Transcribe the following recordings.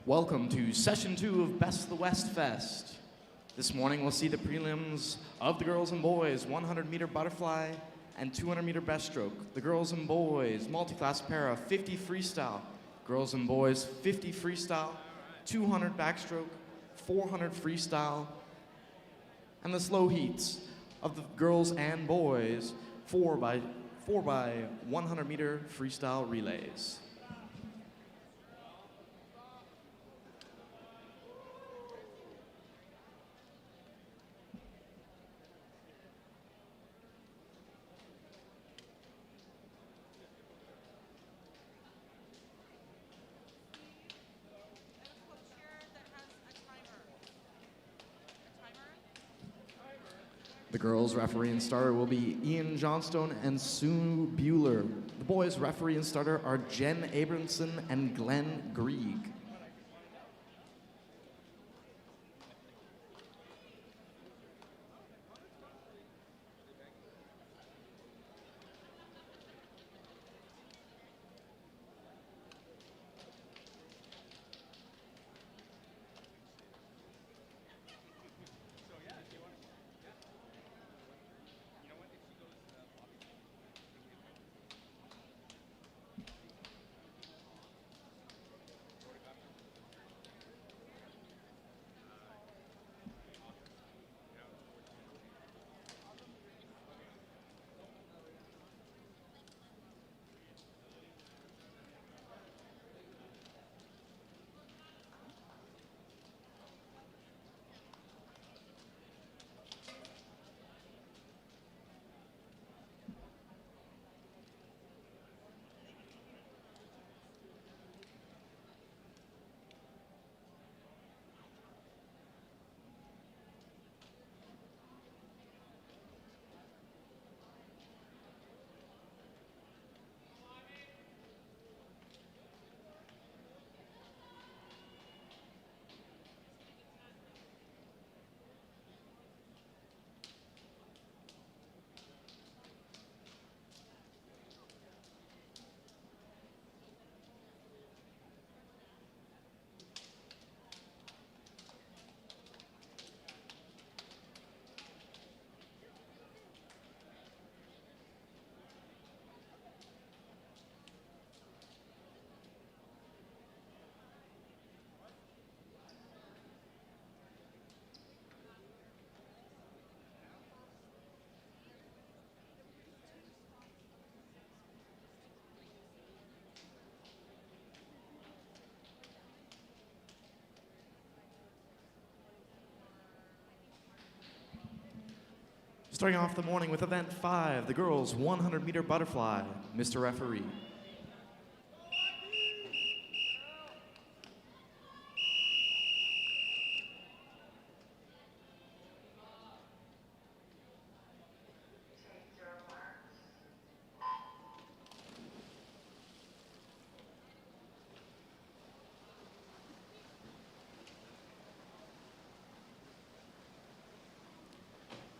Welcome to session 2 of Best of the West Fest. This morning we'll see the prelims of the girls and boys 100-meter butterfly and 200-meter breaststroke. The girls and boys multi-class para 50 freestyle, girls and boys 50 freestyle, 200 backstroke, 400 freestyle, and the slow heats of the girls and boys 4 by 100-meter freestyle relays. The girls' referee and starter will be Ian Johnstone and Sue Bueller. The boys' referee and starter are Jen Abramson and Glenn Grieg. Starting off the morning with event 5, the girls 100-meter butterfly. Mr. Referee.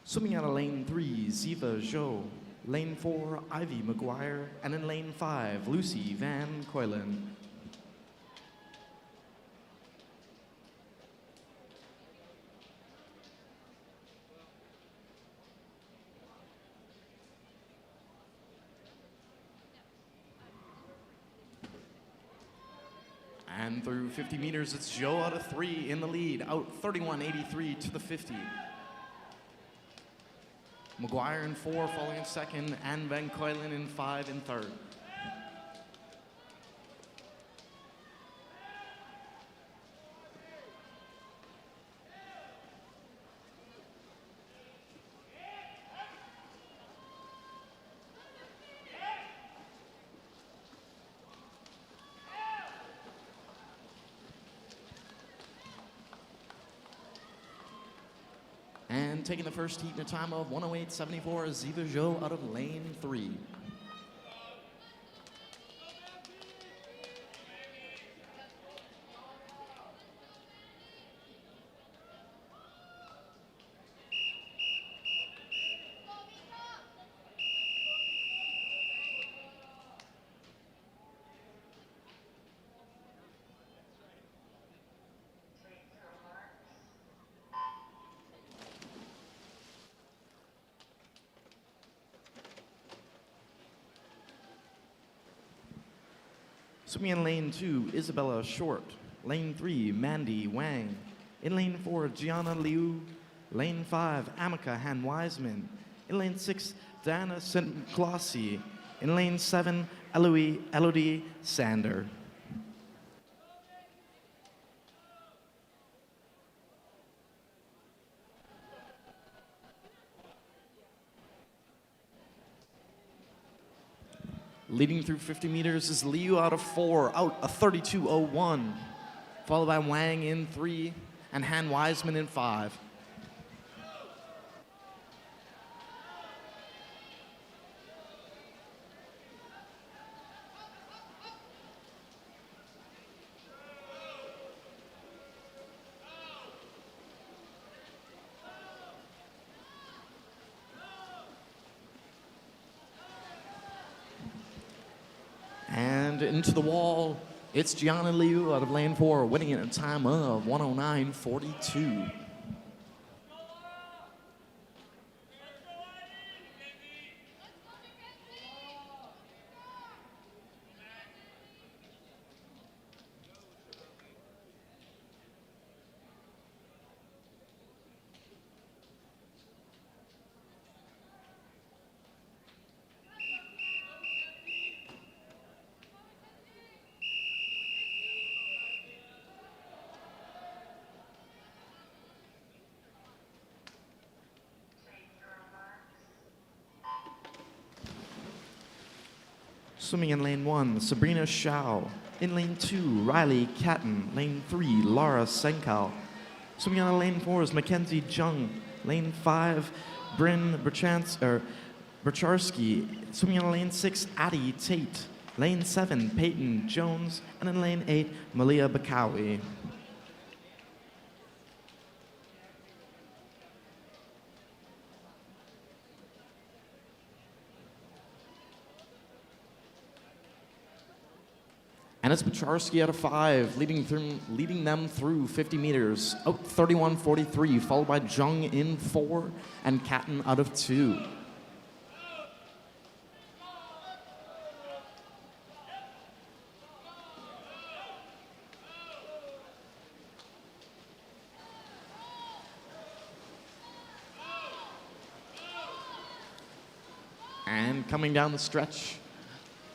Swimming out of lane 3, Ziva Zhou. Lane 4, Ivy McGuire. And in lane 5, Lucy Van Coylen. And through 50 meters, it's Zhou out of 3 in the lead, out 31.83 to the 50. McGuire in 4, following in 2nd, and Van Coylen in 5 in 3rd. And taking the first heat in a time of 1:08.74, Ziva Zhou out of lane 3. Swimming in lane 2, Isabella Short. Lane 3, Mandy Wang. In lane 4, Gianna Liu. Lane 5, Amika Han Wiseman. In lane 6, Diana St. Glossy. In lane 7, Elodie Sander. Leading through 50 meters is Liu out of 4, out a 32.01. Followed by Wang in 3 and Han Wiseman in 5. And into the wall, it's Gianna Liu out of lane 4, winning it in a time of 109.42. Swimming in lane 1, Sabrina Shao. In lane 2, Riley Catton. Lane 3, Laura Senkal. Swimming on lane 4 is Mackenzie Jung. Lane 5, Bryn Bercharski. Swimming on lane 6, Addie Tate. Lane 7, Peyton Jones. And in lane 8, Malia Bakawi. And it's Bacharski out of 5, leading them through 50 meters, out 31.43, followed by Jung in 4 and Catton out of 2. And coming down the stretch,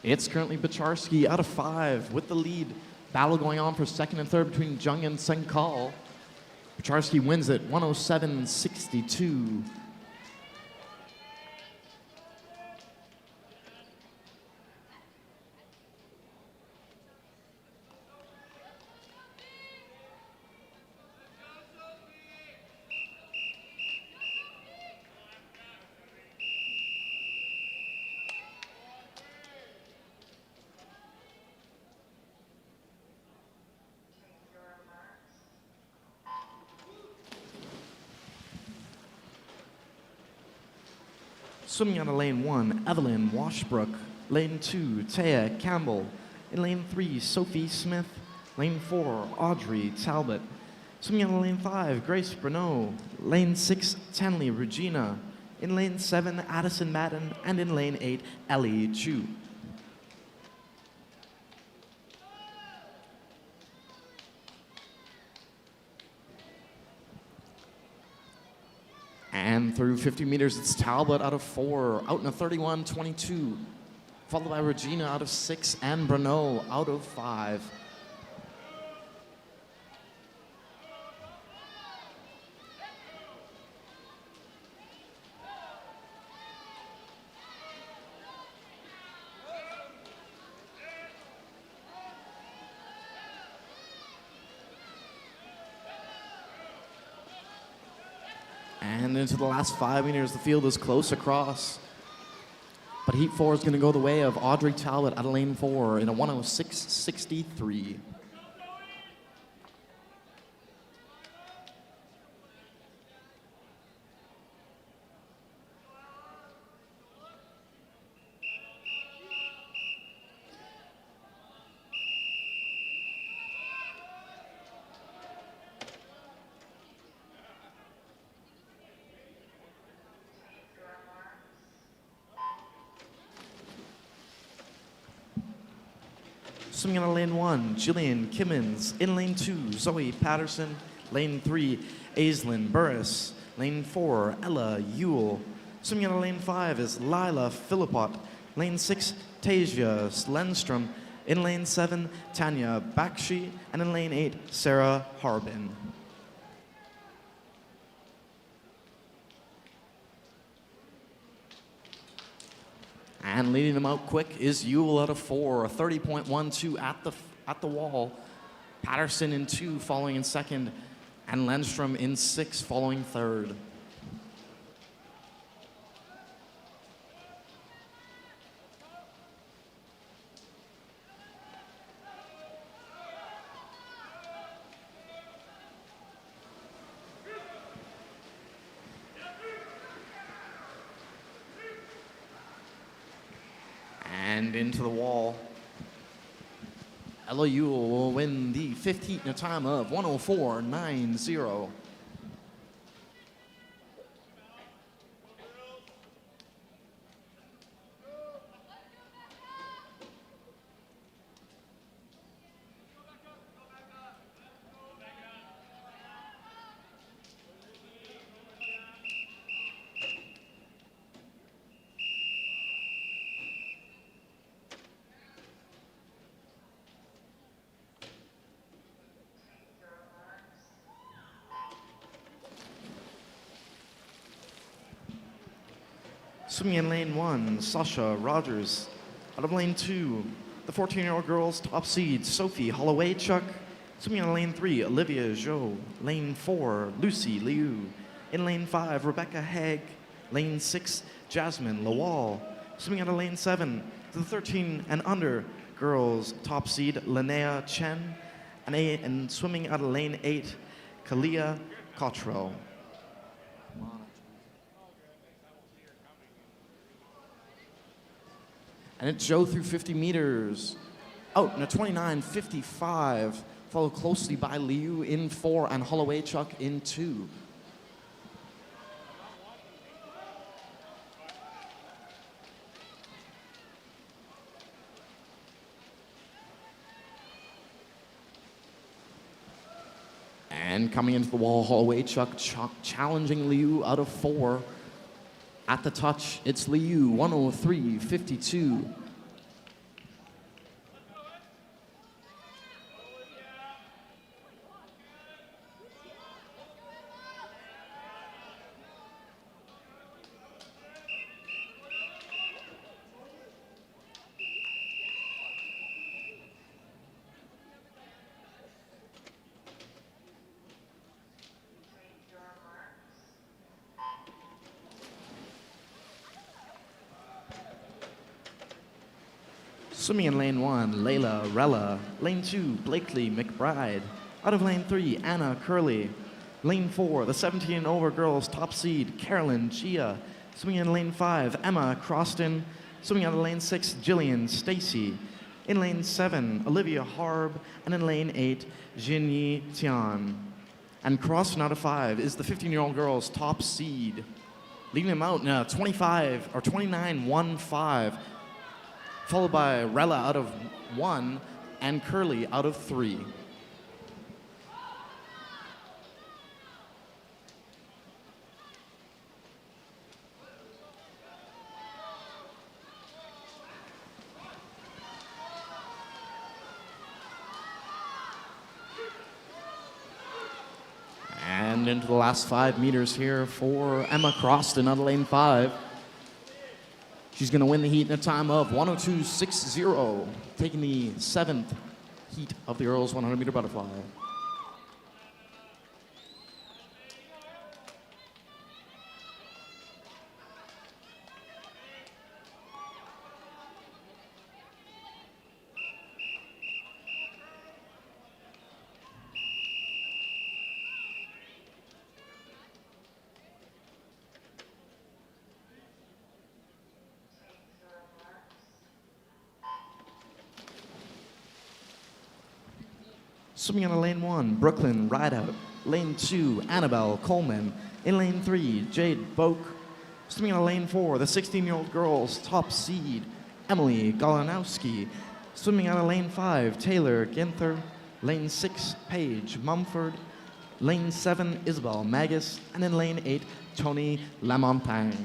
it's currently Bacharski out of 5 with the lead. Battle going on for second and third between Jung and Senkal. Bacharski wins it 107.62. Swimming out of lane 1, Evelyn Washbrook. Lane 2, Taya Campbell. In lane 3, Sophie Smith. Lane 4, Audrey Talbot. Swimming out of lane 5, Grace Bruneau. Lane 6, Tanley Regina. In lane 7, Addison Madden. And in lane 8, Ellie Chu. And through 50 meters, it's Talbot out of 4, out in a 31.22, followed by Regina out of 6 and Bruneau out of 5. And into the last 5 meters, the field is close across. But Heat 4 is going to go the way of Audrey Talbot out of lane 4 in a 106.63. Swimming out of lane 1, Jillian Kimmins. In lane 2, Zoe Patterson. Lane 3, Aislinn Burris. Lane 4, Ella Ewell. Swimming out of lane 5 is Lila Philippot. Lane 6, Tasia Lenstrom. In lane 7, Tanya Bakshi. And in lane 8, Sarah Harbin. And leading them out quick is Ewell out of 4, 30.12 at the wall. Patterson in 2, following in 2nd, and Lenstrom in 6, following 3rd. And into the wall. Ella Ewell will win the 5th heat in a time of 104.90. Swimming in lane 1, Sasha Rogers. Out of lane 2, the 14-year-old girls top seed, Sophie Holloway-Chuck. Swimming in lane 3, Olivia Zhou. Lane 4, Lucy Liu. In lane 5, Rebecca Haig. Lane 6, Jasmine Lawal. Swimming out of lane 7, the 13 and under girls top seed, Linnea Chen. And swimming out of lane 8, Kalia Cottrell. And it's Zhou through 50 meters. Out in a 29.55, followed closely by Liu in 4 and Holloway-Chuck in 2. And coming into the wall, Holloway-Chuck challenging Liu out of 4. At the touch, it's Liu, 103.52. Swimming in lane 1, Layla Rella. Lane 2, Blakely McBride. Out of lane 3, Anna Curley. Lane 4, the 17 and over girls top seed, Carolyn Gia. Swimming in lane 5, Emma Croston. Swimming out of lane 6, Jillian Stacy. In lane 7, Olivia Harb. And in lane 8, Jinyi Tian. And crossing out of 5 is the 15-year-old girls top seed. Leading them out now, 29.15. Followed by Rella out of 1 and Curley out of 3. And into the last 5 meters here for Emma Croston out of lane 5. She's going to win the heat in a time of 102.60, taking the 7th heat of the girls 100-meter butterfly. Swimming out of lane 1, Brooklyn Rideout. Lane 2, Annabelle Coleman. In lane 3, Jade Boak. Swimming out of lane 4, the 16-year-old girls top seed, Emily Golanowski. Swimming out of lane 5, Taylor Ginther. Lane 6, Paige Mumford. Lane 7, Isabel Magus. And in lane 8, Tony Lamontagne.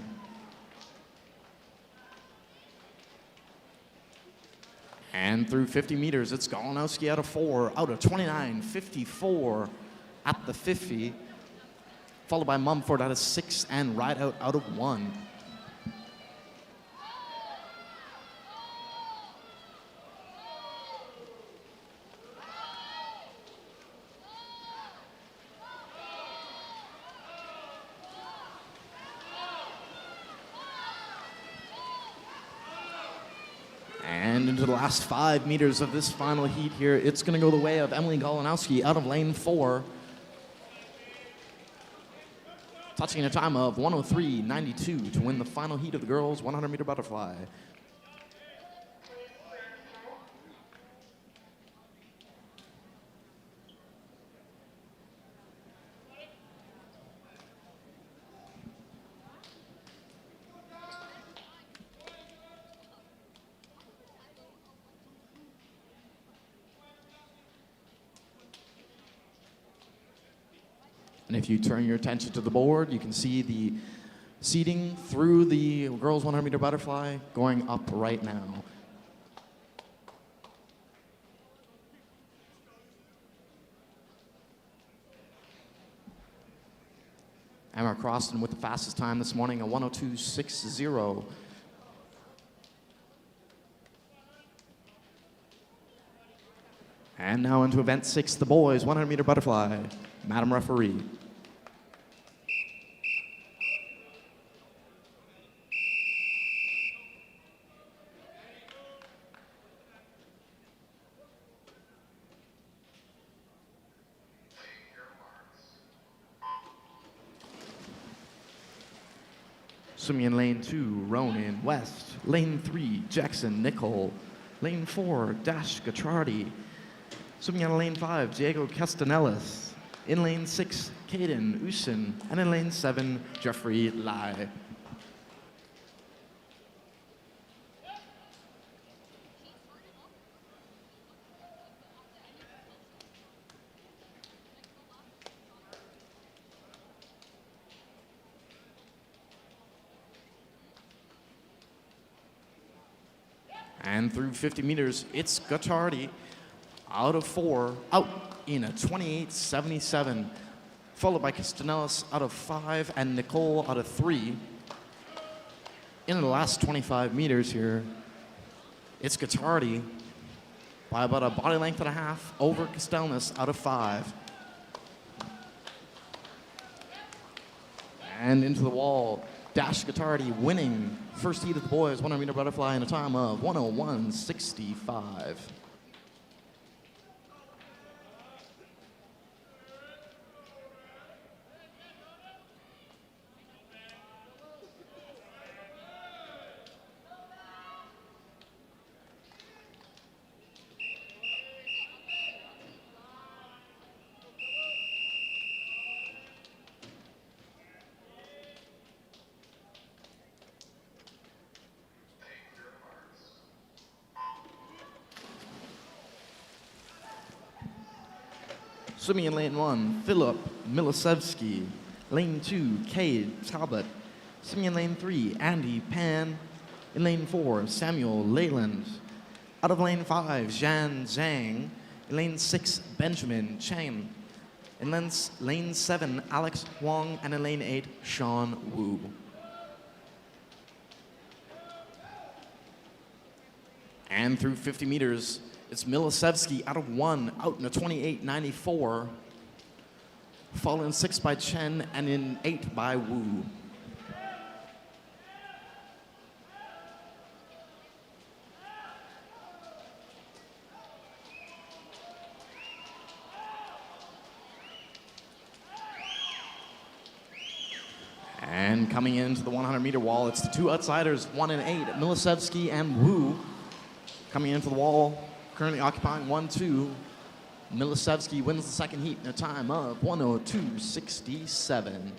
And through 50 meters, it's Golinowski out of 4, out of 29.54 at the 50. Followed by Mumford out of 6 and Rideout out of 1. And into the last 5 meters of this final heat here, it's going to go the way of Emily Golinowski out of lane 4. Touching a time of 1:03.92 to win the final heat of the girls' 100-meter butterfly. And if you turn your attention to the board, you can see the seating through the girls' 100-meter butterfly going up right now. Emma Croston with the fastest time this morning, a 1:02.60. And now into event 6, the boys' 100-meter butterfly. Madam Referee. Swimming in lane 2, Ronan West. Lane 3, Jackson Nicole. Lane 4, Dash Gachardi. Swimming out of lane 5, Diego Castanelis. In lane 6, Caden Usin. And in lane 7, Jeffrey Lai. And through 50 meters, it's Gachardi out of 4, out in a 28.77, followed by Castanelis out of 5 and Nicole out of 3. In the last 25 meters here, it's Gachardi by about a body length and a half over Castanelis out of 5. And into the wall, Dash Gachardi winning first heat of the boys 100-meter butterfly in a time of 1:01.65. Swimming in lane 1, Philip Milosevsky. Lane 2, Cade Talbot. Swimming in lane 3, Andy Pan. In lane 4, Samuel Leyland. Out of lane 5, Zhan Zhang. In lane 6, Benjamin Chang. In lane 7, Alex Huang. And in lane 8, Sean Wu. And through 50 meters, it's Milosevsky out of 1, out in a 28.94. Followed in 6 by Chen and in 8 by Wu. And coming into the 100-meter wall, it's the 2 outsiders, 1 and 8, Milosevsky and Wu. Coming into the wall, currently occupying 1-2. Milosevsky wins the second heat in a time of 1:02.67.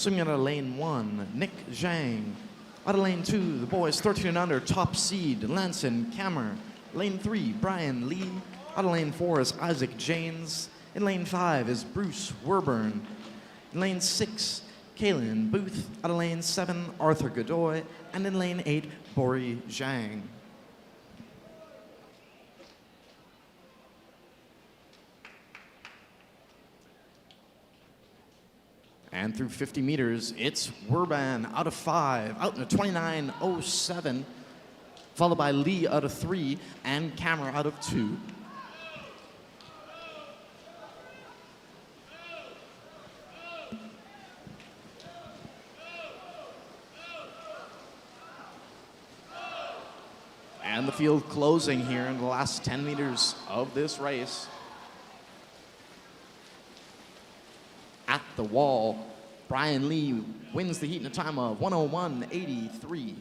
Swimming out of lane 1, Nick Zhang. Out of lane 2, the boys 13 and under, top seed, Lanson Kammer. Lane 3, Brian Lee. Out of lane 4 is Isaac Janes. In lane 5 is Bruce Werburn. In lane 6, Kaylin Booth. Out of lane 7, Arthur Godoy. And in lane 8, Bori Zhang. And through 50 meters, it's Werban out of 5, out in a 29.07, followed by Lee out of 3 and Kammer out of 2. And the field closing here in the last 10 meters of this race. At the wall, Brian Lee wins the heat in a time of 1:01.83.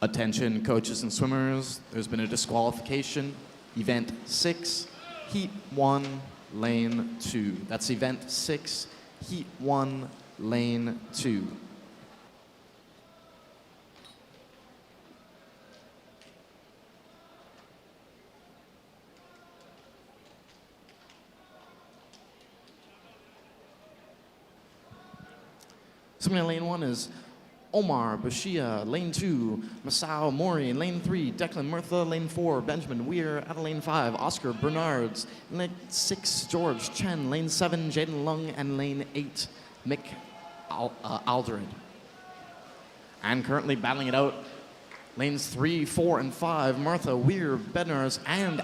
Attention coaches and swimmers, there's been a disqualification. Event 6, Heat 1, Lane 2. That's Event 6, Heat 1, Lane 2. Swimming in lane 1 is Omar Bashia, lane 2, Masao Mori, lane 3, Declan Murtha, lane 4, Benjamin Weir, out of lane 5, Oscar Bernards, lane 6, George Chen, lane 7, Jaden Lung, and lane 8, Mick Aldred. And currently battling it out, lanes 3, 4, and 5, Martha, Weir, Bednars, and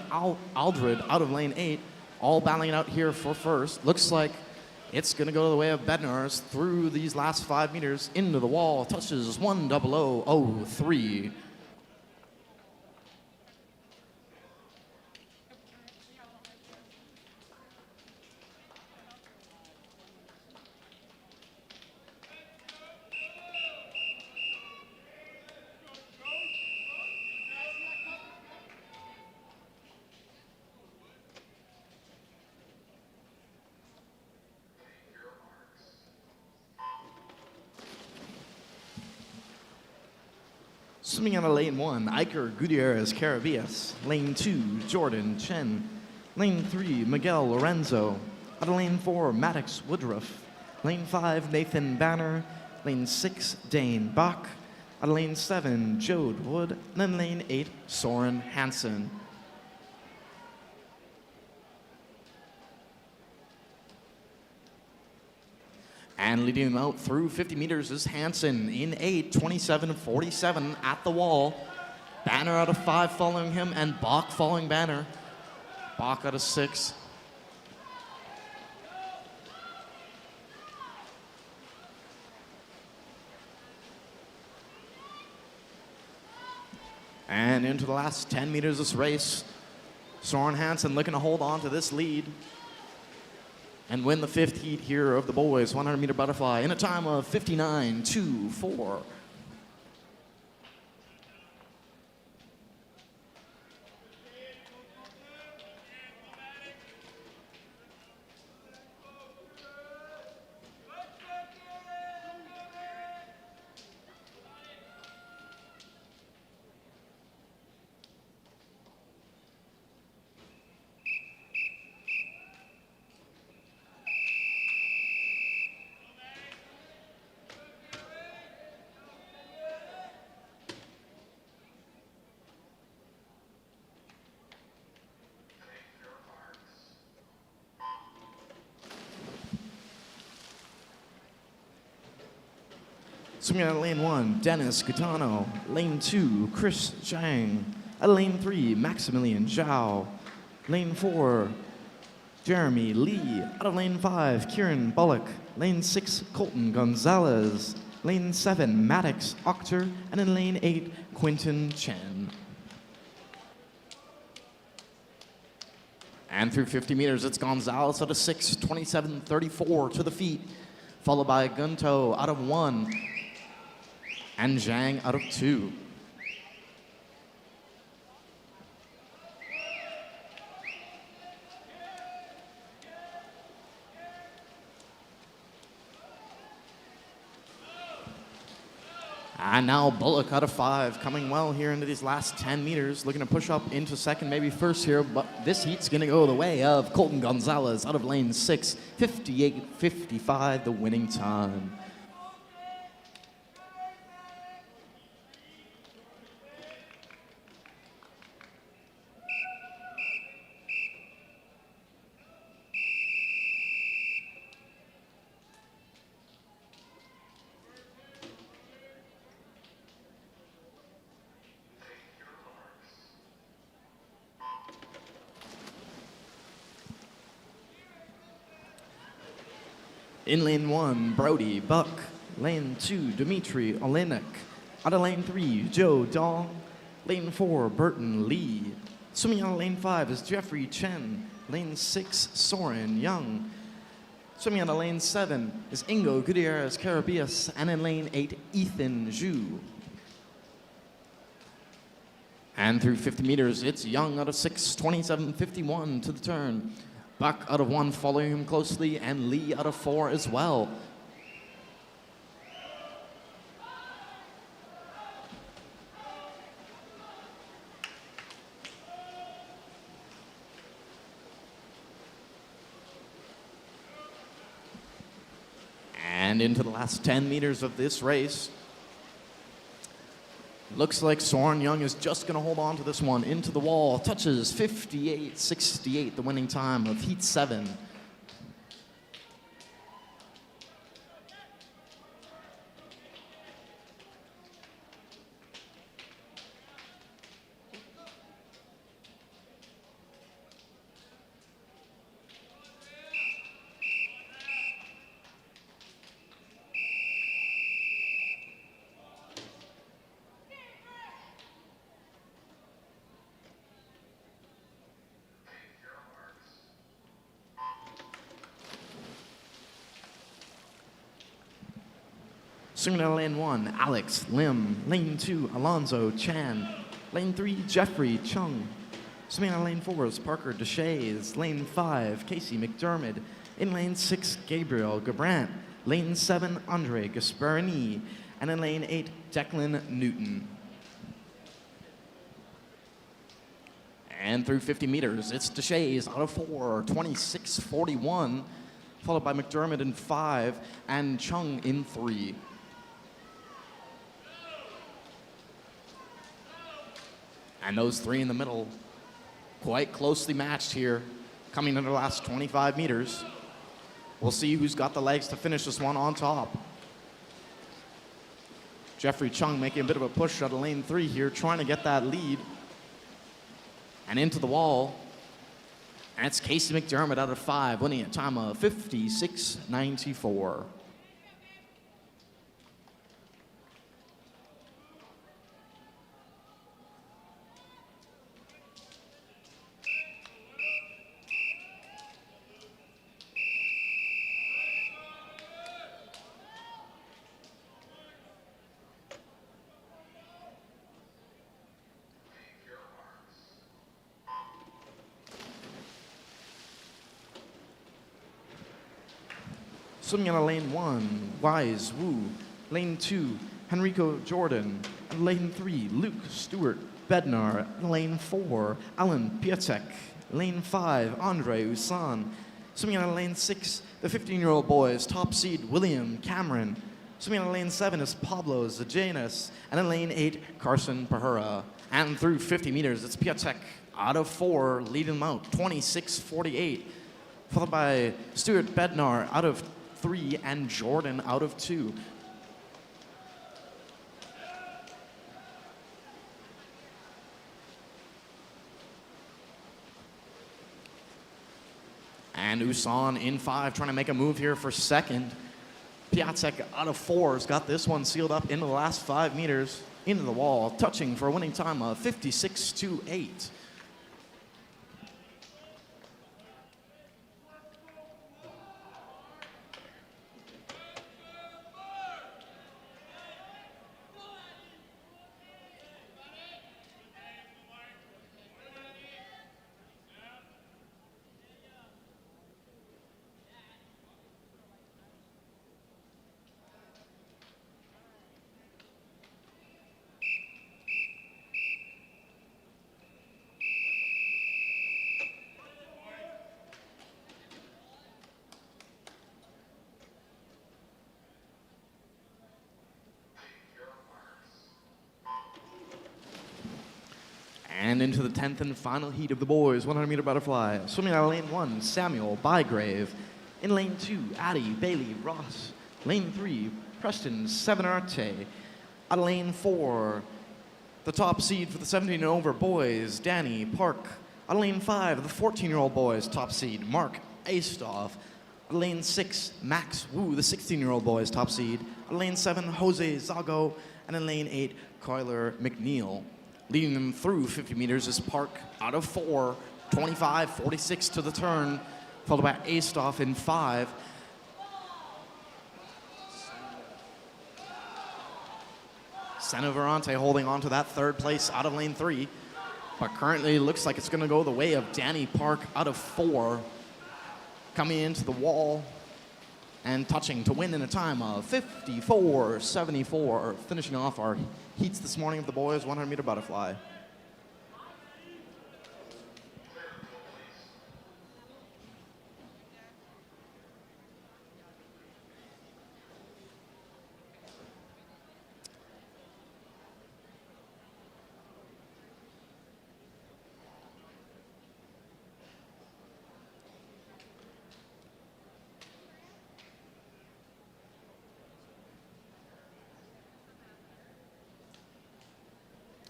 Aldred out of lane 8, all battling it out here for first. Looks like it's going to go the way of Bednars through these last 5 meters into the wall. Touches 1:00.03. Swimming out of lane 1, Iker Gutierrez Carabias. Lane 2, Jordan Chen. Lane 3, Miguel Lorenzo. Out of lane 4, Maddox Woodruff. Lane 5, Nathan Banner. Lane 6, Dane Bach. Out of lane 7, Jode Wood. And then lane 8, Soren Hansen. And leading him out through 50 meters is Hansen in 8, 27.47 at the wall. Banner out of 5 following him, and Bach following Banner. Bach out of 6. And into the last 10 meters of this race, Soren Hansen looking to hold on to this lead and win the 5th heat here of the boys 100-meter butterfly in a time of 59.24. Swimming out of lane 1, Dennis Gutano. Lane 2, Chris Zhang. Out of lane 3, Maximilian Zhao. Lane 4, Jeremy Lee. Out of lane 5, Kieran Bullock. Lane 6, Colton Gonzalez. Lane 7, Maddox Octor. And in lane 8, Quinton Chen. And through 50 meters, it's Gonzalez out of 6, 27.34 to the feet, followed by Gunto out of 1, and Zhang out of 2. And now Bullock out of 5, coming well here into these last 10 meters, looking to push up into second, maybe first here, but this heat's gonna go the way of Colton Gonzalez out of lane 6, 58.55, the winning time. In lane 1, Brody Buck. Lane 2, Dmitry Olenek. Out of lane 3, Joe Dong. Lane 4, Burton Lee. Swimming out of lane 5 is Jeffrey Chen. Lane 6, Soren Young. Swimming out of lane 7 is Ingo Gutierrez Carabias. And in lane 8, Ethan Zhu. And through 50 meters, it's Young out of 6, 27.51 to the turn. Buck out of 1, following him closely, and Lee out of 4 as well. And into the last 10 meters of this race. Looks like Soren Young is just going to hold on to this one into the wall. Touches 58.68, the winning time of heat 7. Swimming out of lane 1, Alex Lim. Lane 2, Alonzo Chan. Lane 3, Jeffrey Chung. Swimming out of lane 4 is Parker Deshays. Lane 5, Casey McDermott. In lane 6, Gabriel Gabrant. Lane 7, Andre Gasparini. And in lane 8, Declan Newton. And through 50 meters, it's Deshays out of 4, 26.41, followed by McDermott in 5 and Chung in 3. And those 3 in the middle, quite closely matched here, coming into the last 25 meters. We'll see who's got the legs to finish this one on top. Jeffrey Chung making a bit of a push out of lane 3 here, trying to get that lead. And into the wall. And it's Casey McDermott out of 5, winning a time of 56.94. Swimming out of lane 1, Wise Wu. Lane 2, Henrico Jordan. And lane 3, Luke Stewart Bednar. Lane 4, Alan Piatek. Lane 5, Andre Usan. Swimming out of lane 6, the 15-year-old boys, top seed William Cameron. Swimming out of lane 7 is Pablo Zajanis. And in lane 8, Carson Pahura. And through 50 meters, it's Piatek out of 4, leading them out, 26.48. Followed by Stuart Bednar out of 3 and Jordan out of 2. And Usan in 5, trying to make a move here for second. Piatek out of 4 has got this one sealed up into the last 5 meters, into the wall, touching for a winning time of 56.28. And into the 10th and final heat of the boys 100-meter butterfly. Swimming out of lane 1, Samuel Bygrave. In lane 2, Addie Bailey Ross. Lane 3, Preston Sevenarte. Out of lane 4, the top seed for the 17 and over boys, Danny Park. Out of lane 5, the 14-year-old boys, top seed, Mark Astoff. Out of lane 6, Max Wu, the 16-year-old boys, top seed. Out of lane 7, Jose Zago. And in lane 8, Kyler McNeil. Leading them through 50 meters is Park out of 4, 25-46 to the turn, followed by Astoff in 5. Senavarante holding on to that 3rd place out of lane 3, but currently looks like it's going to go the way of Danny Park out of 4, coming into the wall and touching to win in a time of 54.74, finishing off our heats this morning of the boys 100-meter butterfly.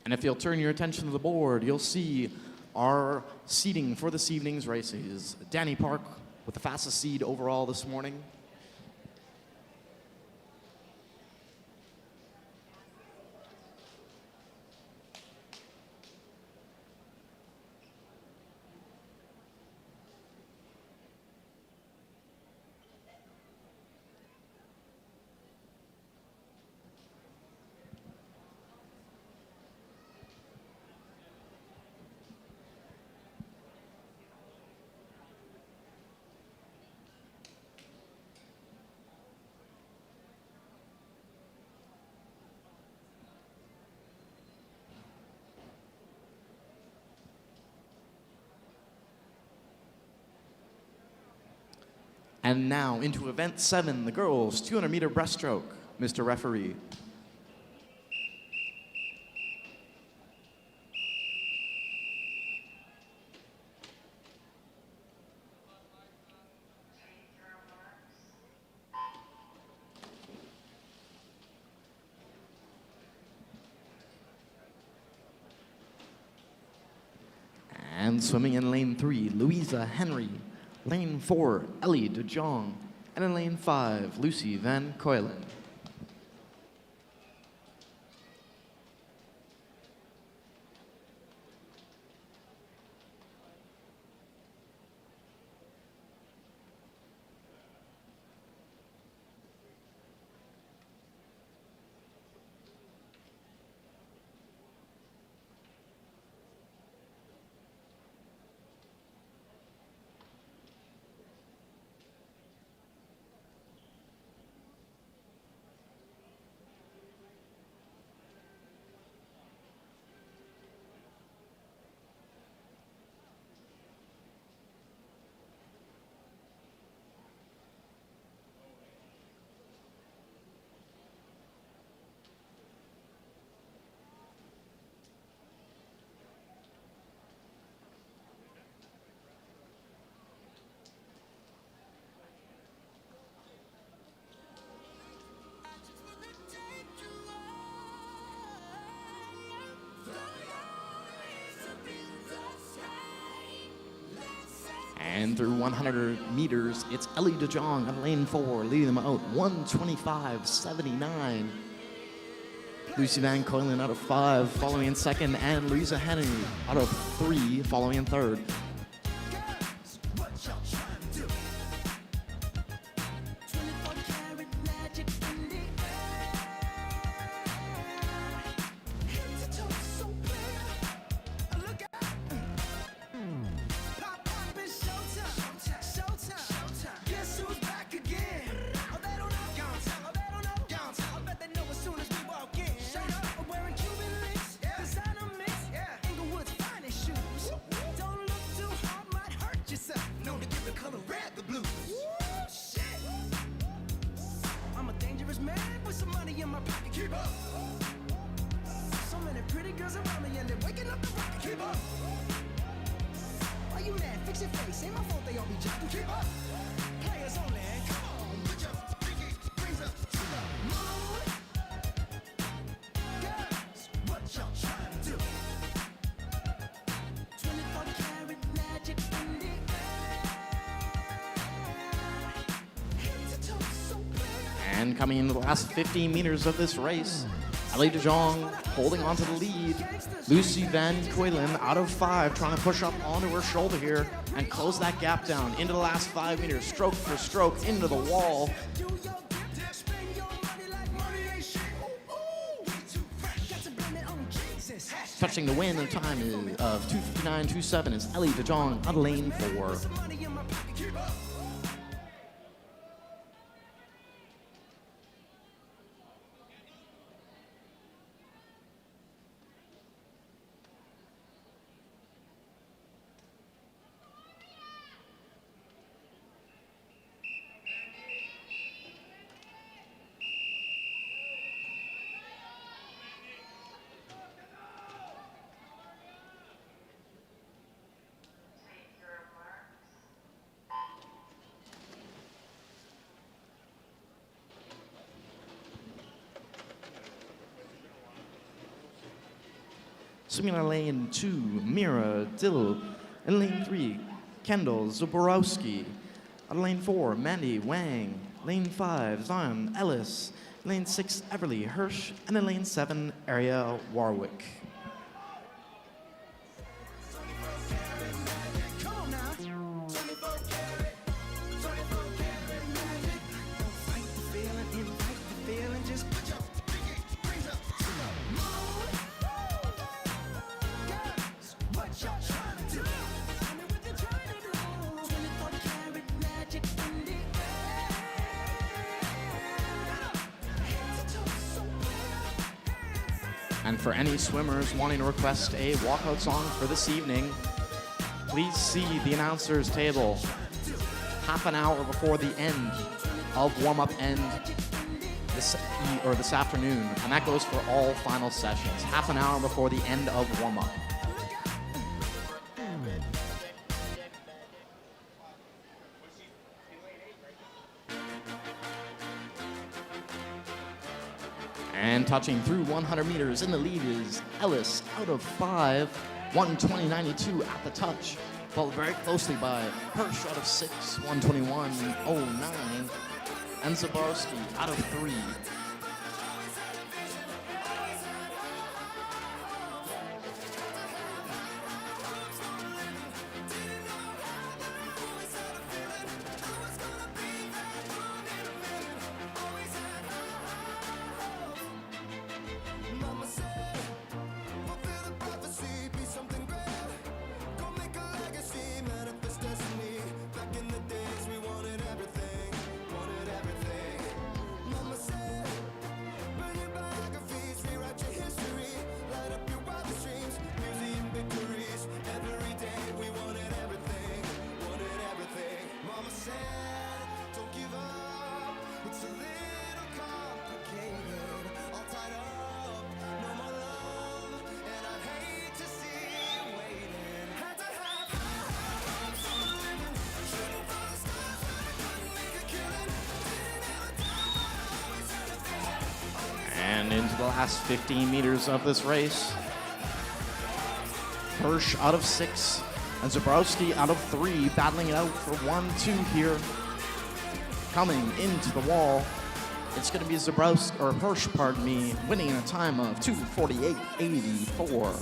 And if you'll turn your attention to the board, you'll see our seeding for this evening's races. Danny Park with the fastest seed overall this morning. And now into event 7, the girls 200-meter breaststroke. Mr. Referee. And swimming in lane 3, Louisa Henry. Lane 4, Ellie DeJong. And in lane 5, Lucy Van Coylen. And through 100 meters, it's Ellie DeJong on lane 4, leading them out 1:25.79. Lucy Van Coylen out of 5, following in second, and Louisa Henry out of 3, following in third. And coming into the last 15 meters of this race, Ellie DeJong holding on to the lead. Lucy Van Coylen out of 5, trying to push up onto her shoulder here and close that gap down into the last 5 meters, stroke for stroke, into the wall. Touching the win, the time is of 2:59.27 is Ellie DeJong out of lane 4. Swimming in lane 2, Mira Dill. In lane 3, Kendall Zaborowski. Out of lane 4, Mandy Wang. Lane 5, Zion Ellis. Lane 6, Everly Hirsch. And in lane 7, Aria Warwick. And for any swimmers wanting to request a walkout song for this evening, please see the announcer's table half an hour before the end of warm-up end this afternoon. And that goes for all final sessions, half an hour before the end of warm-up. And touching through 100 meters in the lead is Ellis out of 5, 1:20.92 at the touch, followed very closely by Hirsch out of 6, 1:21.09, and Zaborowski out of 3. And into the last 15 meters of this race, Hirsch out of 6, And Zabrowski out of 3, battling it out for 1-2 here. Coming into the wall, it's going to be Zabrowski, or Hirsch, pardon me, winning in a time of 2:48.84.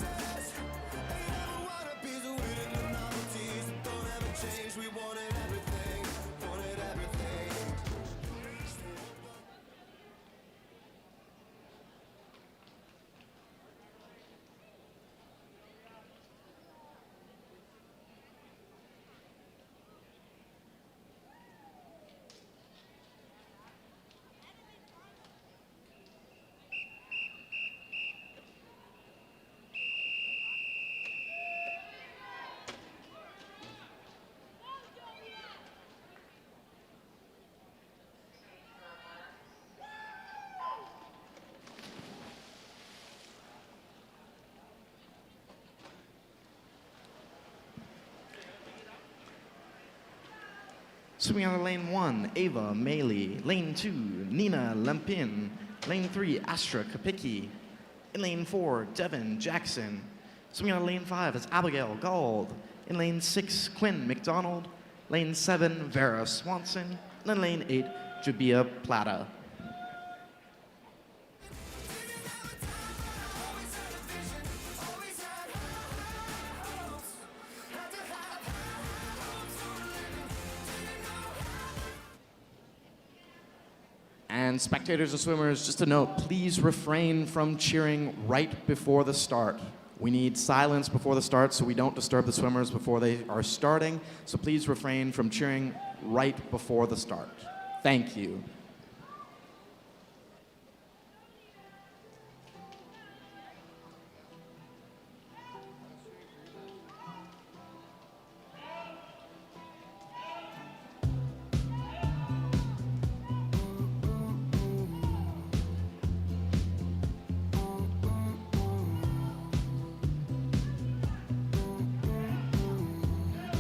Swimming out of lane 1, Ava Maley. Lane 2, Nina Lempin. Lane 3, Astra Kapicki. In lane 4, Devin Jackson. Swimming out of lane 5 is Abigail Gold. In lane 6, Quinn McDonald. Lane 7, Vera Swanson. And in lane 8, Jabia Plata. And spectators and swimmers, just a note, please refrain from cheering right before the start. We need silence before the start so we don't disturb the swimmers before they are starting. So please refrain from cheering right before the start. Thank you.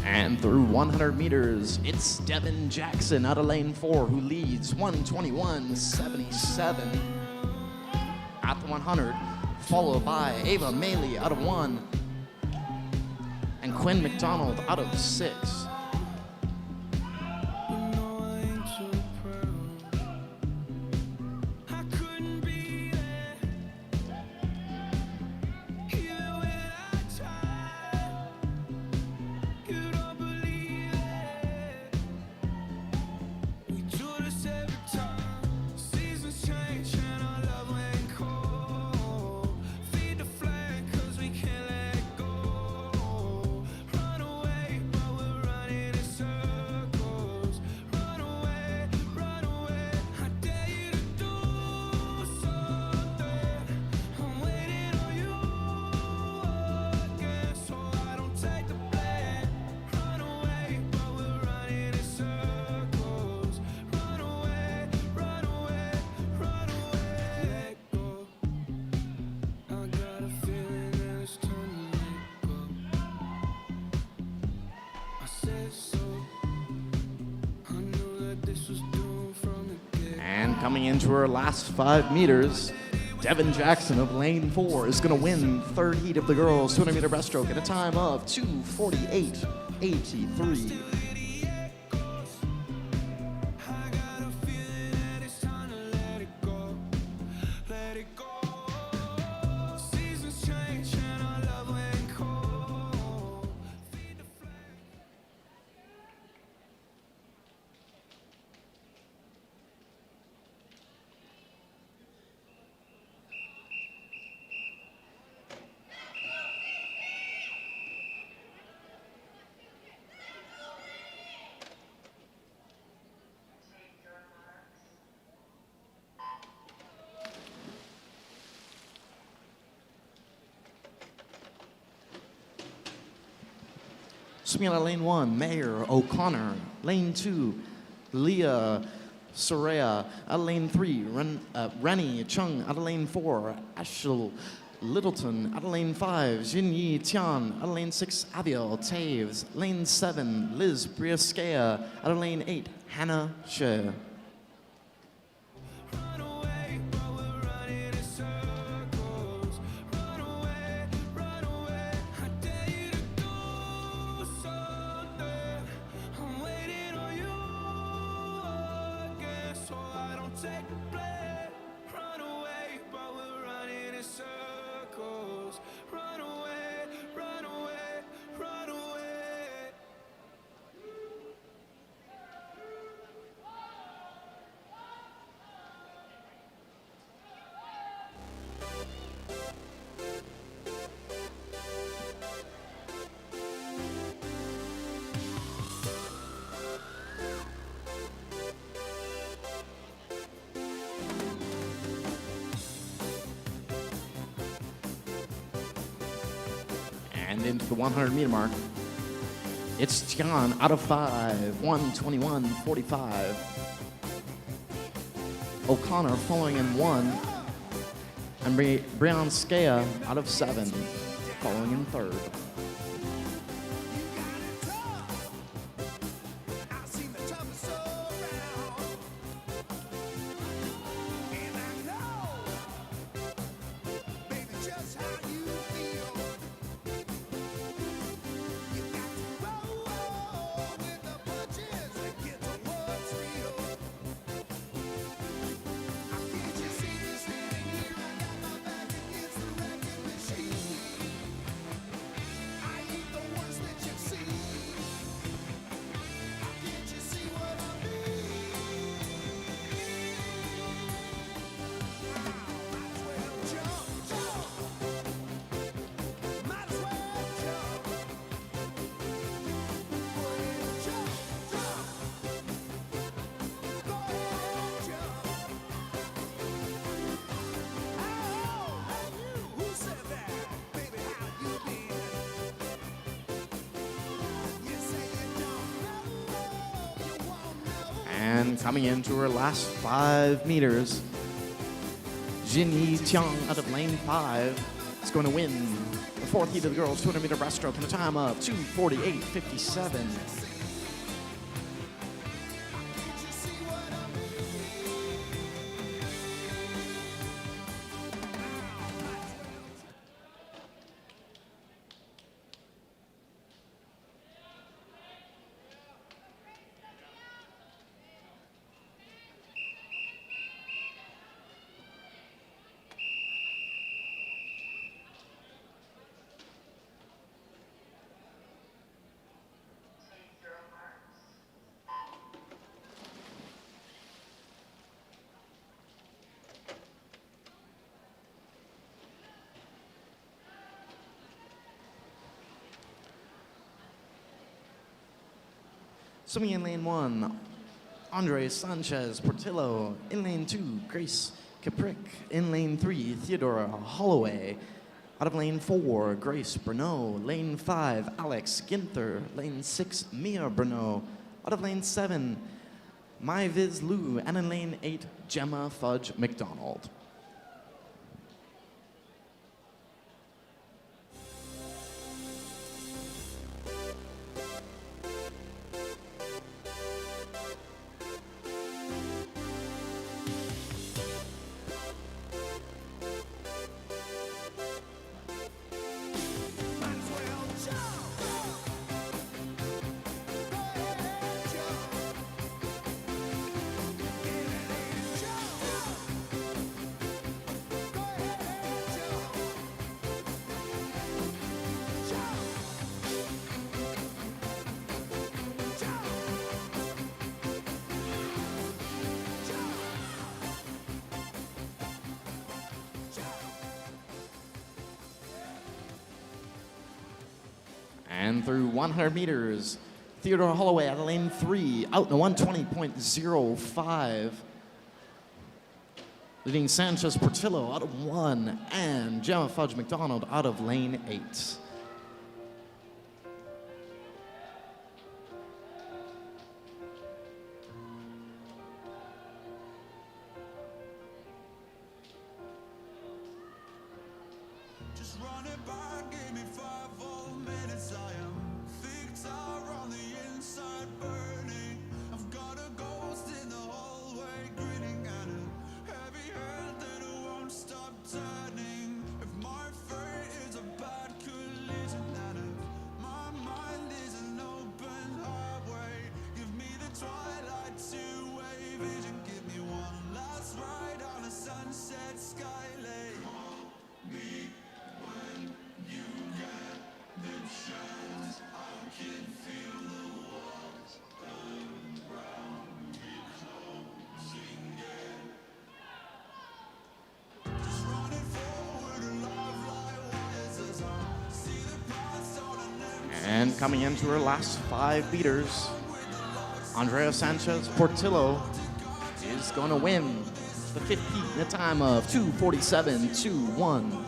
And through 100 meters, it's Devin Jackson out of lane 4 who leads 1:21.77 at the 100, followed by Ava Maley out of 1 and Quinn McDonald out of 6. And coming into her last 5 meters, Devin Jackson of lane 4 is going to win third heat of the girls 200-meter breaststroke at a time of 2:48.83. Swimming out of lane 1, Mayor O'Connor. Lane 2, Leah Soraya. Out of lane 3, Rennie Chung. Out of lane 4, Ashel Littleton. Out of lane 5, Jinyi Tian. Out of lane 6, Abiel Taves. Lane 7, Liz Briaskea. Out of lane 8, Hannah Shea. And into the 100-meter mark, it's Tian out of 5, 1:21.45. O'Connor following in 1, and Brianskaya out of 7, following in 3rd. And coming into her last 5 meters, Jinyi Tiang out of lane 5 is going to win the 4th heat of the girls' 200-meter breaststroke in a time of 2:48.57. Swimming in lane 1, Andres Sanchez Portillo. In lane 2, Grace Capric. In lane 3, Theodora Holloway. Out of lane 4, Grace Bruneau. Lane 5, Alex Ginther. Lane 6, Mia Bruneau. Out of lane 7, Mai Viz Lu. And in lane 8, Gemma Fudge McDonald. And through 100 meters, Theodore Holloway out of lane 3, out in a 1:20.05. Leading Sanchez Portillo out of 1, and Gemma Fudge McDonald out of lane 8. And coming into her last 5 meters, Andrea Sanchez Portillo is going to win the 5th heat in a time of 2:47.21.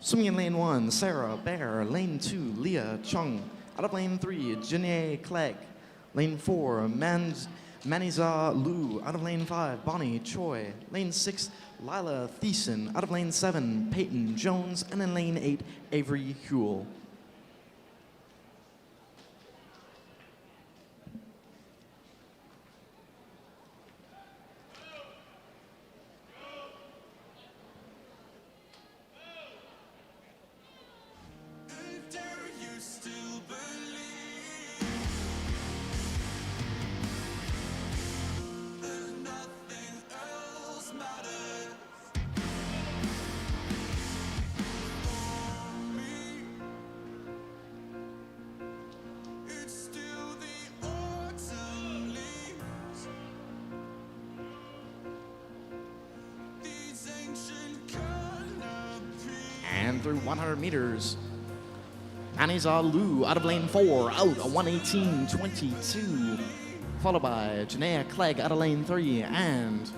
Swimming in lane 1, Sarah Bear. Lane 2, Leah Chung. Out of lane 3, Janae Clegg. Lane 4, Maniza Lu. Out of lane 5, Bonnie Choi. Lane 6, Lila Thiessen. Out of lane 7, Peyton Jones. And in lane 8, Avery Huell. And through 100 meters, Maniza Lu out of lane 4, out a 1:18.22, followed by Janaea Clegg out of lane 3, and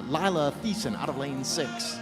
Lila Thiessen out of lane 6.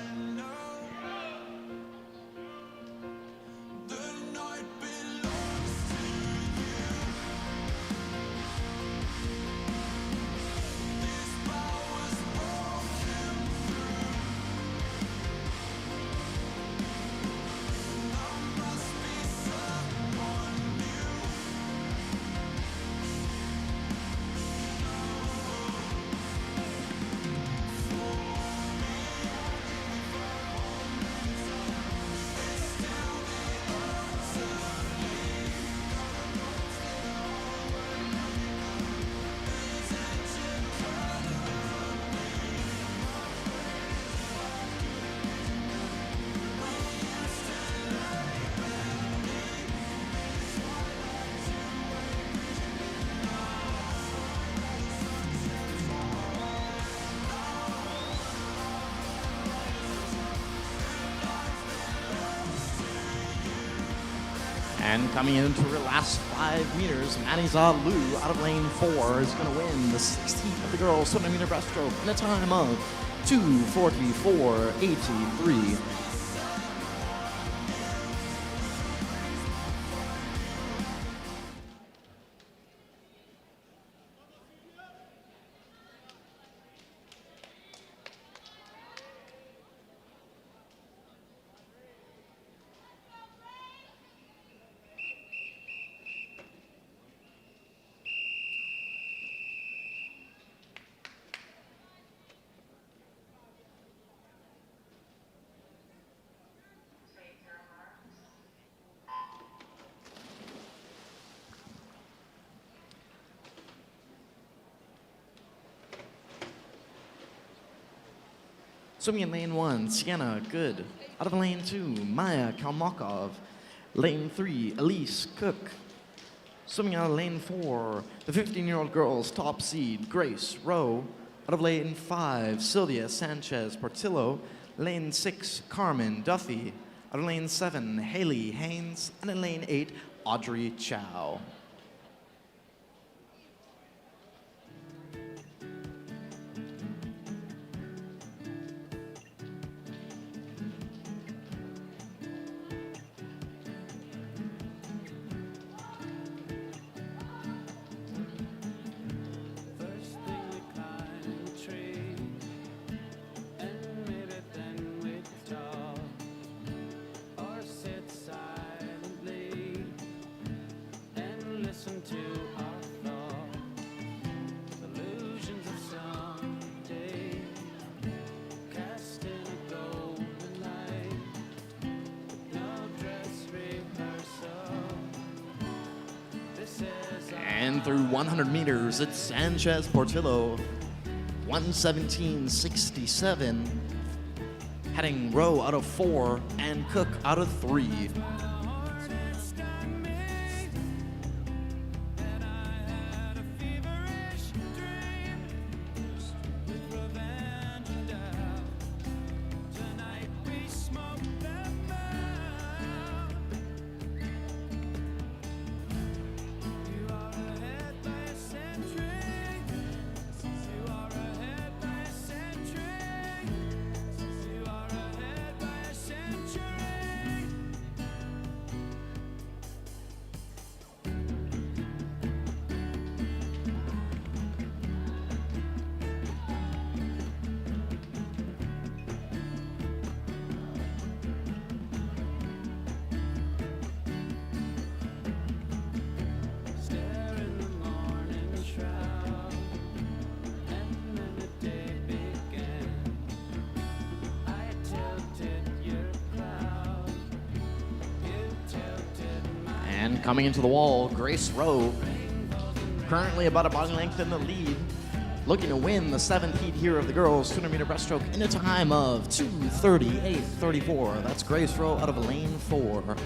And coming into her last 5 meters, Maniza Lu out of lane 4 is going to win the 6th heat of the girls 200-meter breaststroke in a time of 2:44.83. Swimming in lane 1, Sienna Good. Out of lane 2, Maya Kalmakov. Lane 3, Elise Cook. Swimming out of lane 4, the 15-year-old girls' top seed, Grace Rowe. Out of lane 5, Sylvia Sanchez Portillo. Lane 6, Carmen Duffy. Out of lane 7, Haley Haynes. And in lane 8, Audrey Chow. And through 100 meters, it's Sanchez Portillo, 1:17.67, heading Rowe out of 4 and Cook out of 3. And coming into the wall, Grace Rowe, currently about a body length in the lead, looking to win the 7th heat here of the girls 200-meter breaststroke in a time of 2:38.34. That's Grace Rowe out of lane 4.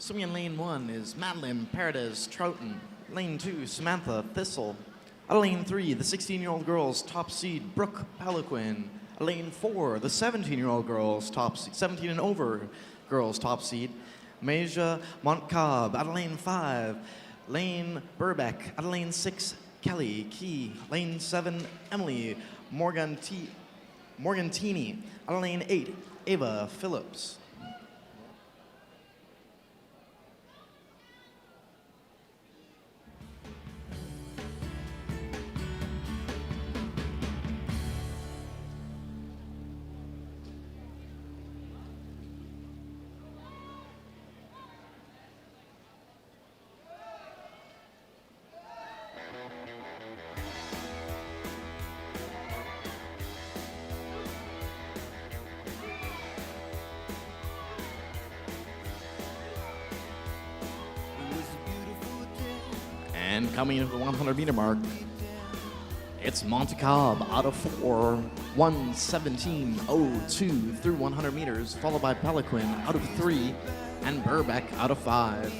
Swimming in lane 1 is Madeline Paredes Troughton. Lane 2, Samantha Thistle. Out of lane 3, the 16-year-old girls top seed, Brooke Palaquin. Lane 4, the 17-year-old girls top seed, 17 and over girls top seed, Maja Montcalb. Out of lane 5, Lane Burbeck. Out of lane 6, Kelly Key. Lane 7, Emily Morgantini. Out of lane 8, Ava Phillips. And coming into the 100-meter mark, it's Montcalb out of 4, 1:17.02 through 100 meters, followed by Peliquin out of 3, and Burbeck out of 5.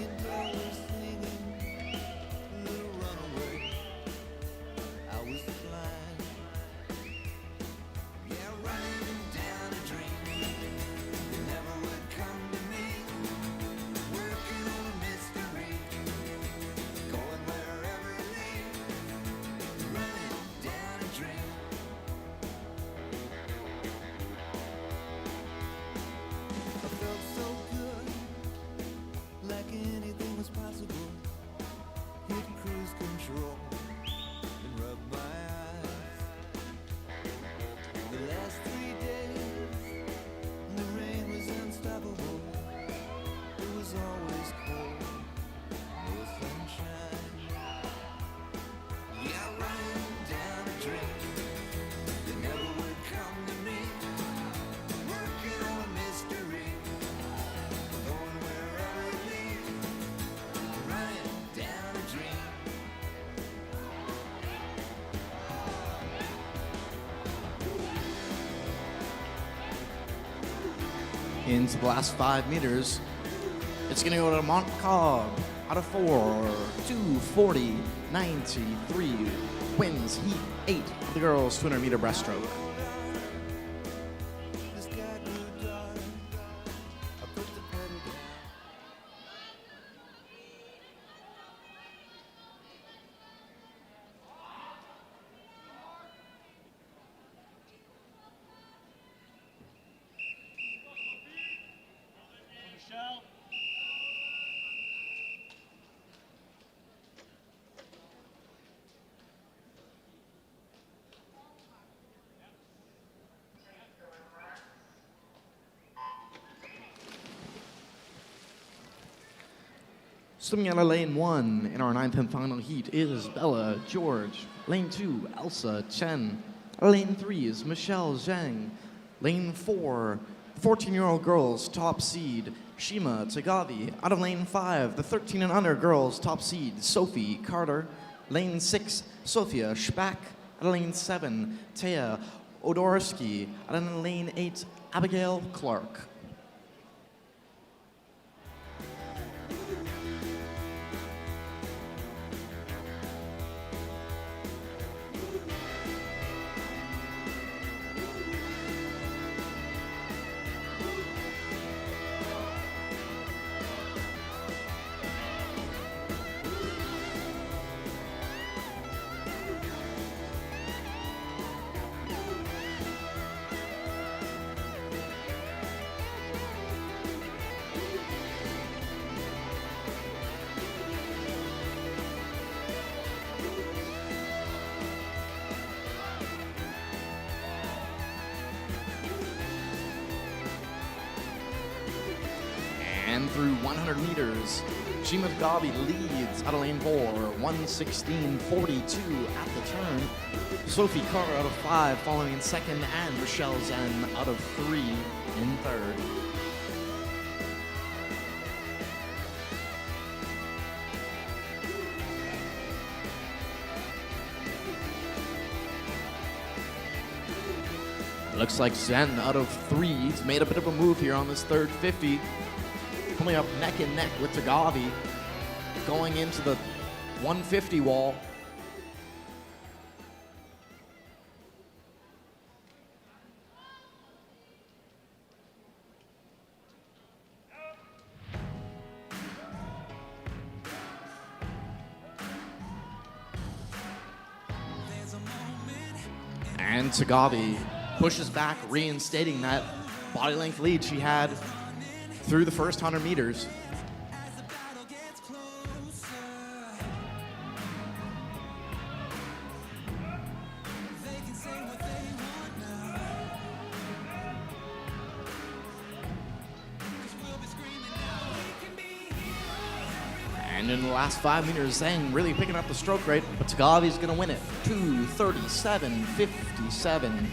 Into the last 5 meters, it's going to go to Montcalb out of 4, 2:40.93, wins heat 8 of the girls 200-meter breaststroke. Swimming out of lane 1 in our 9th and final heat is Bella George. Lane 2, Elsa Chen. Lane 3 is Michelle Zhang. Lane 4, 14-year-old girls top seed, Shima Tagavi. Out of lane 5, the 13 and under girls top seed, Sophie Carter. Lane 6, Sophia Spack. Out of lane 7, Taya Odorski. Out of lane 8, Abigail Clark. And through 100 meters, Shima Gabi leads out of lane 4, 1:16.42 at the turn. Sophie Carr out of 5 following in second, and Rochelle Zen out of 3 in third. Looks like Zen out of 3. He's made a bit of a move here on this third 50. Coming up neck and neck with Tagavi, going into the 150 wall. And Tagavi pushes back, reinstating that body length lead she had through the first 100 meters. And in the last 5 meters, Zhang really picking up the stroke rate, but Tagavi's gonna win it. 2:37.57.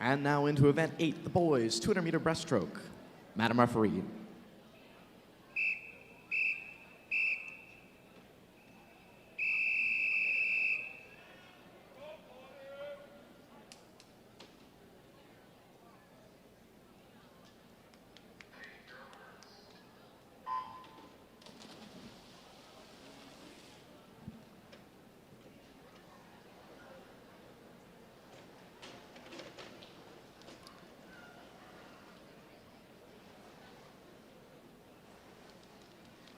And now into event 8, the boys, 200-meter breaststroke. Madam Referee.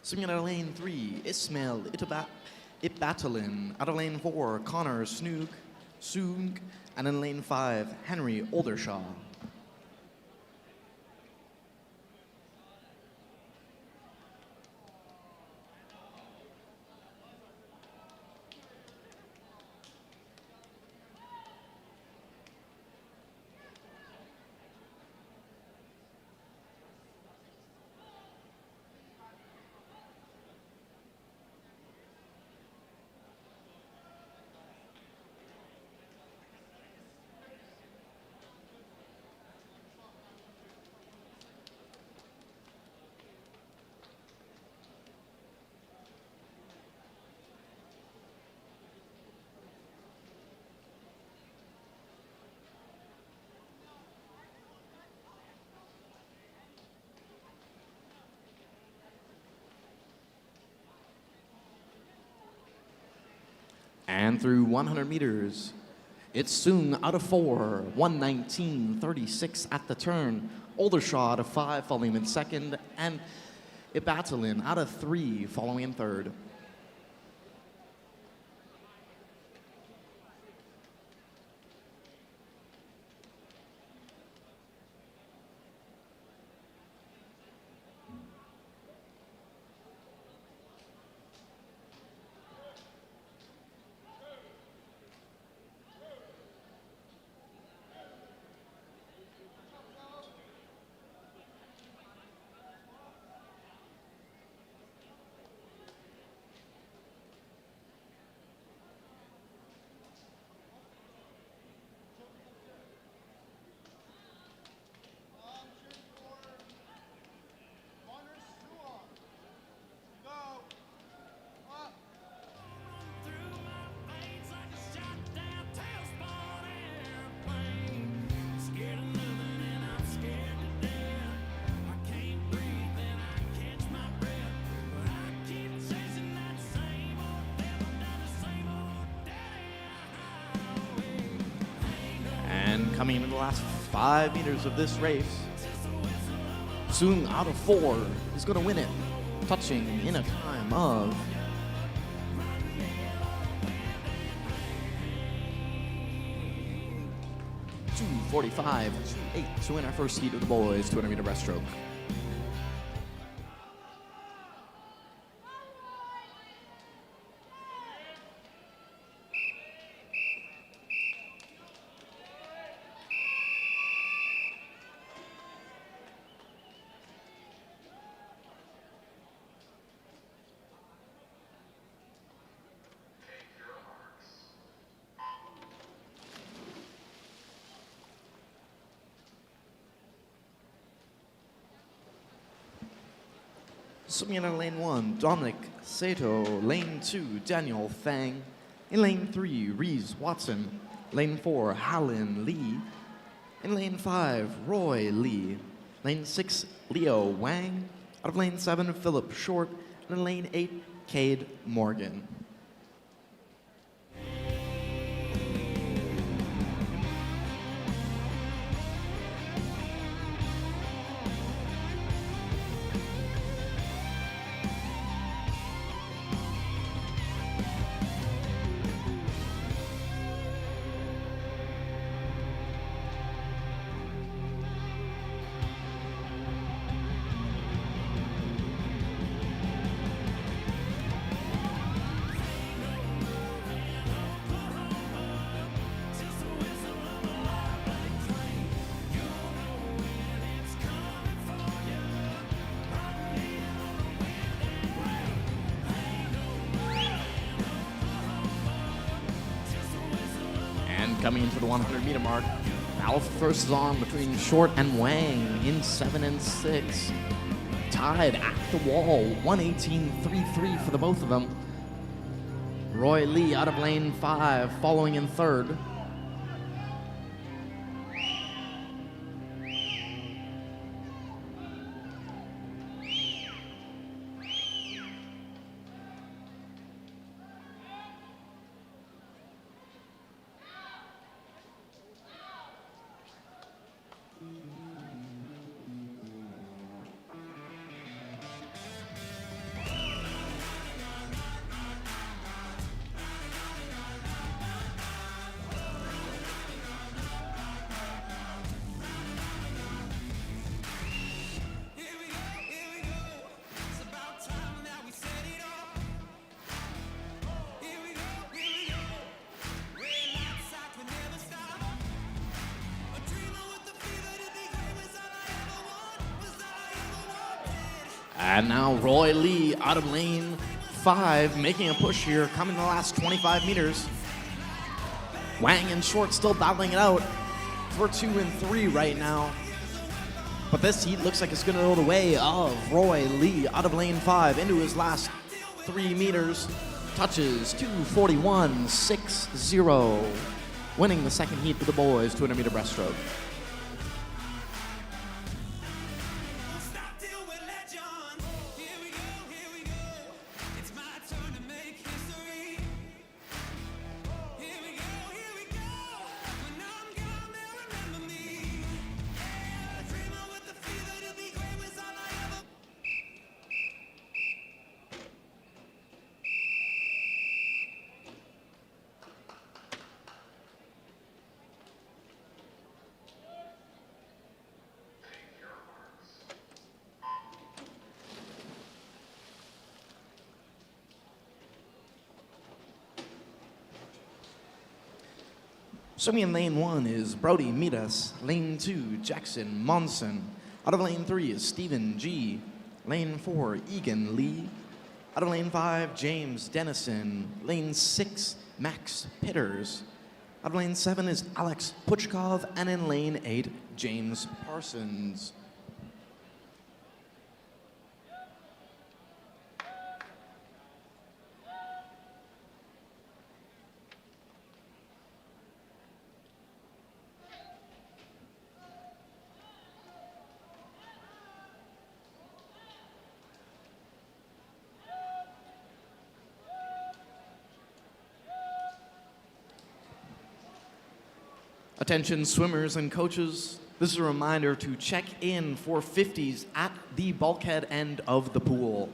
Swinging out of lane 3, Ismail Ibatalin. Out of lane 4, Connor Soong. And in lane 5, Henry Oldershaw. And through 100 meters, it's Soong out of 4, 1:19.36 at the turn. Oldershaw out of 5, following in second, and Ibatalin out of 3, following in third. And coming into the last 5 meters of this race, Soon out of 4 is going to win it, touching in a time of 2:45.28 to win our first heat of the boys 200-meter breaststroke. Swimming in lane 1, Dominic Sato. Lane 2, Daniel Fang. In lane 3, Reese Watson. Lane 4, Halin Lee. In lane 5, Roy Lee. Lane 6, Leo Wang. Out of lane 7, Philip Short. And in lane 8, Cade Morgan. Coming into the 100-meter mark, battle for first is on between Short and Wang in 7 and 6. Tied at the wall, 1:18.33 for the both of them. Roy Lee out of lane 5, following in 3rd. And now Roy Lee out of lane 5, making a push here, coming the last 25 meters. Wang and Short still battling it out for 2 and 3 right now. But this heat looks like it's going to go the way of Roy Lee out of lane 5 into his last 3 meters. Touches 2:41.60, winning the second heat for the boys 200-meter breaststroke. Swimming in lane 1 is Brody Midas. Lane 2, Jackson Monson. Out of lane 3 is Stephen G. Lane 4, Egan Lee. Out of lane 5, James Dennison. Lane 6, Max Pitters. Out of lane 7 is Alex Puchkov. And in lane 8, James Parsons. Attention swimmers and coaches, This is a reminder to check in for 50s at the bulkhead end of the pool.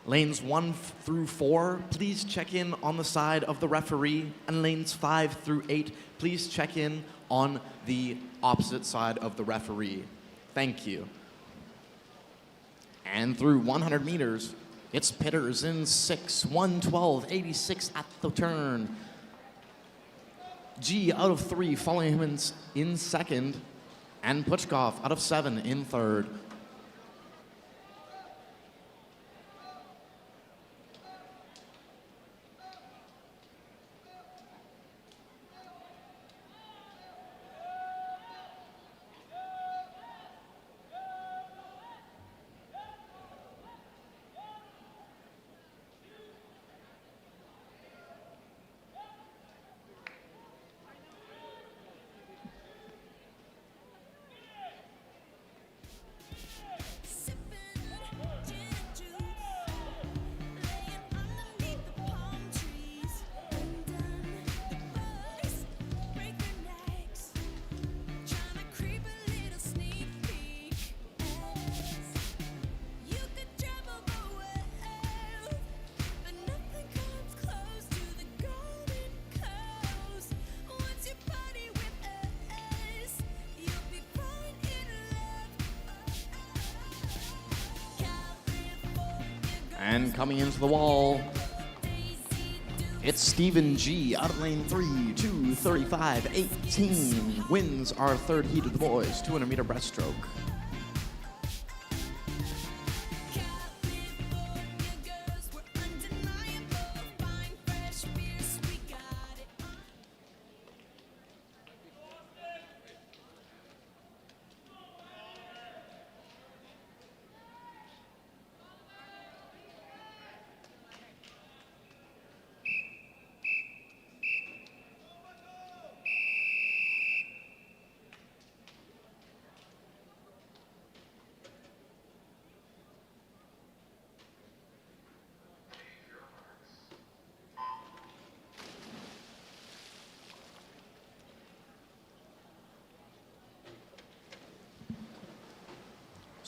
Lanes 1 through 4, please check in on the side of the referee, and lanes 5 through 8, please check in on the opposite side of the referee. Thank you. And through 100 meters, it's Pitters in 6, 1:12.86 at the turn. G out of 3, following him in second, and Puchkov out of 7 in third. And coming into the wall, it's Stephen G out of lane 3, 2:35.18. Wins our third heat of the boys, 200-meter breaststroke.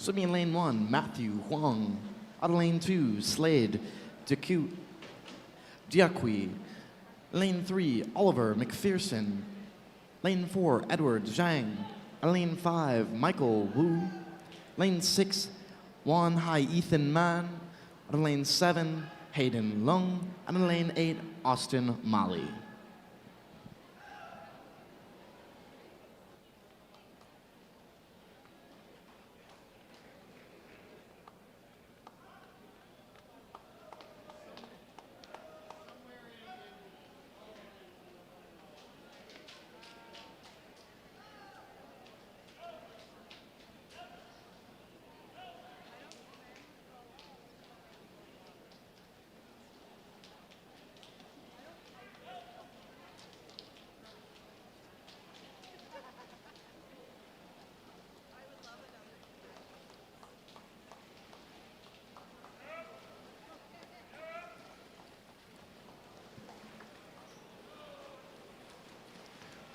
Swimming in lane 1, Matthew Huang. Out of lane 2, Slade Diakwi. Lane 3, Oliver McPherson. Lane 4, Edward Zhang. Out of lane 5, Michael Wu. Lane 6, Wan Hai Ethan Man. Out of lane 7, Hayden Lung. And in lane 8, Austin Mali.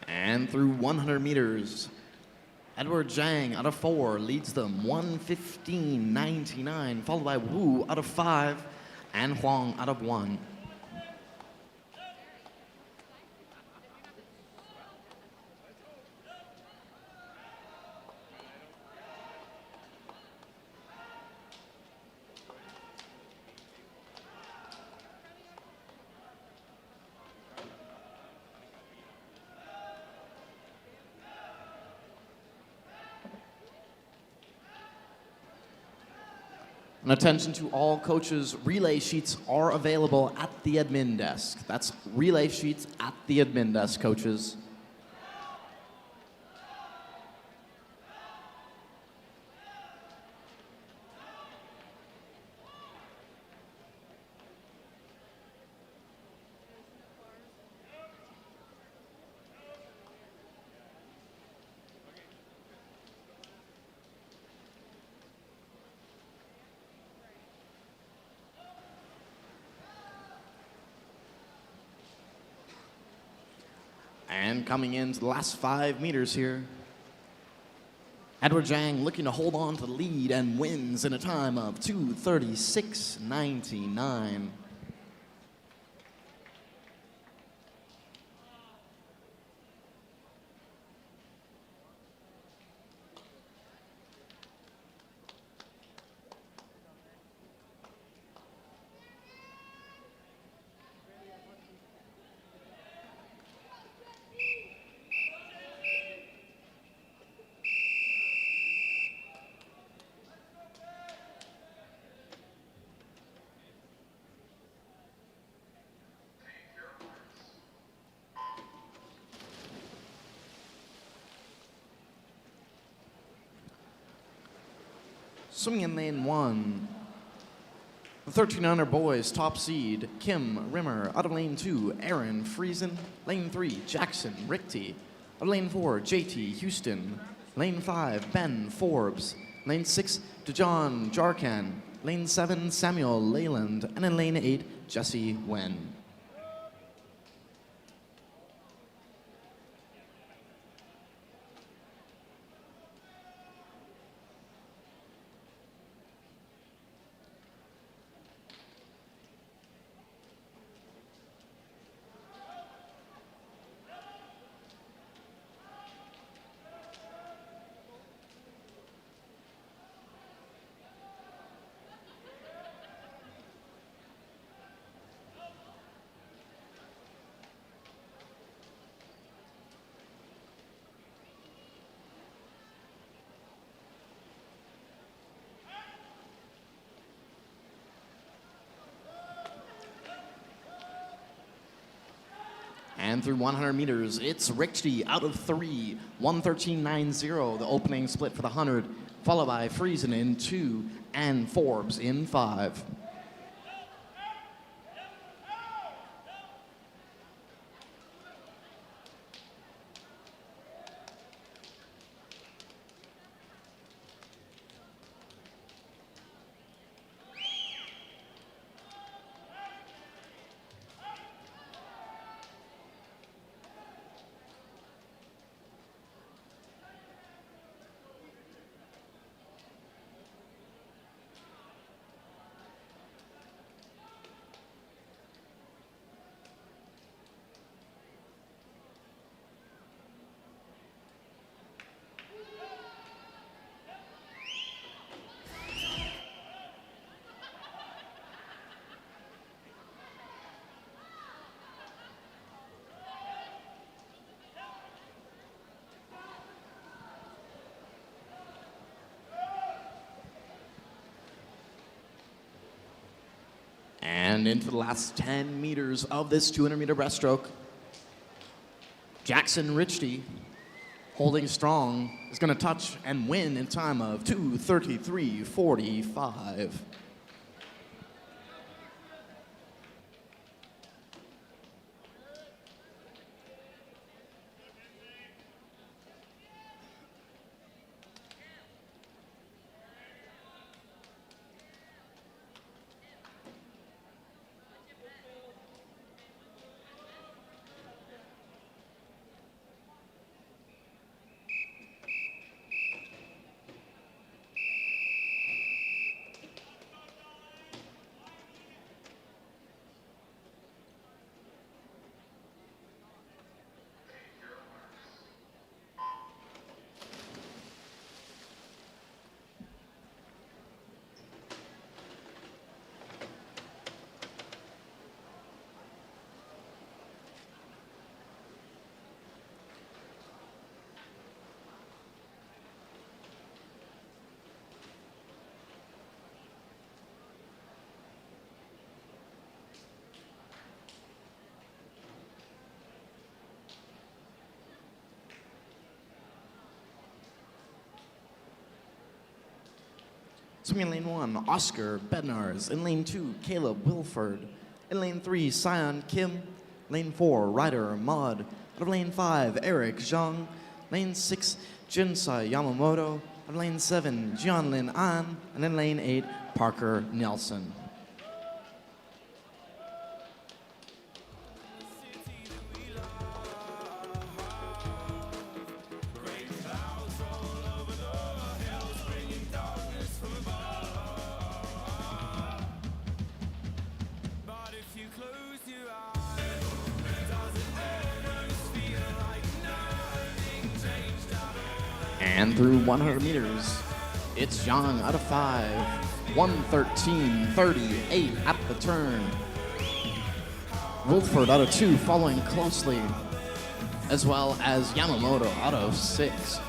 And through 100 meters, Edward Zhang out of 4 leads them 1:15.99, followed by Wu out of 5 and Huang out of 1. And attention to all coaches, relay sheets are available at the admin desk. That's relay sheets at the admin desk, coaches. And coming into the last 5 meters here, Edward Zhang looking to hold on to the lead and wins in a time of 2:36.99. Swimming in lane 1, the 1300 boys top seed, Kim Rimmer. Out of lane 2, Aaron Friesen. Lane 3, Jackson Richte. Out of lane 4, JT Houston. Lane 5, Ben Forbes. Lane 6, DeJohn Jarkan. Lane 7, Samuel Leyland. And in lane 8, Jesse Wen. And through 100 meters, it's Richte out of 3, 1:13.90, the opening split for the 100, followed by Friesen in 2 and Forbes in 5. And into the last 10 meters of this 200-meter breaststroke, Jackson Richte, holding strong, is going to touch and win in time of 2:33.45. Swimming in lane 1, Oscar Bednars. In lane 2, Caleb Wilford. In lane 3, Sion Kim. Lane 4, Ryder Maud. Out of lane 5, Eric Zhang. Lane 6, Jinsai Yamamoto. Out of lane 7, Jianlin An. And in lane 8, Parker Nelson. And through 100 meters, it's Young out of 5, 1:13.38 at the turn. Wolford out of 2, following closely, as well as Yamamoto out of 6.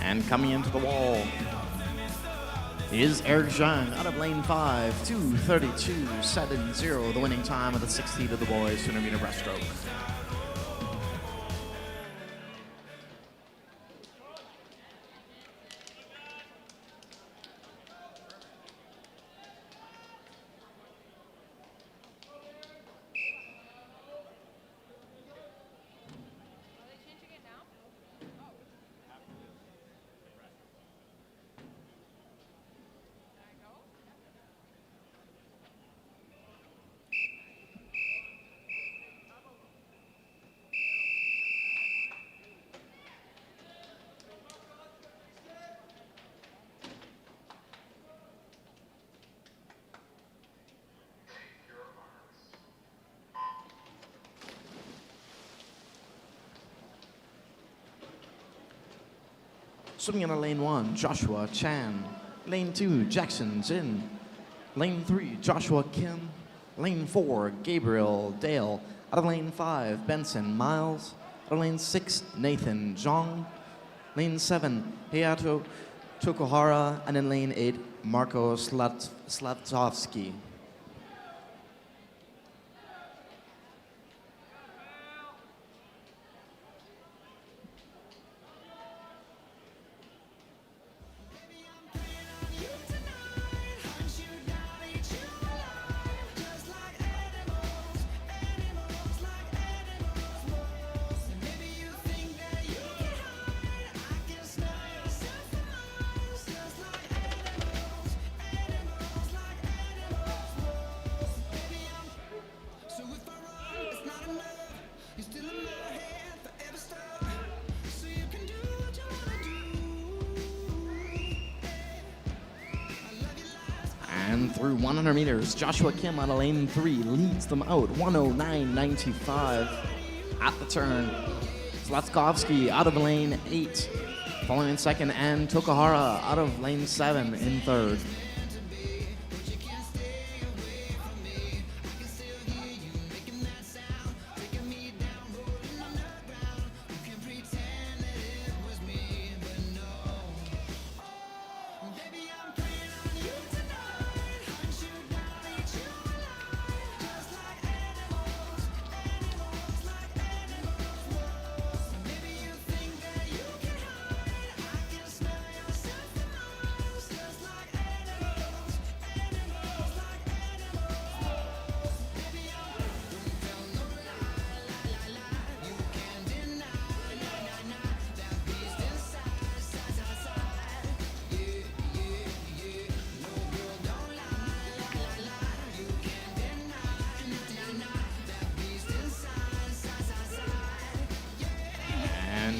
And coming into the wall is Eric Zhang out of lane 5, 2:32.70, the winning time of the 6th heat of the boys 200-meter breaststroke. Swimming into lane 1, Joshua Chan. Lane 2, Jackson Jin. Lane 3, Joshua Kim. Lane 4, Gabriel Dale. Out of lane 5, Benson Miles. Out of lane 6, Nathan Zhang. Lane 7, Hayato Tokuhara. And in lane 8, Marco Slavtovsky. And through 100 meters, Joshua Kim out of lane 3 leads them out 1:09.95 at the turn. Slatkovsky out of lane 8, following in second, and Tokuhara out of lane 7 in third.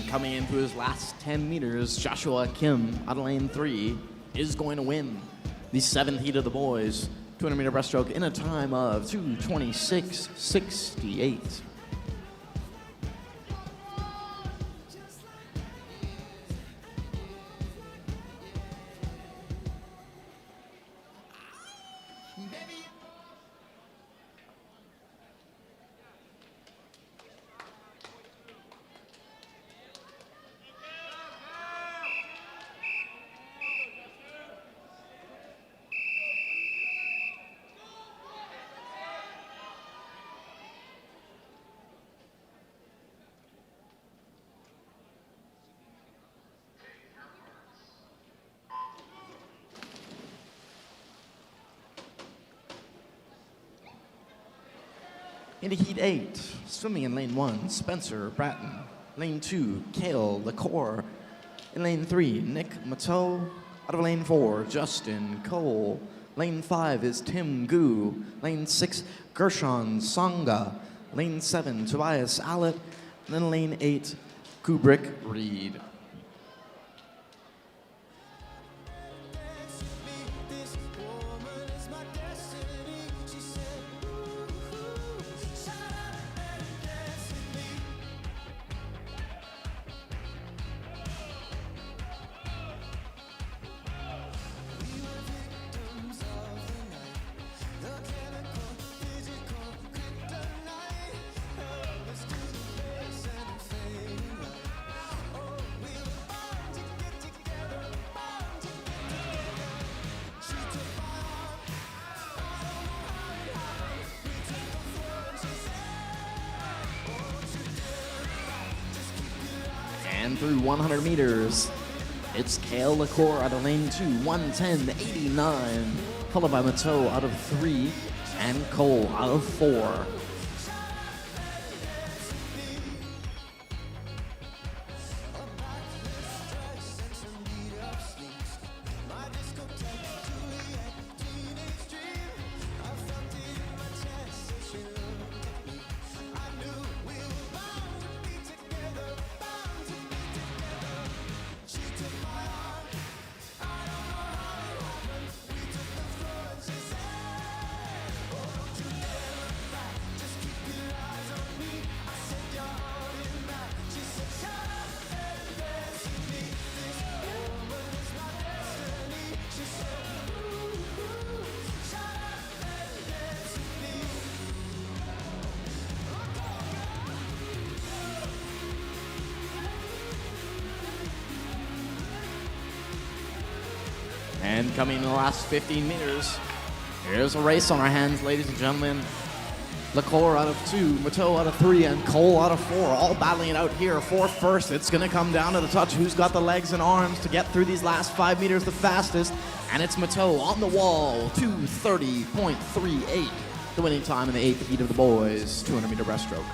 Coming into his last 10 meters, Joshua Kim out of lane 3 is going to win the 7th heat of the boys 200-meter breaststroke in a time of 2:26.68. Into Heat 8, swimming in Lane 1, Spencer Bratton. Lane 2, Kale Lacour. In Lane 3, Nick Mateau. Out of Lane 4, Justin Cole. Lane 5 is Tim Gu. Lane 6, Gershon Songa. Lane 7, Tobias Allett. And then Lane 8, Kubrick Reed. And through 100 meters, it's Kale Lacour out of Lane 2, 1:10.89, followed by Mateau out of 3, and Cole out of 4. And coming in the last 15 meters, here's a race on our hands, ladies and gentlemen. Lacour out of 2, Mateau out of 3, and Cole out of 4, all battling it out here for first. It's going to come down to the touch. Who's got the legs and arms to get through these last 5 meters the fastest? And it's Mateau on the wall, 2:30.38, the winning time in the 8th heat of the boys, 200-meter breaststroke.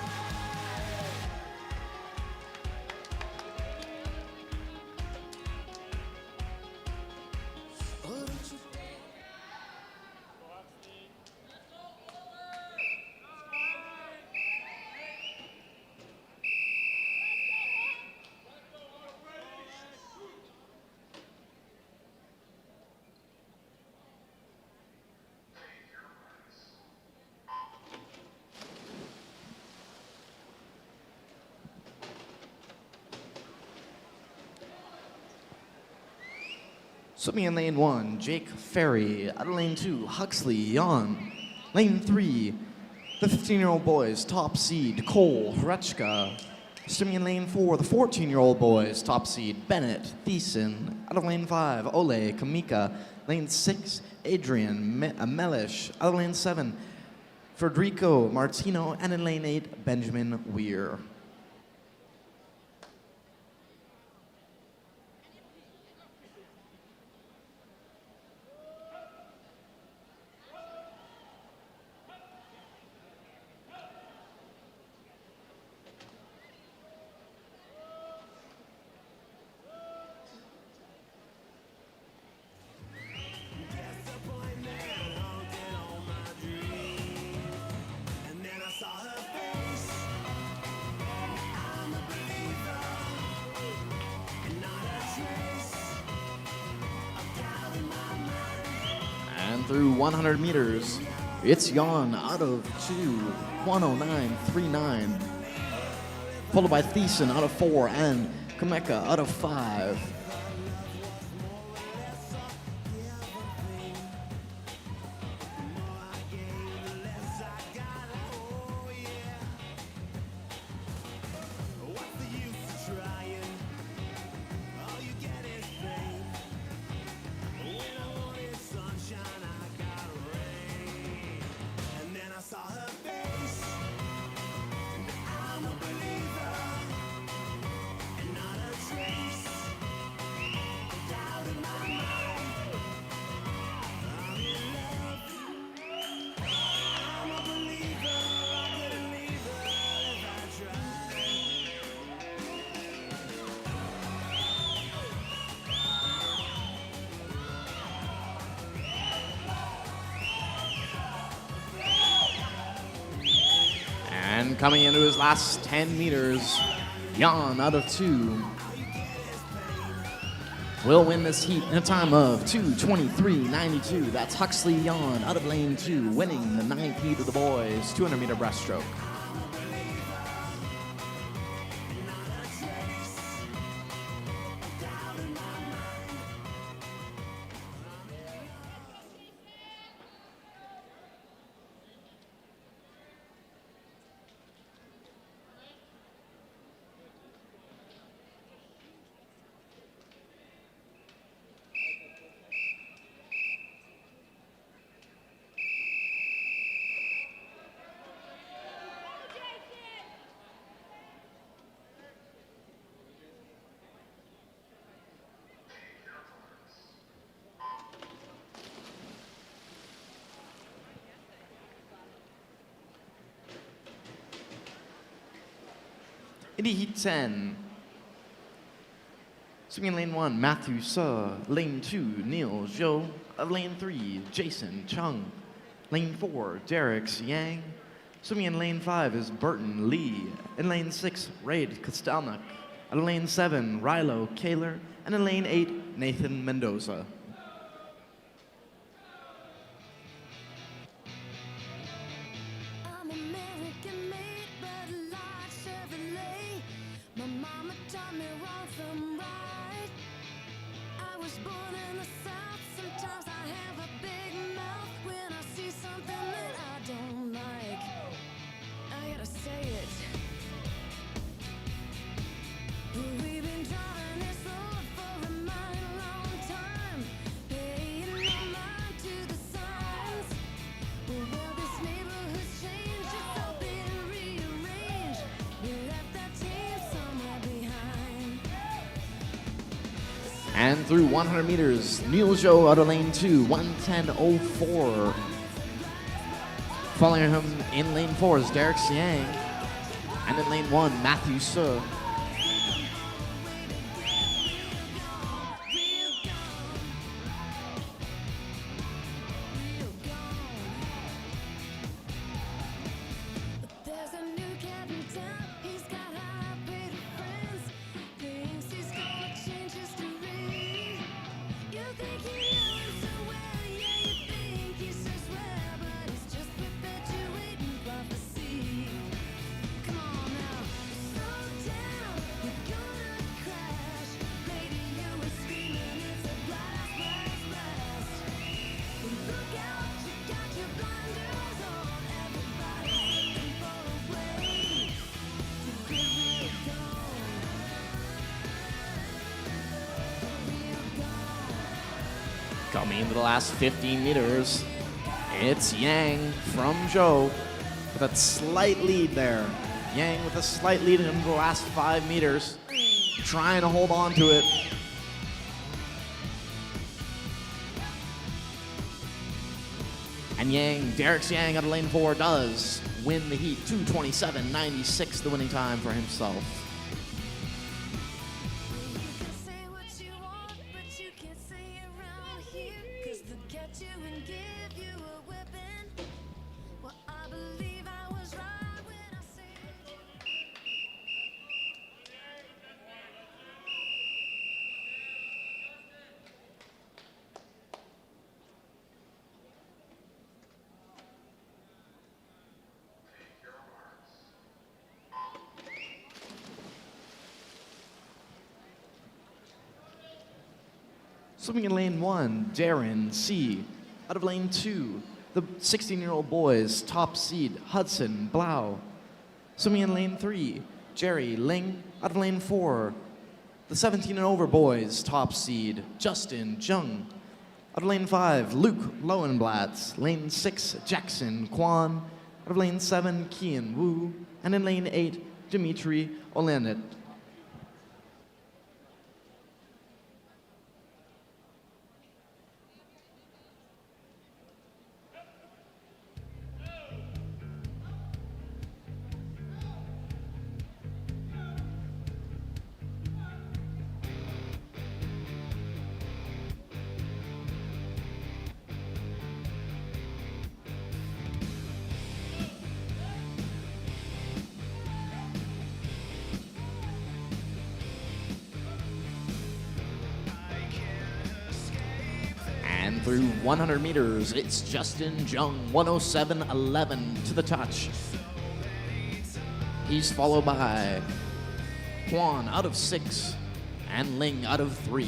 Swimming in Lane 1, Jake Ferry. Out of Lane 2, Huxley Yon. Lane 3, the 15-year-old boys, top seed, Cole Hrechka. Swimming in Lane 4, the 14-year-old boys, top seed, Bennett Thiessen. Out of Lane 5, Ole Kamika. Lane 6, Adrian Melish. Out of Lane 7, Federico Martino. And in Lane 8, Benjamin Weir. And through 100 meters, it's Yon out of 2, 1:09.39. Followed by Thiessen out of 4 and Kameka out of 5. coming into his last 10 meters, Jan out of 2 will win this heat in a time of 2:23.92. That's Huxley Jan out of lane 2, winning the 9th heat of the boys 200-meter breaststroke. Into heat 10. Swinging lane 1, Matthew Suh. Lane 2, Neil Zhou. Of lane 3, Jason Chung. Lane 4, Derek Yang. Swimming in lane 5 is Burton Lee. In lane 6, Raid Kostelnik. In lane 7, Rilo Kaler. And in lane 8, Nathan Mendoza. And through 100 meters, Neil Zhou out of lane 2, 1:10.04. Following him in lane 4 is Derek Siang. And in lane 1, Matthew Suh. Coming into the last 15 meters, it's Yang from Zhou with a slight lead there. Yang with a slight lead into the last 5 meters, trying to hold on to it. And Yang, Derek Yang out of lane 4 does win the heat, 2:27.96, the winning time for himself. Swimming in lane 1, Darren C. Out of lane 2, the 16-year-old boys, top seed, Hudson Blau. Swimming in lane 3, Jerry Ling. Out of lane 4, the 17 and over boys, top seed, Justin Jung. Out of lane 5, Luke Lowenblatz. Lane 6, Jackson Kwan. Out of lane 7, Kian Wu. And in lane 8, Dmitry Olenet. And through 100 meters, it's Justin Jung, 107.11 to the touch. He's followed by Quan out of 6 and Ling out of 3.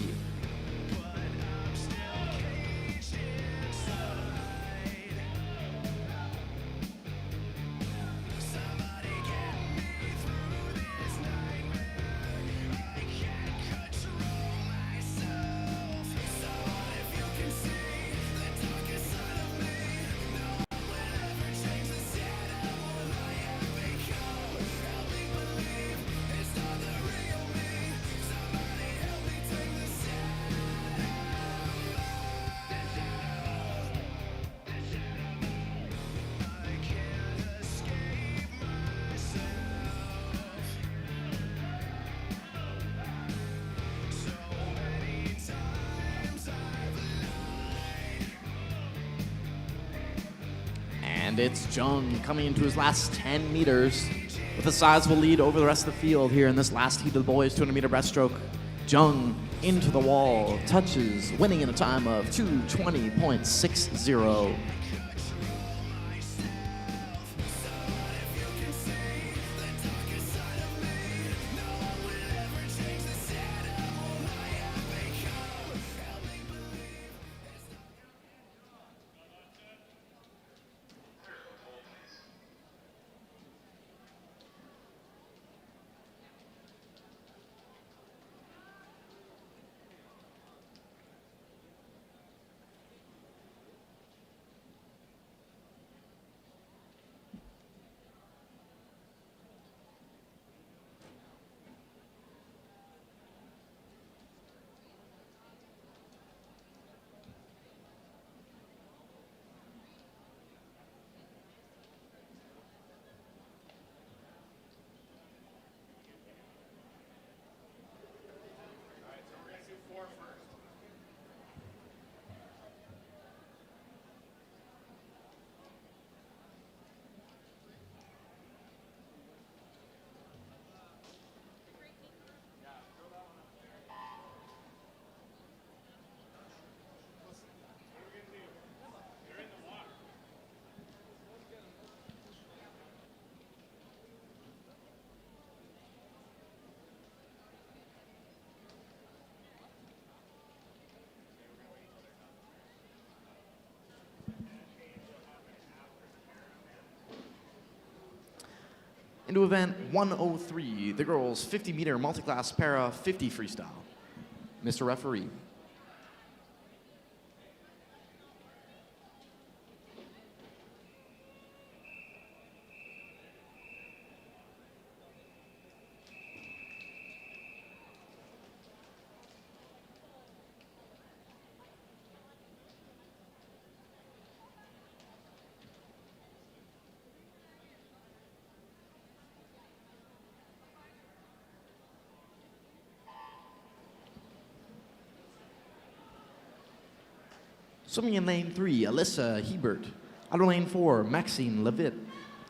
And it's Jung coming into his last 10 meters with a sizable lead over the rest of the field here in this last heat of the boys 200-meter breaststroke. Jung into the wall, touches, winning in a time of 2:20.60. Into event 103, the girls 50-meter multiclass para 50 freestyle. Mr. Referee. Swimming in lane 3, Alyssa Hebert. Out of lane 4, Maxine Levitt.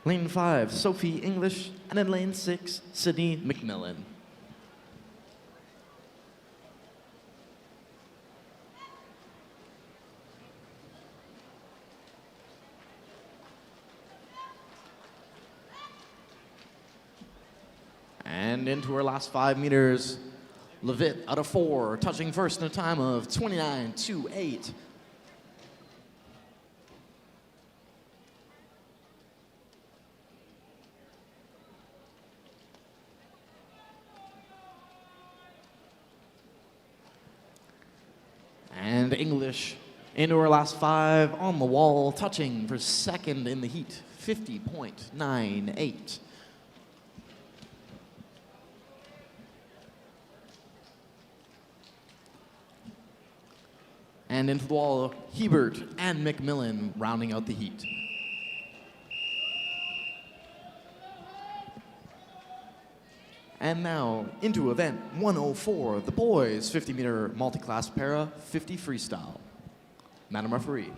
Lane 5, Sophie English. And in lane 6, Sydney McMillan. And into her last 5 meters, Levitt out of 4, touching first in a time of 29.28. And English into her last 5 on the wall, touching for second in the heat, 50.98. And into the wall, Hebert and McMillan rounding out the heat. And now into event 104, the boys 50-meter multiclass para 50 freestyle. Madam Referee.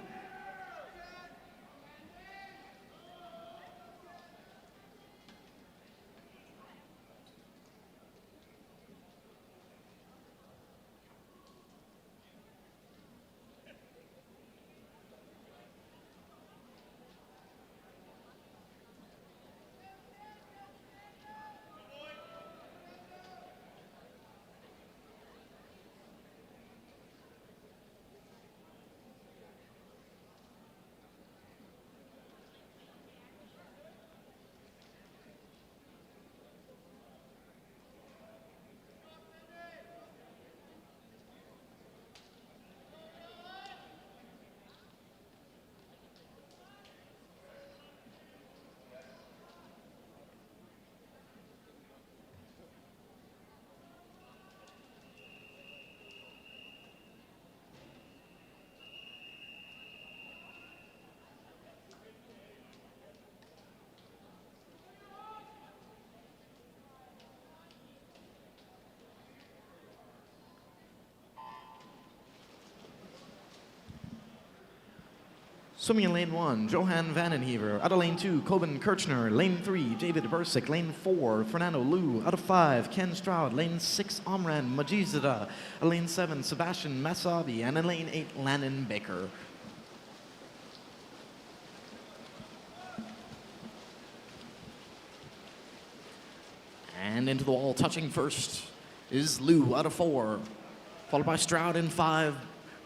Swimming in lane 1, Johan Vandenhever. Out of lane 2, Coben Kirchner. Lane 3, David Bursick. Lane 4, Fernando Liu. Out of 5, Ken Stroud. Lane 6, Omran Majizada. Lane 7, Sebastian Masabi. And in lane 8, Landon Baker. And into the wall, touching first, is Liu out of 4. Followed by Stroud in 5,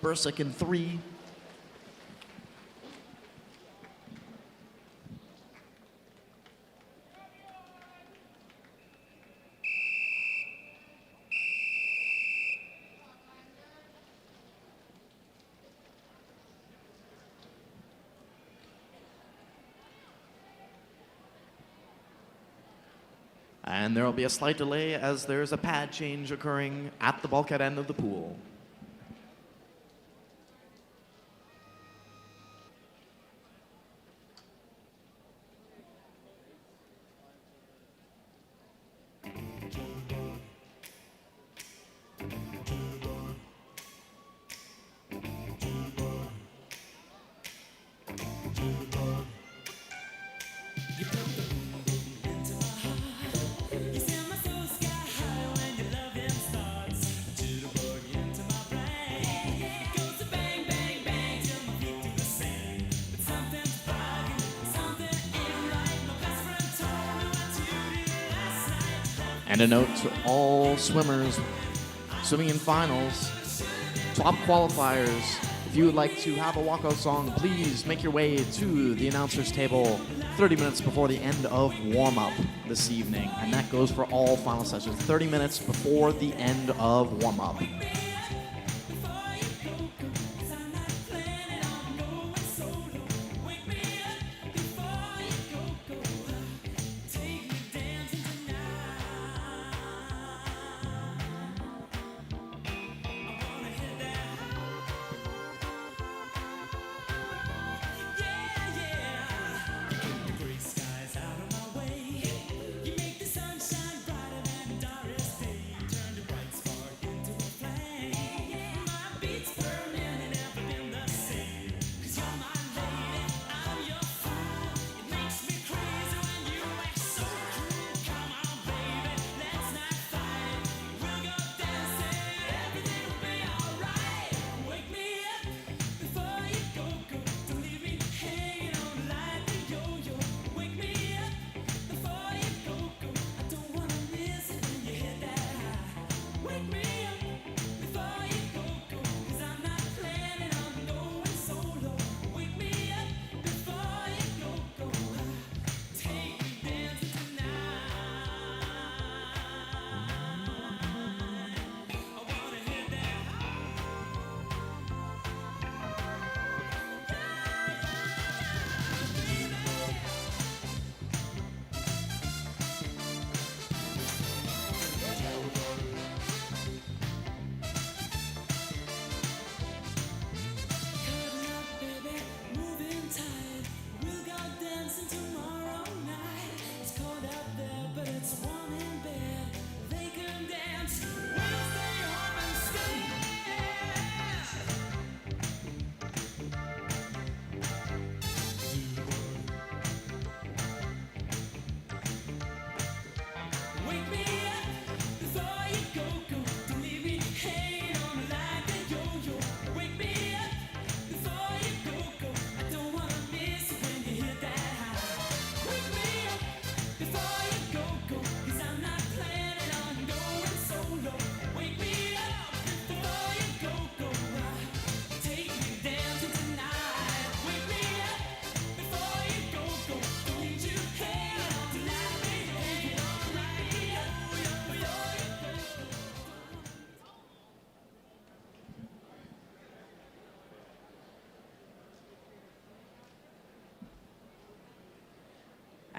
Bursick in 3. And there will be a slight delay as there's a pad change occurring at the bulkhead end of the pool. And a note to all swimmers swimming in finals, top qualifiers, if you would like to have a walkout song, please make your way to the announcer's table 30 minutes before the end of warm-up this evening. And that goes for all final sessions, 30 minutes before the end of warm-up.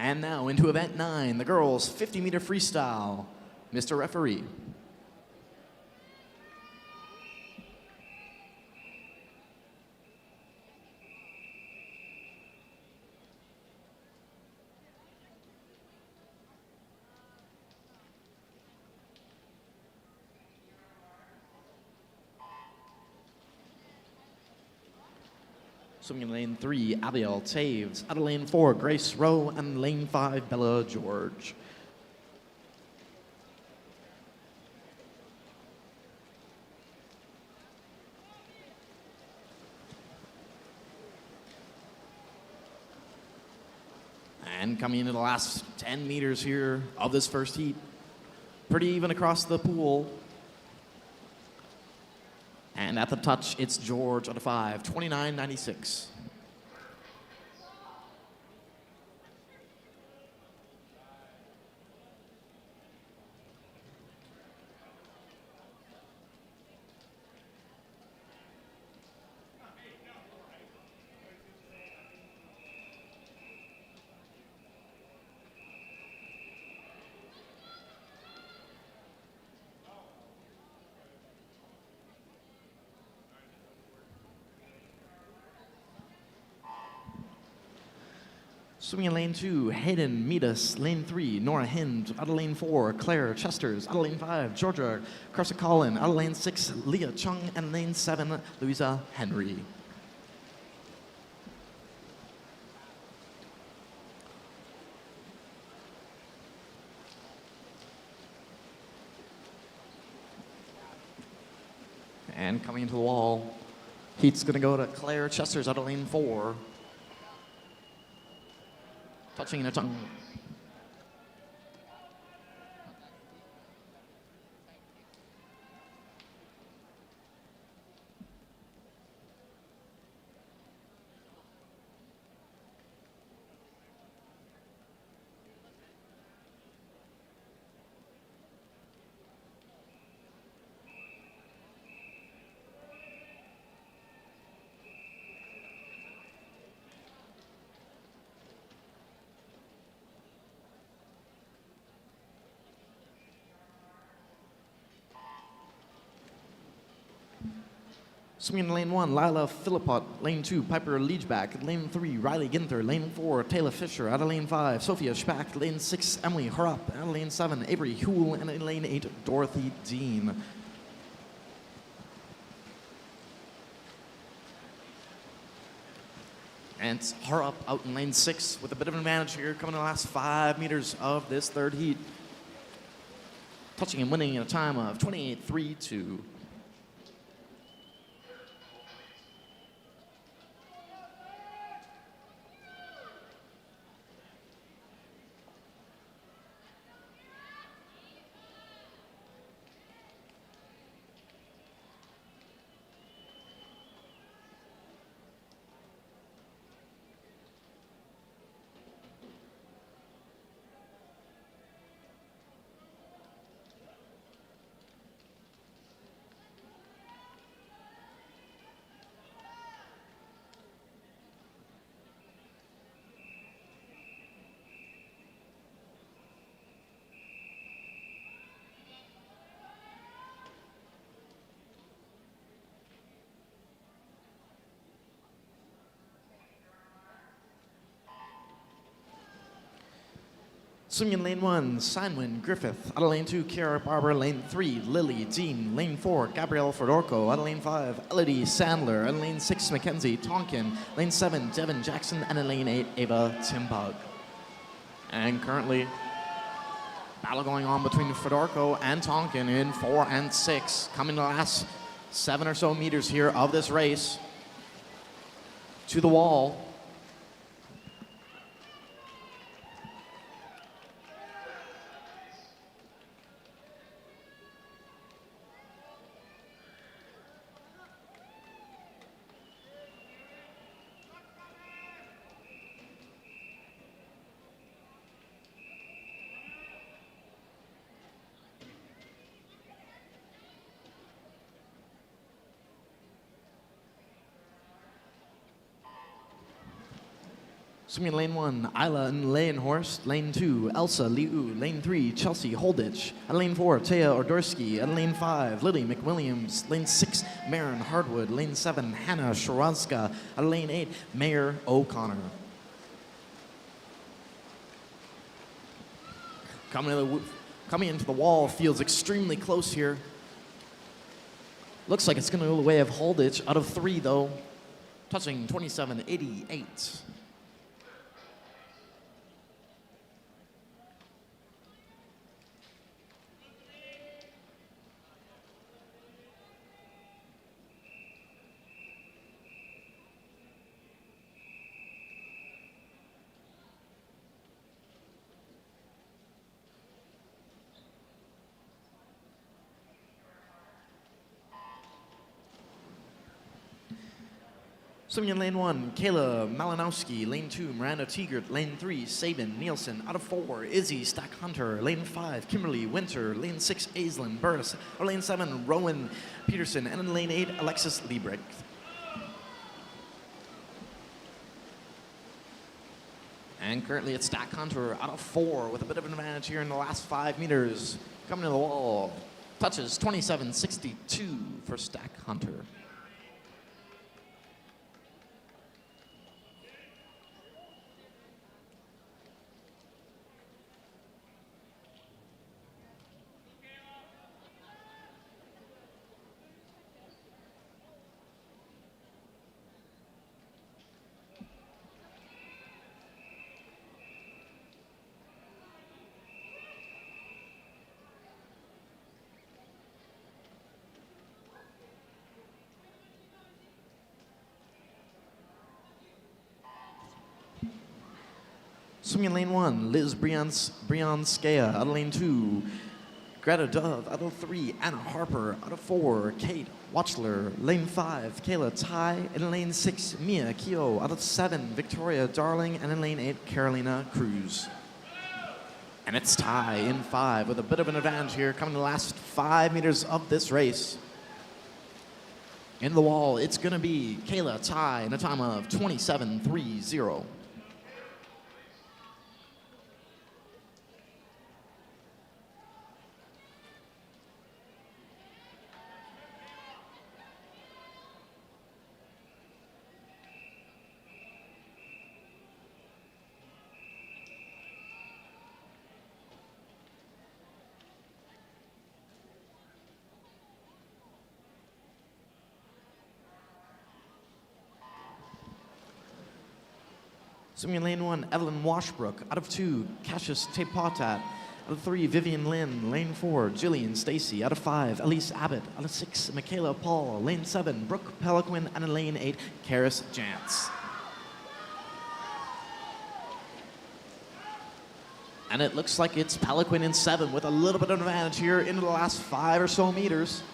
And now into event 9, the girls 50-meter freestyle. Mr. Referee. Swimming in lane 3, Abiel Taves. Out of lane 4, Grace Rowe. And lane 5, Bella George. And coming into the last 10 meters here of this first heat. Pretty even across the pool. And at the touch, it's George out of 5, 29.96. Swimming in lane 2, Hayden Meadus. Lane 3, Nora Hind. Out of lane 4, Claire Chesters. Out of lane 5, Georgia Carsacollin. Out of lane 6, Leah Chung. And lane 7, Louisa Henry. And coming into the wall, heat's going to go to Claire Chesters out of lane 4. Touching the tongue. Swimming in lane 1, Lila Philippot. Lane 2, Piper Leachback. Lane 3, Riley Ginther. Lane 4, Taylor Fisher. Out of lane 5, Sophia Spack. Lane 6, Emily Harrop. Out of lane 7, Avery Huel. And in lane 8, Dorothy Dean. And it's Harrop out in lane 6 with a bit of an advantage here, coming in the last 5 meters of this third heat. Touching and winning in a time of 28.32. Swimming in lane 1, Signwin Griffith. Out of lane 2, Kiara Barber. Lane 3, Lily Dean. Lane 4, Gabrielle Fedorko. Out of lane 5, Elodie Sandler. Out of lane 6, Mackenzie Tonkin. Lane 7, Devin Jackson. And in lane 8, Ava Timbug. And currently, battle going on between Fedorko and Tonkin in 4 and 6. Coming to the last 7 or so meters here of this race. To the wall. Swimming in lane 1, Isla and Leyenhorst. Lane 2, Elsa Liu. Lane 3, Chelsea Holditch. At lane 4, Taya Ordorsky. At lane 5, Lily McWilliams. Lane 6, Maren Hardwood. Lane 7, Hannah Sharazka. At lane 8, Mayor O'Connor. Coming into the wall, feels extremely close here. Looks like it's going to go the way of Holditch out of 3, though. touching 27.88. Swimming in lane 1, Kayla Malinowski. Lane 2, Miranda Tegert. Lane 3, Sabin Nielsen. Out of 4, Izzy Stack Hunter. Lane 5, Kimberly Winter. Lane 6, Aislinn Burris. Or lane 7, Rowan Peterson. And in lane 8, Alexis Liebrecht. And currently it's Stack Hunter out of 4 with a bit of an advantage here in the last 5 meters. Coming to the wall. Touches 27.62 for Stack Hunter. Swimming in lane 1, Liz Brianskaya. Out of lane 2, Greta Dove. Out of 3, Anna Harper. Out of 4, Kate Watchler. Lane 5, Kayla Tai. In lane 6, Mia Keogh. Out of 7, Victoria Darling. And in lane 8, Carolina Cruz. And it's tie in 5 with a bit of an advantage here coming to the last 5 meters of this race. In the wall, it's going to be Kayla Tai in a time of 27.30. Swimming in lane 1, Evelyn Washbrook. Out of 2, Cassius Tepotat. Out of 3, Vivian Lynn. Lane 4, Jillian Stacy. Out of 5, Elise Abbott. Out of 6, Michaela Paul. Lane 7, Brooke Peliquin. And in lane 8, Karis Jantz. And it looks like it's Peliquin in 7 with a little bit of advantage here into the last 5 or so meters.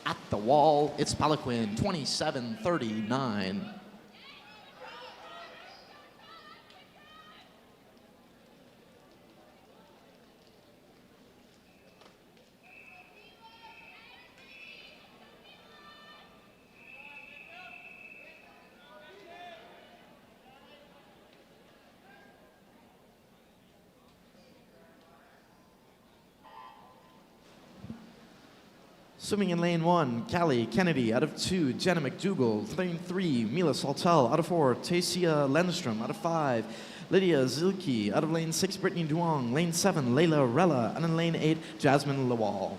At the wall, it's Peliquin, 27.39. Swimming in lane 1, Callie Kennedy. Out of 2, Jenna McDougall. Lane 3, Mila Saltel. Out of 4, Tasia Lindstrom. Out of 5, Lydia Zilke. Out of lane 6, Brittany Duong. Lane 7, Layla Rella. And in lane 8, Jasmine Lawal.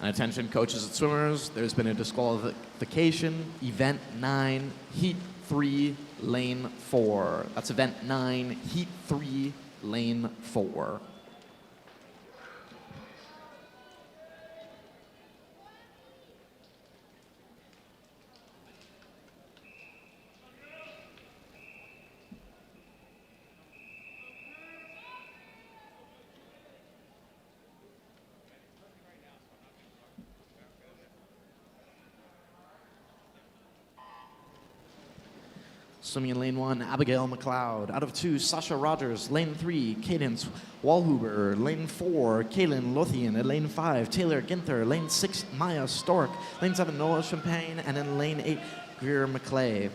And attention coaches and swimmers, there's been a disqualification. Event 9, Heat 3, Lane 4. That's Event 9, Heat 3, Lane 4. Swimming in lane 1, Abigail McLeod. Out of 2, Sasha Rogers. Lane 3, Cadence Walhuber. Lane 4, Kaylin Lothian. At lane 5, Taylor Ginther. Lane 6, Maya Stork. Lane 7, Noah Champagne. And in lane 8, Greer McClay.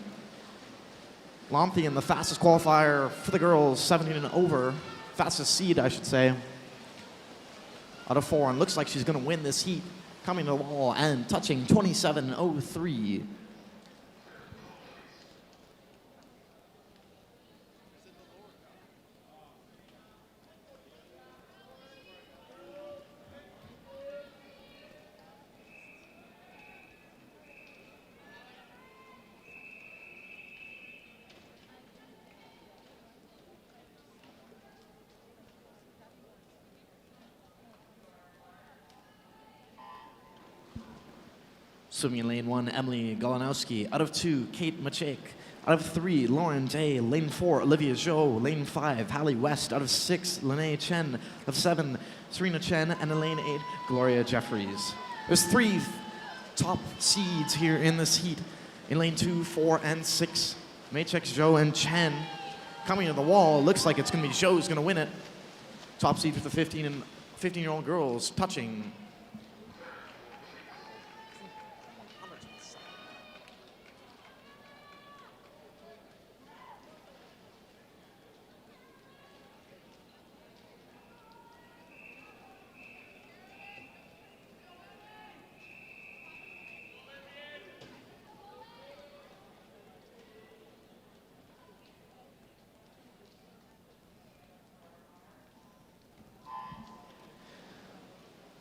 Lothian, the fastest qualifier for the girls, 17 and over. Fastest seed, I should say. Out of 4, and looks like she's going to win this heat. Coming to the wall and touching 27.03. Swimming in lane 1, Emily Golanowski. Out of 2, Kate Machek. Out of 3, Lauren J. Lane 4, Olivia Zhou. Lane 5, Hallie West. Out of 6, Lene Chen. Out of 7, Serena Chen. And in lane 8, Gloria Jeffries. There's 3 top seeds here in this heat. In lane 2, 4, and 6, Machek, Zhou, and Chen. Coming to the wall, looks like it's going to be Zhou who's going to win it. Top seed for the 15-year-old girls touching.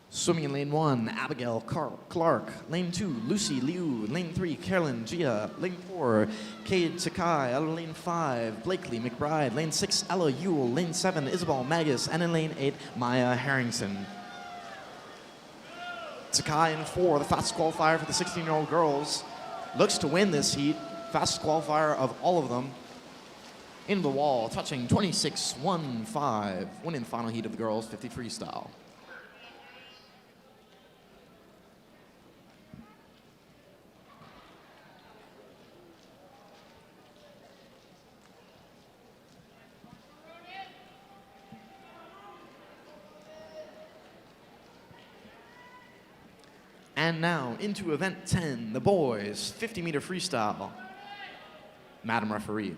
Swimming in lane 1, Abigail Clark. Lane 2, Lucy Liu. Lane 3, Carolyn Gia. Lane 4, Cade Sakai. Out of lane 5, Blakely McBride. Lane 6, Ella Ewell. Lane 7, Isabel Magus. And in lane 8, Maya Harrington. Sakai in 4, the fastest qualifier for the 16-year-old girls. Looks to win this heat. Fastest qualifier of all of them. Into the wall, touching 26.15. Winning final heat of the girls, 50 freestyle. And now into event 10, the boys, 50-meter freestyle. Madam Referee.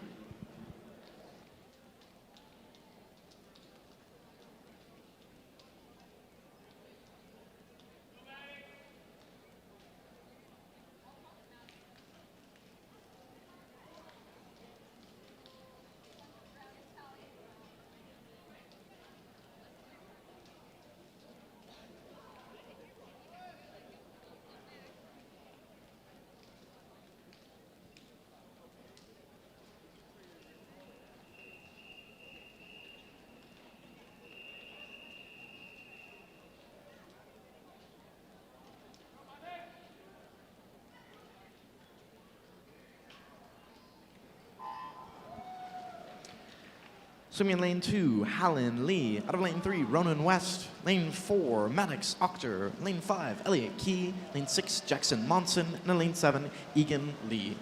Swimming in lane 2, Hallen Lee. Out of lane 3, Ronan West. Lane 4, Maddox Octor. Lane 5, Elliot Key. Lane 6, Jackson Monson. And in lane 7, Egan Lee.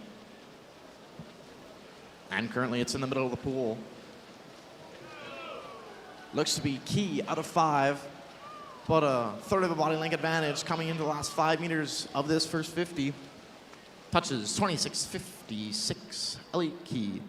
And currently it's in the middle of the pool. Looks to be Key out of 5, but a third of a body length advantage coming into the last 5 meters of this first 50. Touches 26.56, Elliot Key.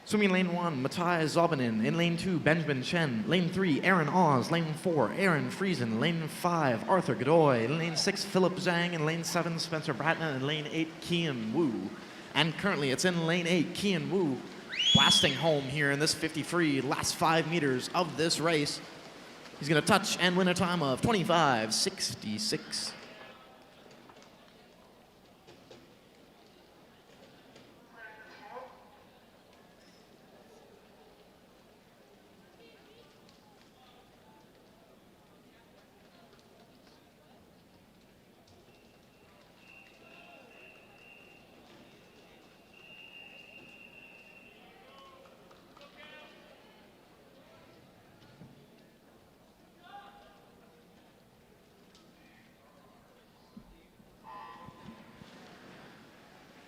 Swimming lane 1, Matthias Zobanin. In lane 2, Benjamin Chen. Lane 3, Aaron Oz. Lane 4, Aaron Friesen. Lane 5, Arthur Godoy. In lane 6, Philip Zhang. In lane 7, Spencer Bratton. In lane 8, Kian Wu. And currently it's in lane 8, Kian Wu blasting home here in this 50 free, last 5 meters of this race. He's going to touch and win a time of 25.66.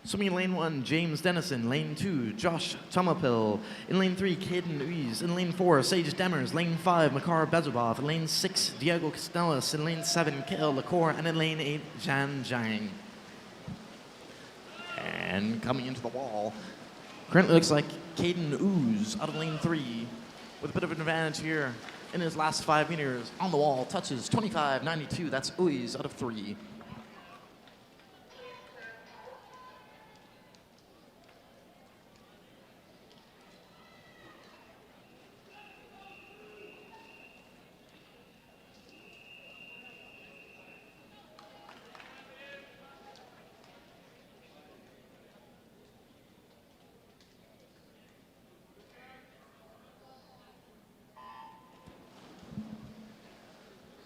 Swimming in lane 1, James Dennison. Lane 2, Josh Tomapil. In lane 3, Caden Uiz. In lane 4, Sage Demers. Lane 5, Makar Bezubov. In lane 6, Diego Castellas. In lane 7, Kale Lacour. And in lane 8, Jan Zhang. And coming into the wall, currently looks like Caden Ooze out of lane 3 with a bit of an advantage here in his last 5 meters on the wall. Touches 25.92. That's Ooze out of 3.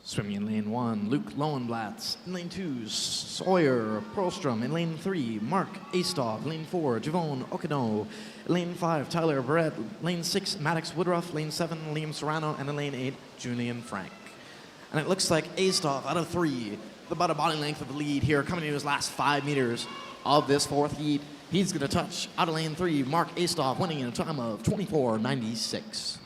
Swimming in lane 1, Luke Lowenblatz. In lane 2, Sawyer Perlstrom. In lane 3, Mark Astov. Lane 4, Javon Okino. Lane 5, Tyler Barrett. Lane 6, Maddox Woodruff. Lane 7, Liam Serrano. And in lane 8, Julian Frank. And it looks like Astov out of 3, about a body length of the lead here, coming into his last 5 meters of this fourth heat. He's going to touch out of lane 3, Mark Astov, winning in a time of 24:96.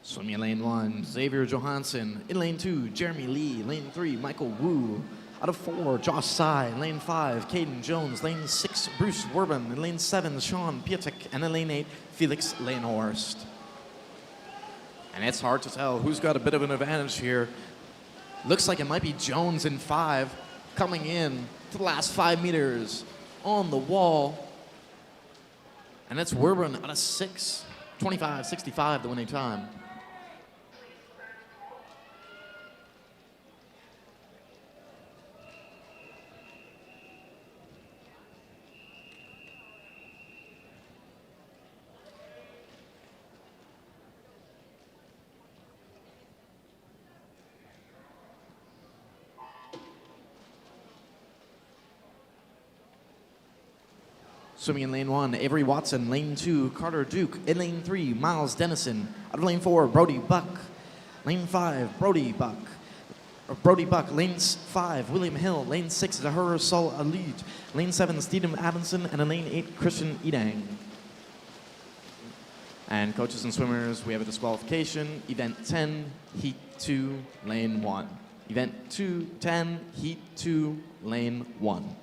Swimming in lane 1, Xavier Johansson. In lane 2, Jeremy Lee. Lane 3, Michael Wu. Out of 4, Josh Tsai. In lane 5, Caden Jones. Lane 6, Bruce Werben. In lane 7, Sean Pietek. And in lane 8, Felix Lanehorst. And it's hard to tell who's got a bit of an advantage here. Looks like it might be Jones in 5, coming in to the last 5 meters on the wall. And it's Werben out of 6, 25:65, the winning time. Swimming in lane 1, Avery Watson. Lane 2, Carter Duke. In lane 3, Miles Dennison. Out of lane 4, Brody Buck. Lane 5, Brody Buck. Lane 5, William Hill. Lane 6, Zahur Sol Alit. Lane 7, Stephen Adamson. And in lane 8, Christian Edang. And coaches and swimmers, we have a disqualification. Event 10, Heat 2, Lane 1. Event 10, Heat 2, Lane 1.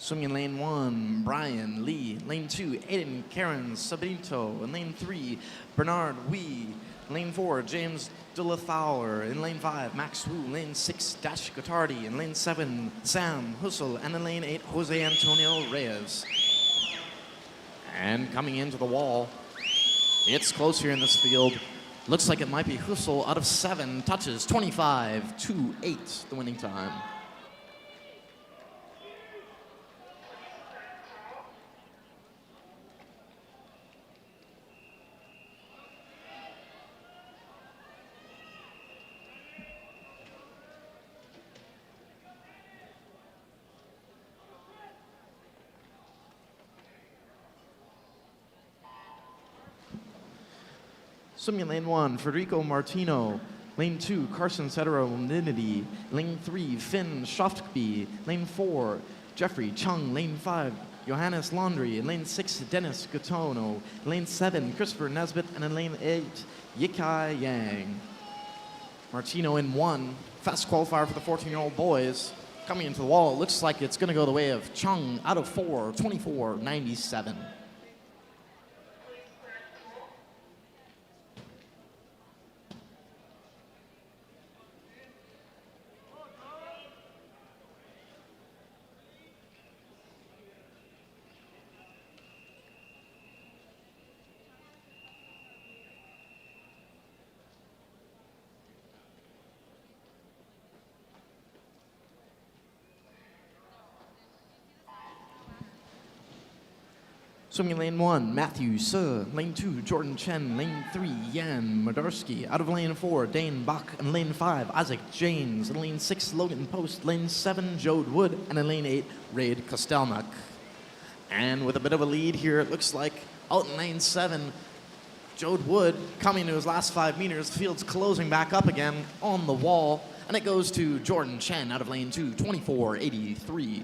Swimming in lane 1, Brian Lee. Lane 2, Aiden Karen Sabito. In lane 3, Bernard Wee. Lane 4, James Dillafowler. In lane 5, Max Wu. Lane 6, Dash Gottardi. In lane 7, Sam Hussel. And in lane 8, Jose Antonio Reyes. And coming into the wall, it's close here in this field. Looks like it might be Hussel out of 7 touches, 25:28, the winning time. Swimming in lane 1, Federico Martino. Lane 2, Carson Cetero-Ninity. Lane 3, Finn Shoftby. Lane 4, Jeffrey Chung. Lane 5, Johannes Laundry. In lane 6, Dennis Gatono. Lane 7, Christopher Nesbitt. And in lane 8, Yikai Yang. Martino in 1, fast qualifier for the 14-year-old boys. Coming into the wall, it looks like it's going to go the way of Chung out of 4, 24:97. Swimming in lane 1, Matthew Suh. Lane 2, Jordan Chen. Lane 3, Jan Modarski. Out of lane 4, Dane Bach. And lane 5, Isaac James. In lane 6, Logan Post. Lane 7, Jode Wood. And in lane 8, Raid Kostelnik. And with a bit of a lead here, it looks like out in lane 7, Jode Wood coming to his last 5 meters. The field's closing back up again on the wall. And it goes to Jordan Chen out of lane 2, 24:83.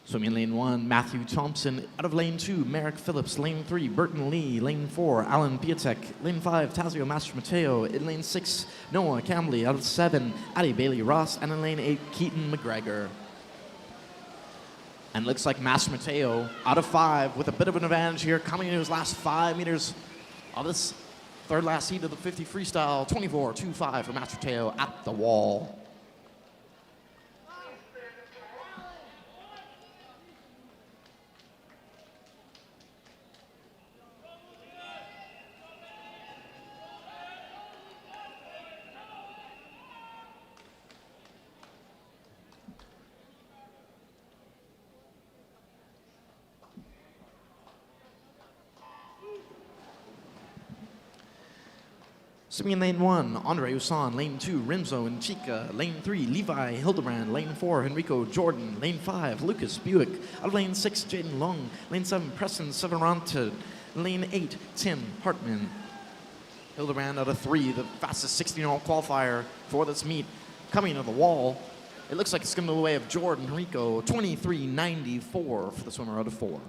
Swimming in lane 1, Matthew Thompson. Out of lane 2, Merrick Phillips. Lane 3, Burton Lee. Lane 4, Alan Piatek. Lane 5, Tazio Master Mateo. In lane 6, Noah Cambley. Out of 7, Addie Bailey Ross. And in lane 8, Keaton McGregor. And looks like Master Mateo, out of 5, with a bit of an advantage here, coming into his last 5 meters of this third last heat of the 50 freestyle. 24.25 for Master Mateo at the wall. Swimming in lane 1, Andre Usan. Lane 2, Rimzo and Chica. Lane 3, Levi Hildebrand. Lane 4, Henrico Jordan. Lane 5, Lucas Buick. Out of lane 6, Jaden Long. Lane 7, Preston Severante. Lane 8, Tim Hartman. Hildebrand out of 3, the fastest 16-year-old qualifier for this meet. Coming to the wall, it looks like it's going to go the way of Jordan Henrico. 23.94 for the swimmer out of 4.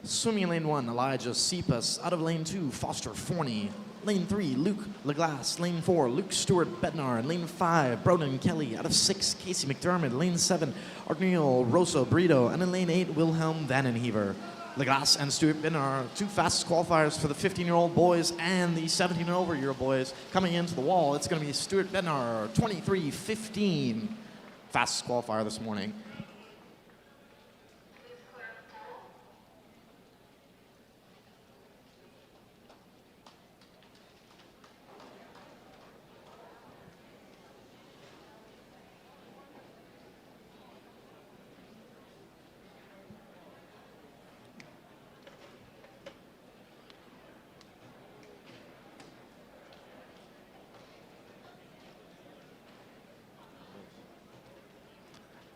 Swimming in lane 1, Elijah Cepas. Out of lane 2, Foster Forney. Lane 3, Luke Laglass. Lane 4, Luke Stewart Bednar. Lane 5, Broden Kelly. Out of 6, Casey McDermott. Lane 7, Arnil Rosso Brito. And in lane 8, Wilhelm Vandenhever. Laglass and Stewart Bednar, 2 fastest qualifiers for the 15-year-old boys and the 17 and over-year boys. Coming into the wall, it's going to be Stewart Bednar, 23.15. Fastest qualifier this morning.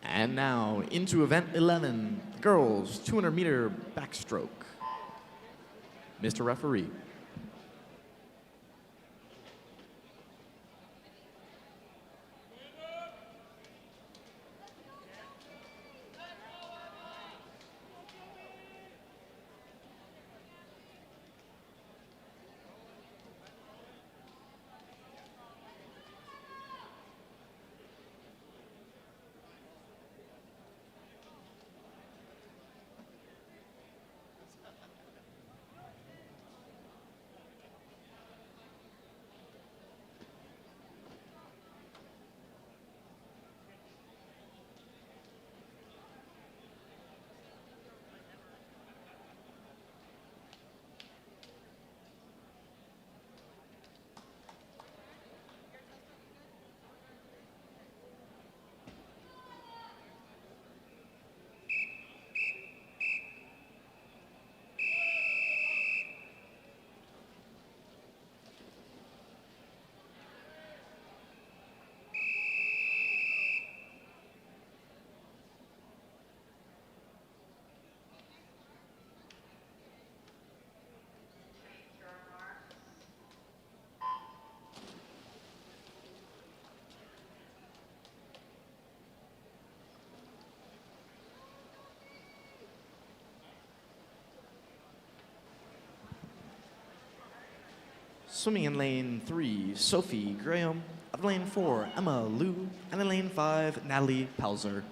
And now into event 11, girls 200-meter backstroke. Mr. Referee. Swimming in lane 3, Sophie Graham. Of lane 4, Emma Liu. And in lane 5, Natalie Pelzer.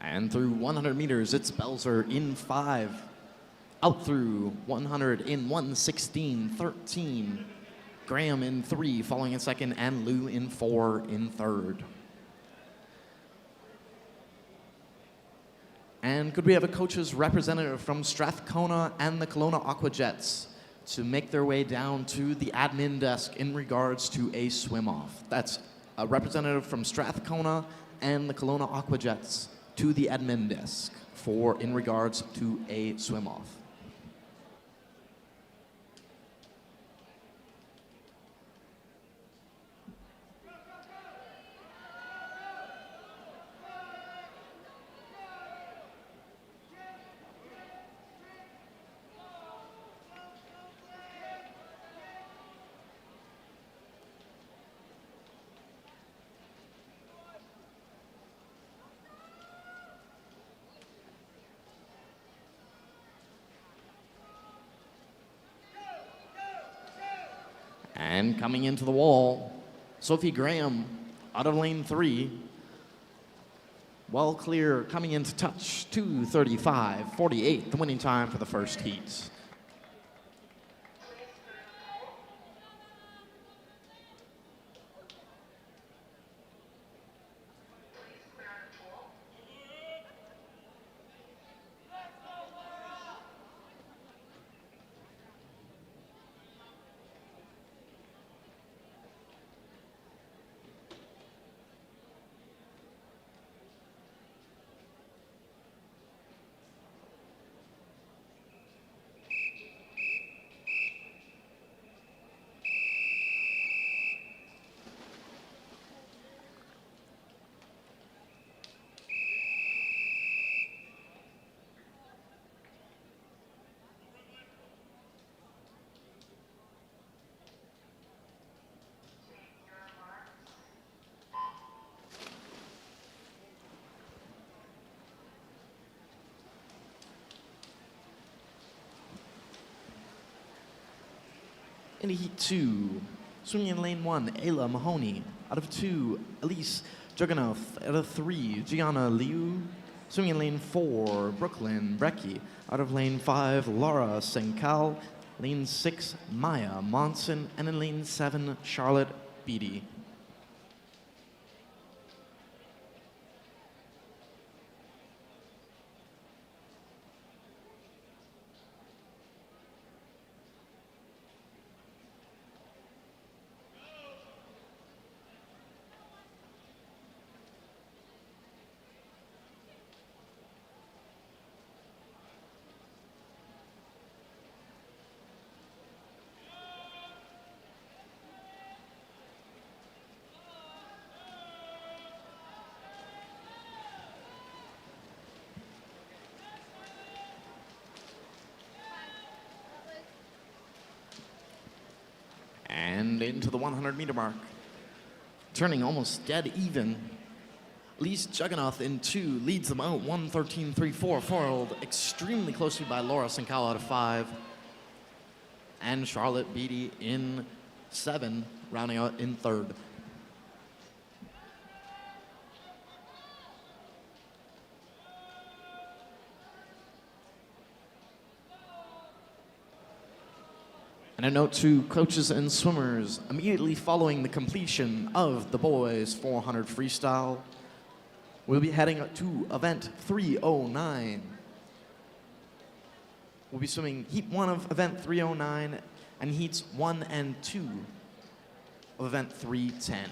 And through 100 meters, it's Belzer in 5. Out through 100 in 1:16.13. Graham in 3, following in second, and Lou in 4 in third. And could we have a coach's representative from Strathcona and the Kelowna Aqua Jets to make their way down to the admin desk in regards to a swim-off? That's a representative from Strathcona and the Kelowna Aqua Jets to the admin desk in regards to a swim-off. And coming into the wall, Sophie Graham out of lane 3. Well clear, coming into touch, 2:35.48, the winning time for the first heat. In heat 2, swimming in lane 1, Ayla Mahoney. Out of 2, Elise Jugganoth. Out of 3, Gianna Liu. Swimming in lane 4, Brooklyn Brecky. Out of lane 5, Laura Senkal. Lane 6, Maya Monson. And in lane 7, Charlotte Beatty. And into the 100-meter mark. Turning almost dead even. Elise Jugganoth in 2 leads them out, 1:13.34, followed extremely closely by Laura Senkal out of 5. And Charlotte Beatty in 7, rounding out in 3rd. And a note to coaches and swimmers, immediately following the completion of the boys 400 freestyle, we'll be heading to event 309. We'll be swimming heat 1 of event 309 and heats 1 and 2 of event 310.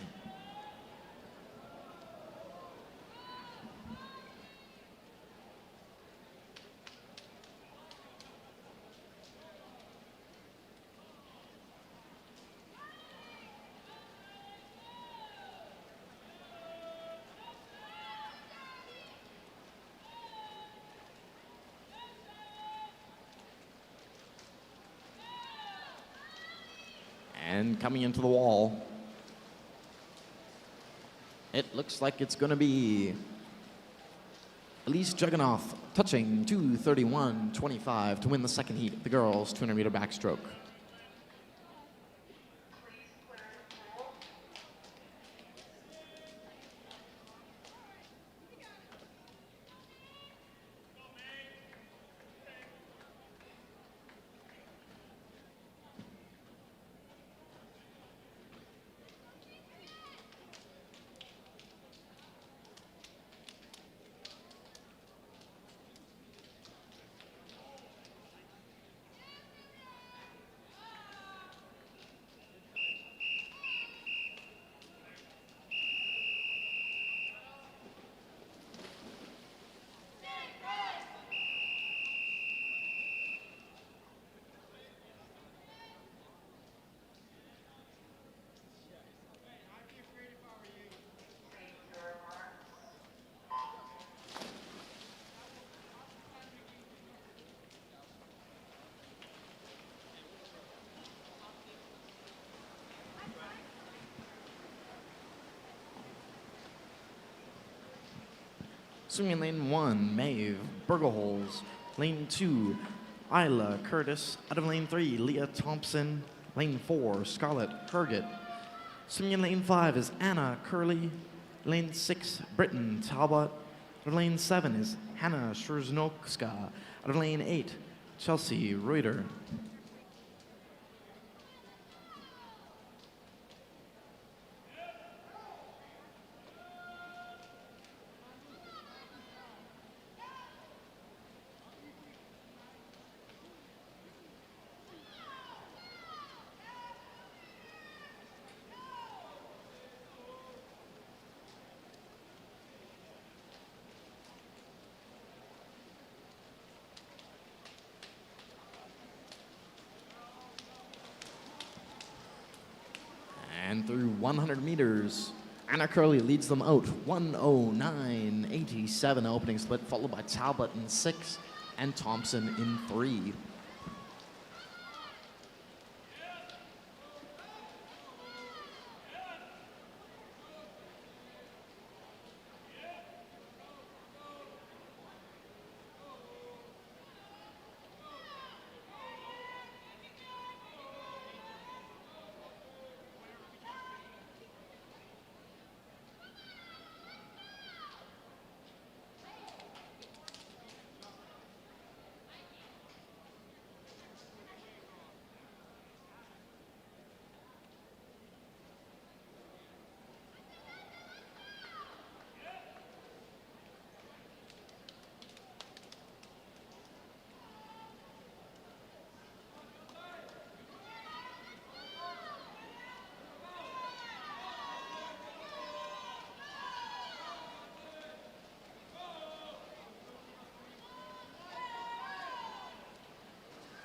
And coming into the wall, it looks like it's going to be Elise Jugganoth touching 2:31.25 to win the second heat, the girls 200-meter backstroke. Swimming in lane 1, Maeve Burgleholes. Lane 2, Isla Curtis. Out of lane 3, Leah Thompson. Lane 4, Scarlett Herget. Swimming in lane 5 is Anna Curley. Lane 6, Britton Talbot. Out of lane 7 is Hannah Szurzynowska. Out of lane 8, Chelsea Reuter. And through 100 meters, Anna Curley leads them out. 1:09.87 opening split, followed by Talbot in 6 and Thompson in 3.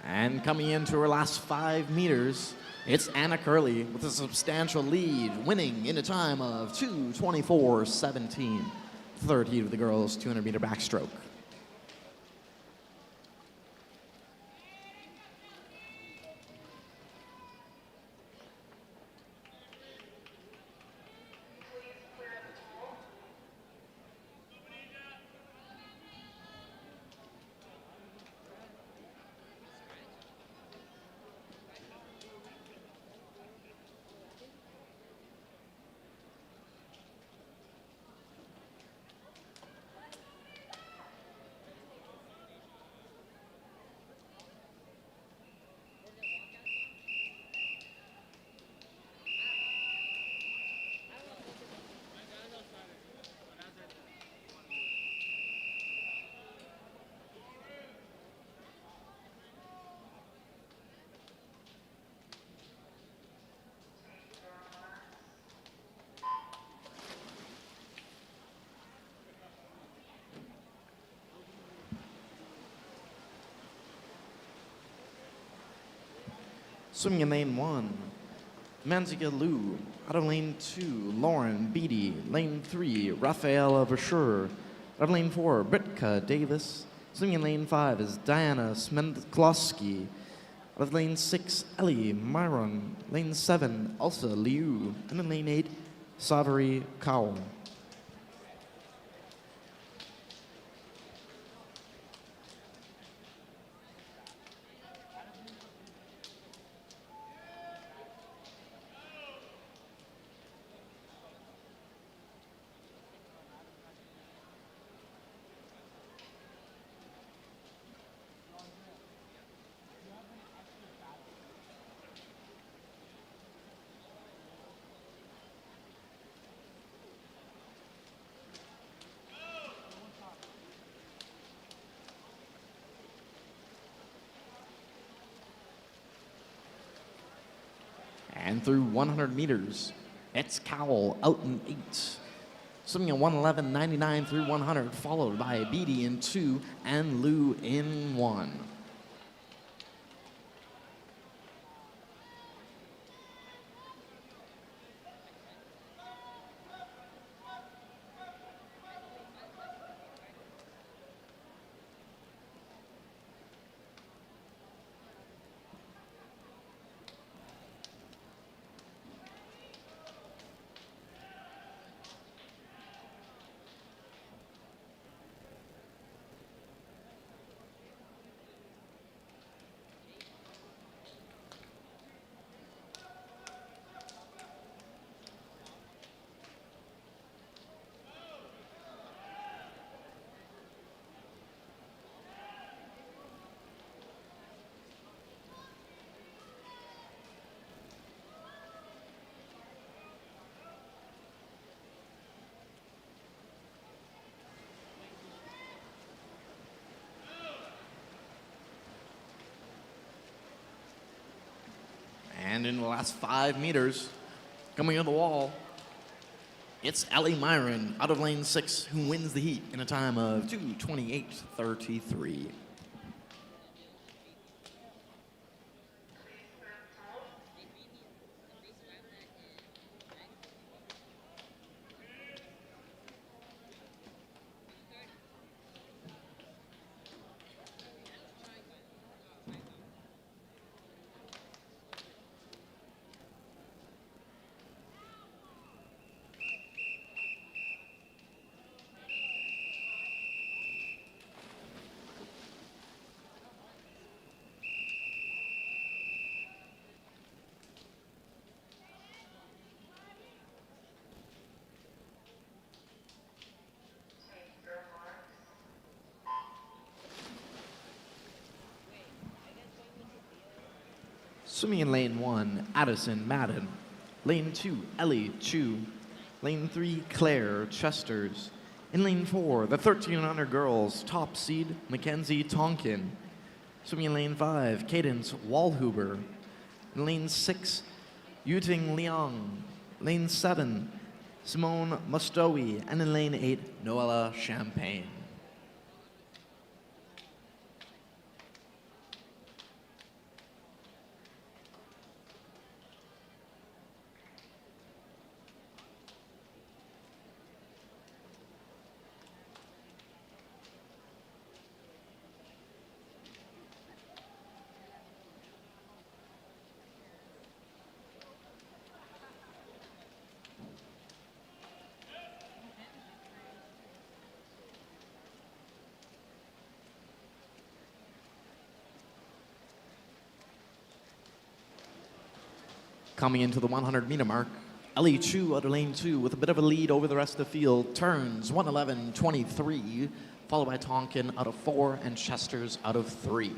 And coming into her last 5 meters, it's Anna Curley with a substantial lead, winning in a time of 2:24.17. Third heat of the girls' 200-meter backstroke. Swimming in lane 1, Manziga Liu. Out of lane 2, Lauren Beatty. Lane 3, Rafaela Verschur. Out of lane 4, Britka Davis. Swimming in lane 5 is Diana Smendklowski. Out of lane 6, Ellie Myron. Lane 7, Elsa Liu. And in lane 8, Savary Cowell. And through 100 meters, it's Cowell out in 8. Swimming at 1:11.99 through 100, followed by Beatty in 2 and Liu in 1. And in the last 5 meters, coming to the wall, it's Ellie Myron out of lane 6 who wins the heat in a time of 2:28.33. Swimming in lane 1, Addison Madden. Lane 2, Ellie Chu. Lane 3, Claire Chesters. In lane 4, the 1300 girls, top seed, Mackenzie Tonkin. Swimming in lane 5, Cadence Walhuber. In lane 6, Yuting Liang. Lane 7, Simone Mostowi. And in lane 8, Noella Champagne. Coming into the 100-meter mark, Ellie Chu out of lane 2 with a bit of a lead over the rest of the field. Turns 1:11.23, followed by Tonkin out of 4 and Chesters out of 3.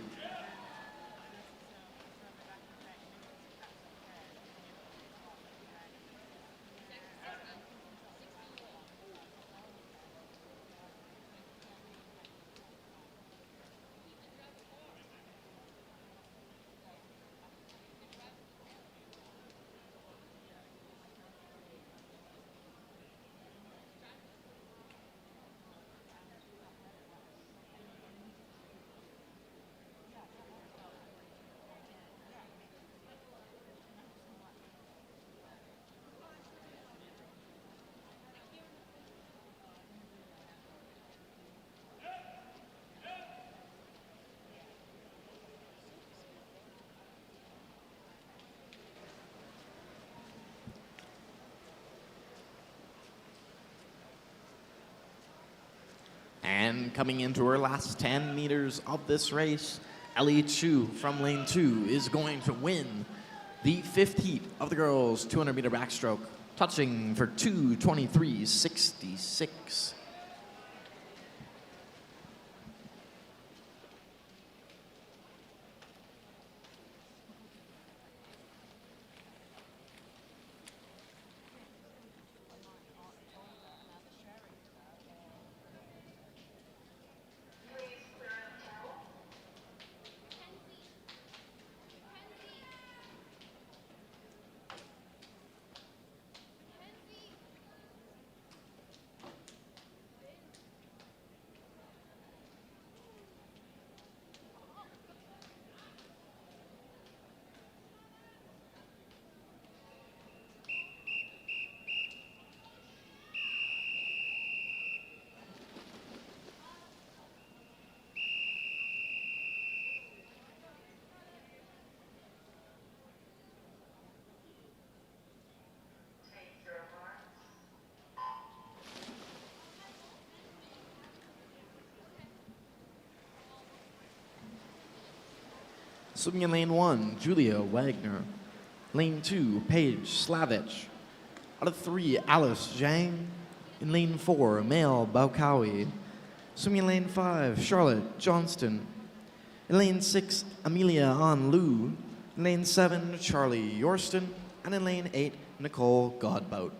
And coming into her last 10 meters of this race, Ellie Chu from lane 2 is going to win the 5th heat of the girls' 200-meter backstroke, touching for 2:23.66. Swimming in lane 1, Julia Wagner. Lane 2, Paige Slavich. Out of 3, Alice Zhang. In lane 4, Mail Baukawi. Swimming in lane 5, Charlotte Johnston. In lane 6, Amelia An Lu. In lane 7, Charlie Yorston. And in lane 8, Nicole Godbout.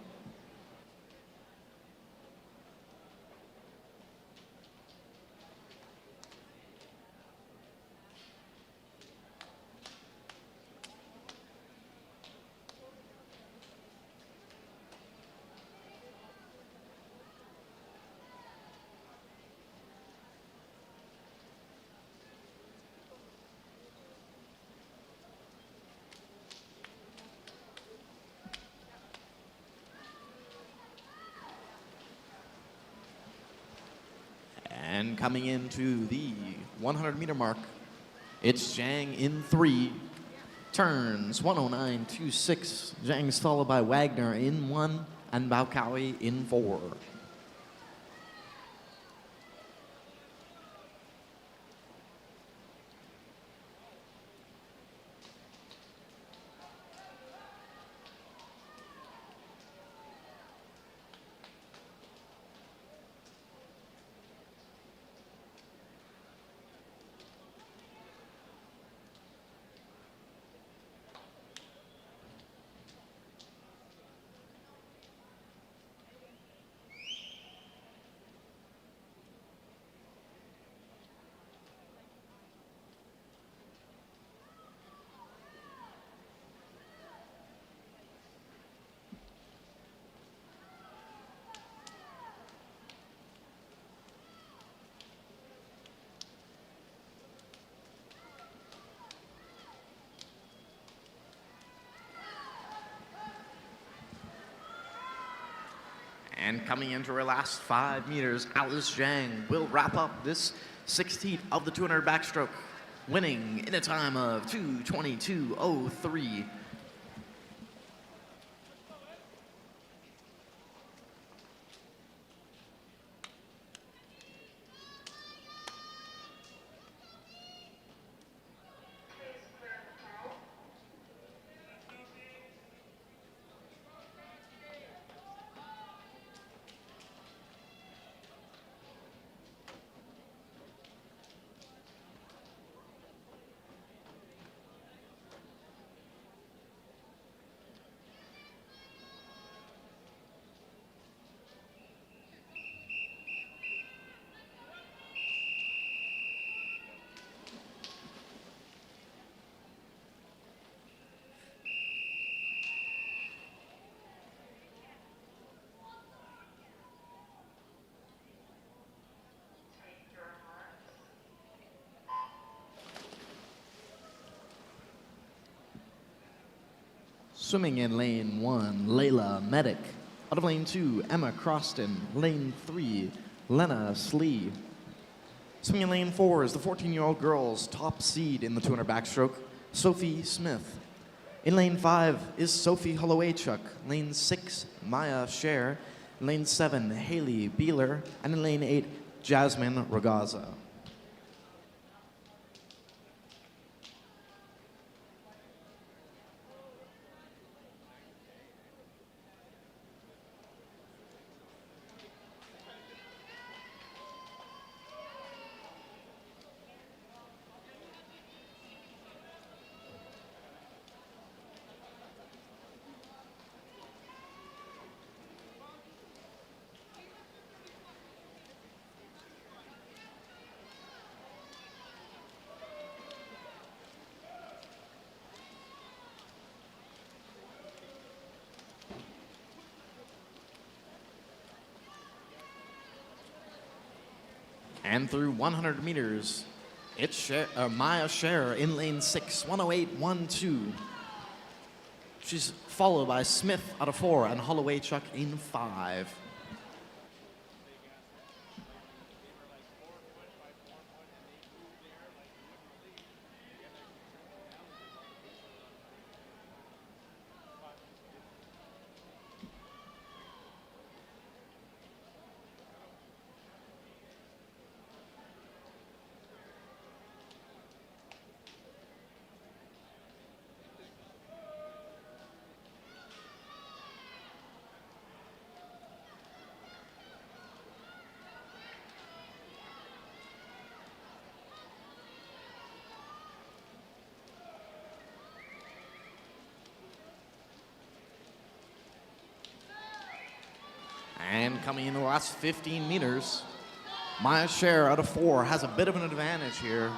And coming into the 100-meter mark, it's Zhang in 3. Turns 109.26. Zhang's followed by Wagner in 1 and Baokawi in 4. And coming into her last 5 meters, Alice Zhang will wrap up this 6th heat of the 200 backstroke, winning in a time of 2:22.03. Swimming in lane 1, Layla Medic. Out of lane 2, Emma Croston. Lane 3, Lena Slee. Swimming in lane 4 is the 14-year-old girls' top seed in the 200 backstroke, Sophie Smith. In lane 5 is Sophie Hollowaychuk. Lane 6, Maya Scher. Lane 7, Haley Beeler. And in lane 8, Jasmine Ragaza. And through 100 meters, it's Maya Scher in lane 6, 108.12. She's followed by Smith out of 4 and Hollowaychuk in 5. And coming in the last 15 meters, Maya Scher out of 4 has a bit of an advantage here,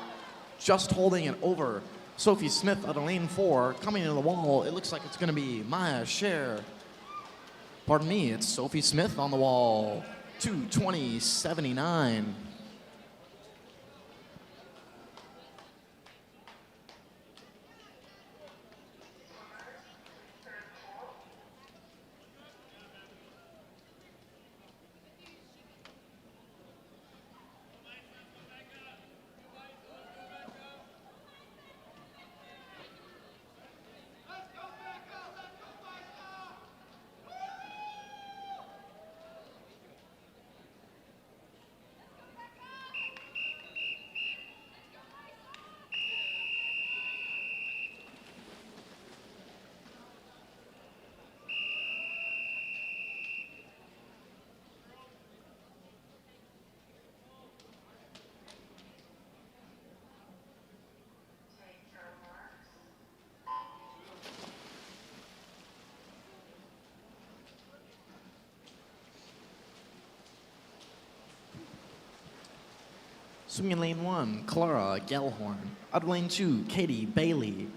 just holding it over Sophie Smith out of lane 4. Coming into the wall, it looks like it's going to be Maya Scher. Pardon me, it's Sophie Smith on the wall, 2:20.79. Swimming in lane 1, Clara Gellhorn. Out of lane 2, Katie Bailey.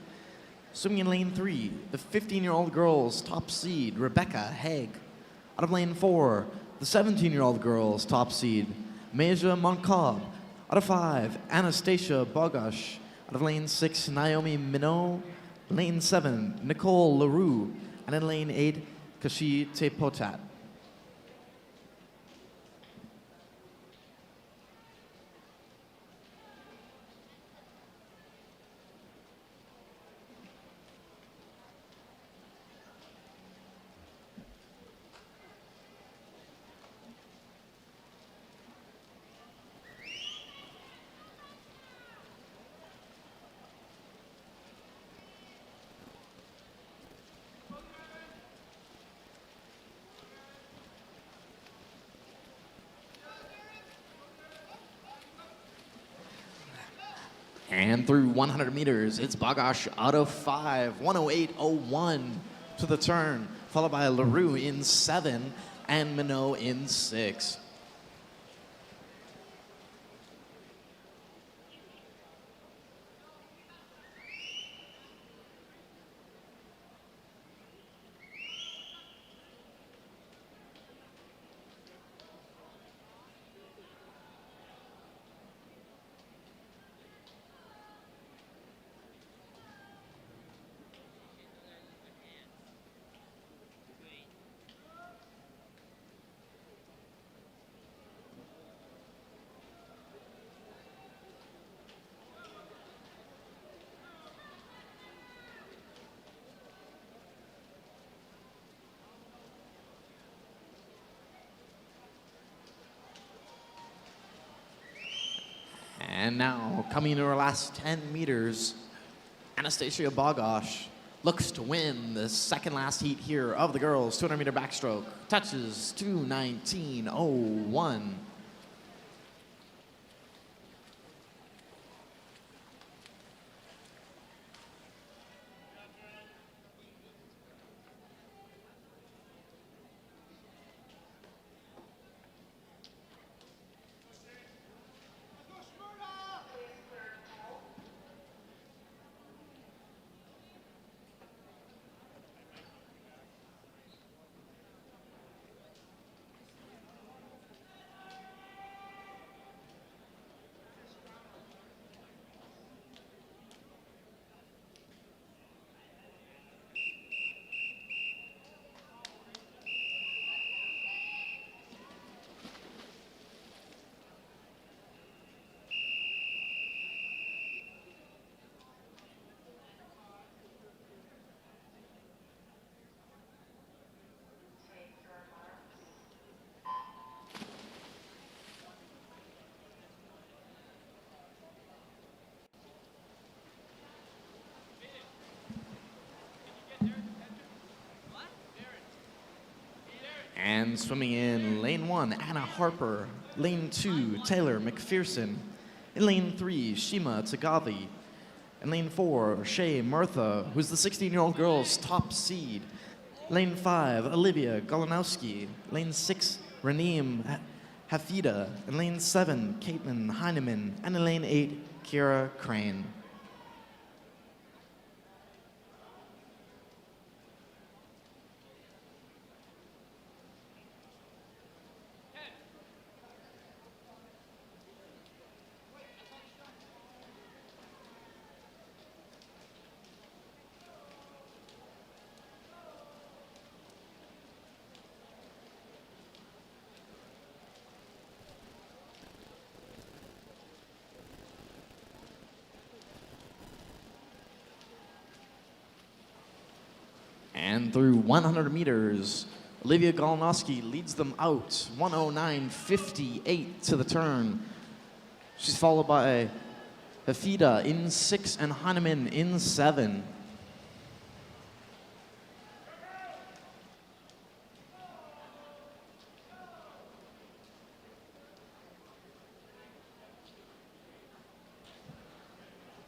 Swimming in lane 3, the 15-year-old girls' top seed, Rebecca Haig. Out of lane 4, the 17-year-old girls' top seed, Meja Moncalb. Out of 5, Anastasia Bogosh. Out of lane 6, Naomi Minot. Lane 7, Nicole LaRue. And in lane 8, Kashi Tepotat. And through 100 meters, it's Bogosh out of 5, 108.01 to the turn, followed by LaRue in 7 and Minot in 6. And now, coming to our last 10 meters, Anastasia Bogosh looks to win the second last heat here of the girls' 200-meter backstroke. Touches 2:19.01. And swimming in lane 1, Anna Harper. Lane 2, Taylor McPherson. In lane 3, Shima Tagavi. In lane 4, Shay Murtha, who's the 16-year-old girls' top seed. Lane 5, Olivia Golanowski. Lane 6, Raneem Hafida. In lane 7, Caitlin Heineman. And in lane 8, Kira Crane. And through 100 meters, Olivia Golanowski leads them out, 109.58 to the turn. She's followed by Hafida in 6 and Heineman in 7.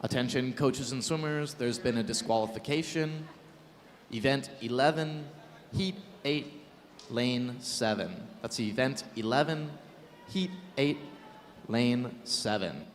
Attention coaches and swimmers, there's been a disqualification. Event 11, heat 8, lane 7. That's event 11, heat 8, lane 7.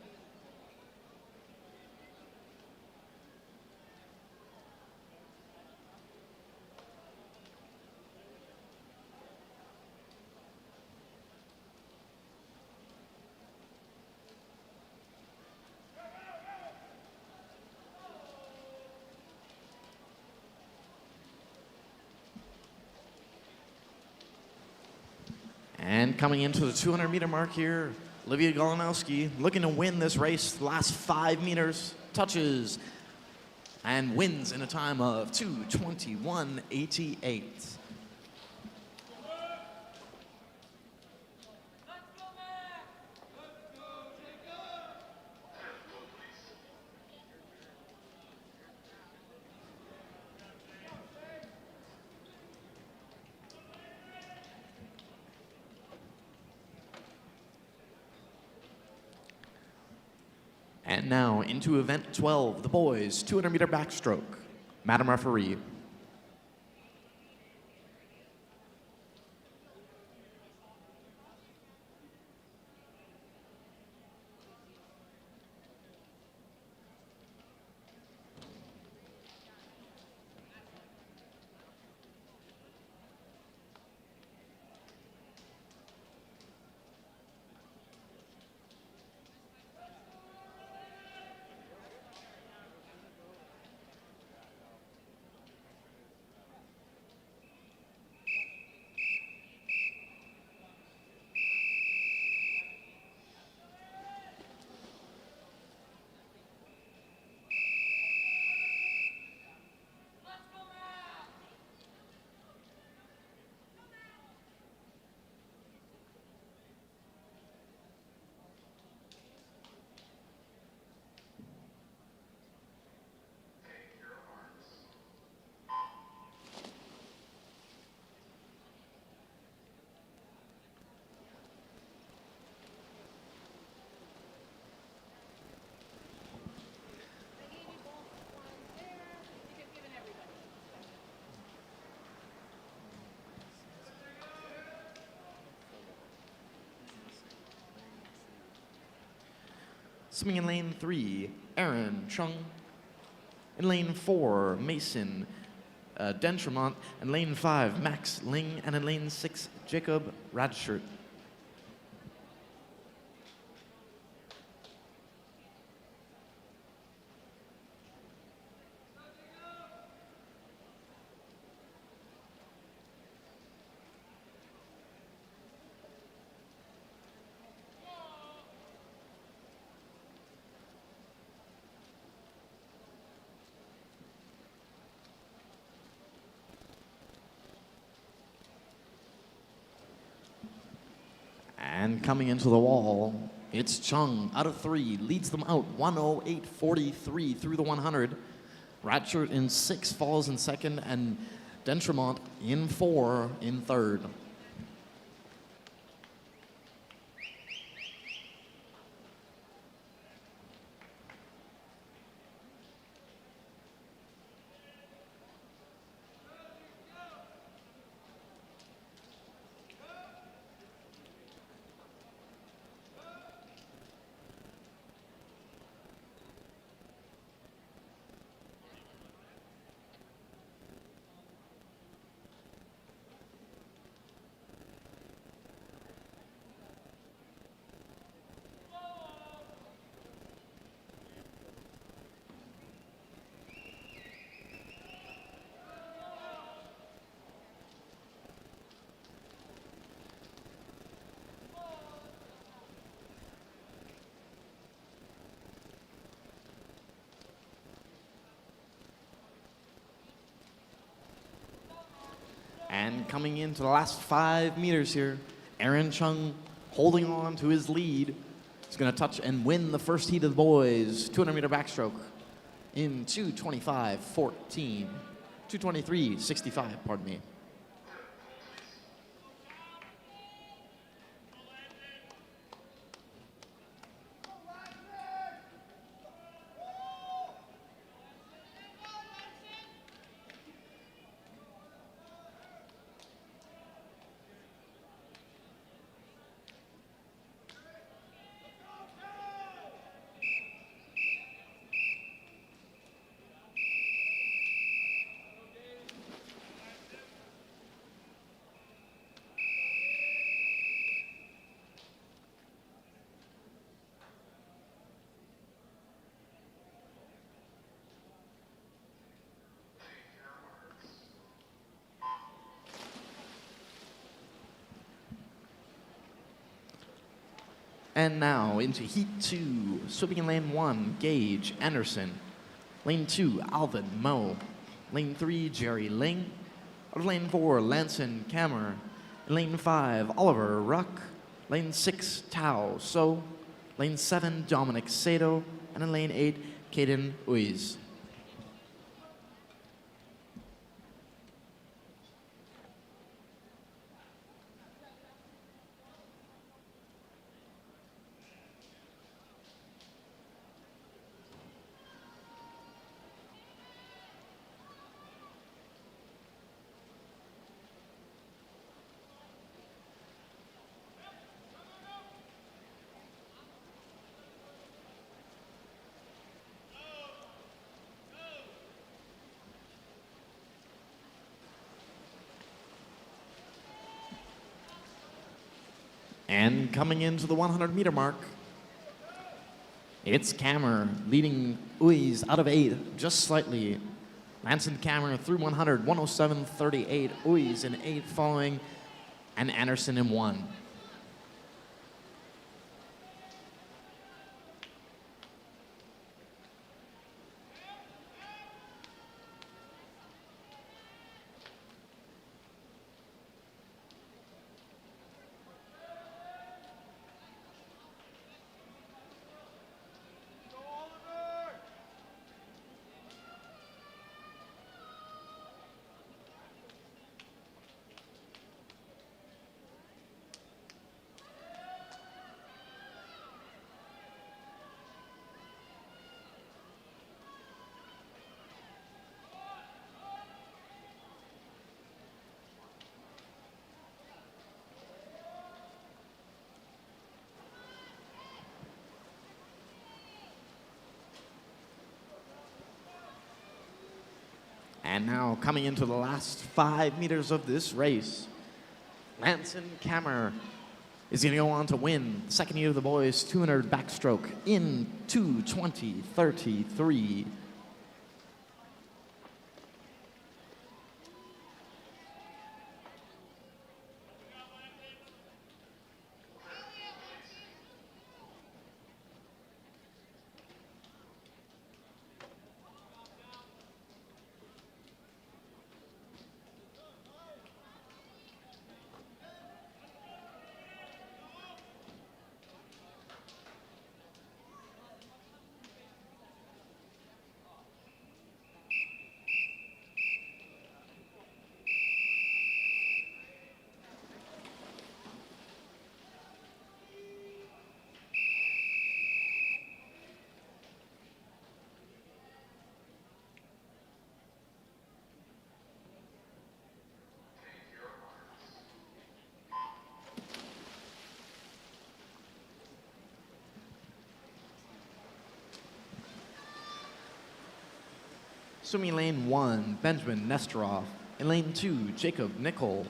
And coming into the 200-meter mark here, Olivia Golinowski looking to win this race. The last 5 meters, touches, and wins in a time of 2:21.88. And now into event 12, the boys 200-meter backstroke. Madam Referee. Swimming in lane 3, Aaron Chung. In lane 4, Mason Dentremont. In lane 5, Max Ling. And in lane 6, Jacob Radschert. And coming into the wall, it's Chung out of 3, leads them out 1:08.43 through the 100. Radschert in 6 falls in second, and Dentremont in 4 in third. And coming into the last 5 meters here, Aaron Chung holding on to his lead. He's going to touch and win the first heat of the boys, 200-meter backstroke in 2:25.14, 2:23.65, pardon me. And now into Heat 2, sweeping in Lane 1, Gage Anderson. Lane 2, Alvin Moe. Lane 3, Jerry Ling. Out of Lane 4, Lanson Kammer. In Lane 5, Oliver Ruck. Lane 6, Tao So. Lane 7, Dominic Sato. And in Lane 8, Caden Uiz. And coming into the 100-meter mark, it's Kammer leading Uiz out of 8, just slightly. Lanson Kammer through 100, 107.38. Uiz in 8 following, and Anderson in 1. And now coming into the last 5 meters of this race, Lanson Kammer is going to go on to win the second heat of the boys 200 backstroke in 2:20.33. Swimming lane 1, Benjamin Nesterov. In lane 2, Jacob Nickel.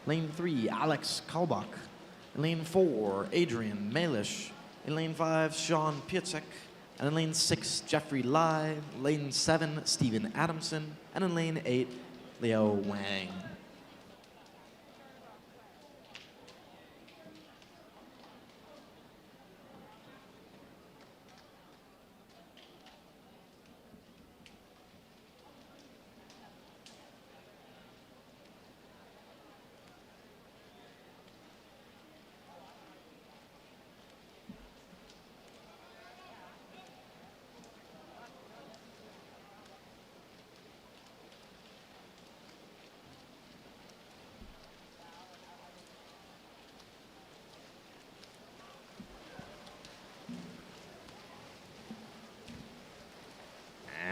Lane 3, Alex Kalbach. In lane 4, Adrian Malish. In lane 5, Sean Pietzek. And in lane 6, Jeffrey Lai. Lane 7, Stephen Adamson. And in lane 8, Leo Wang.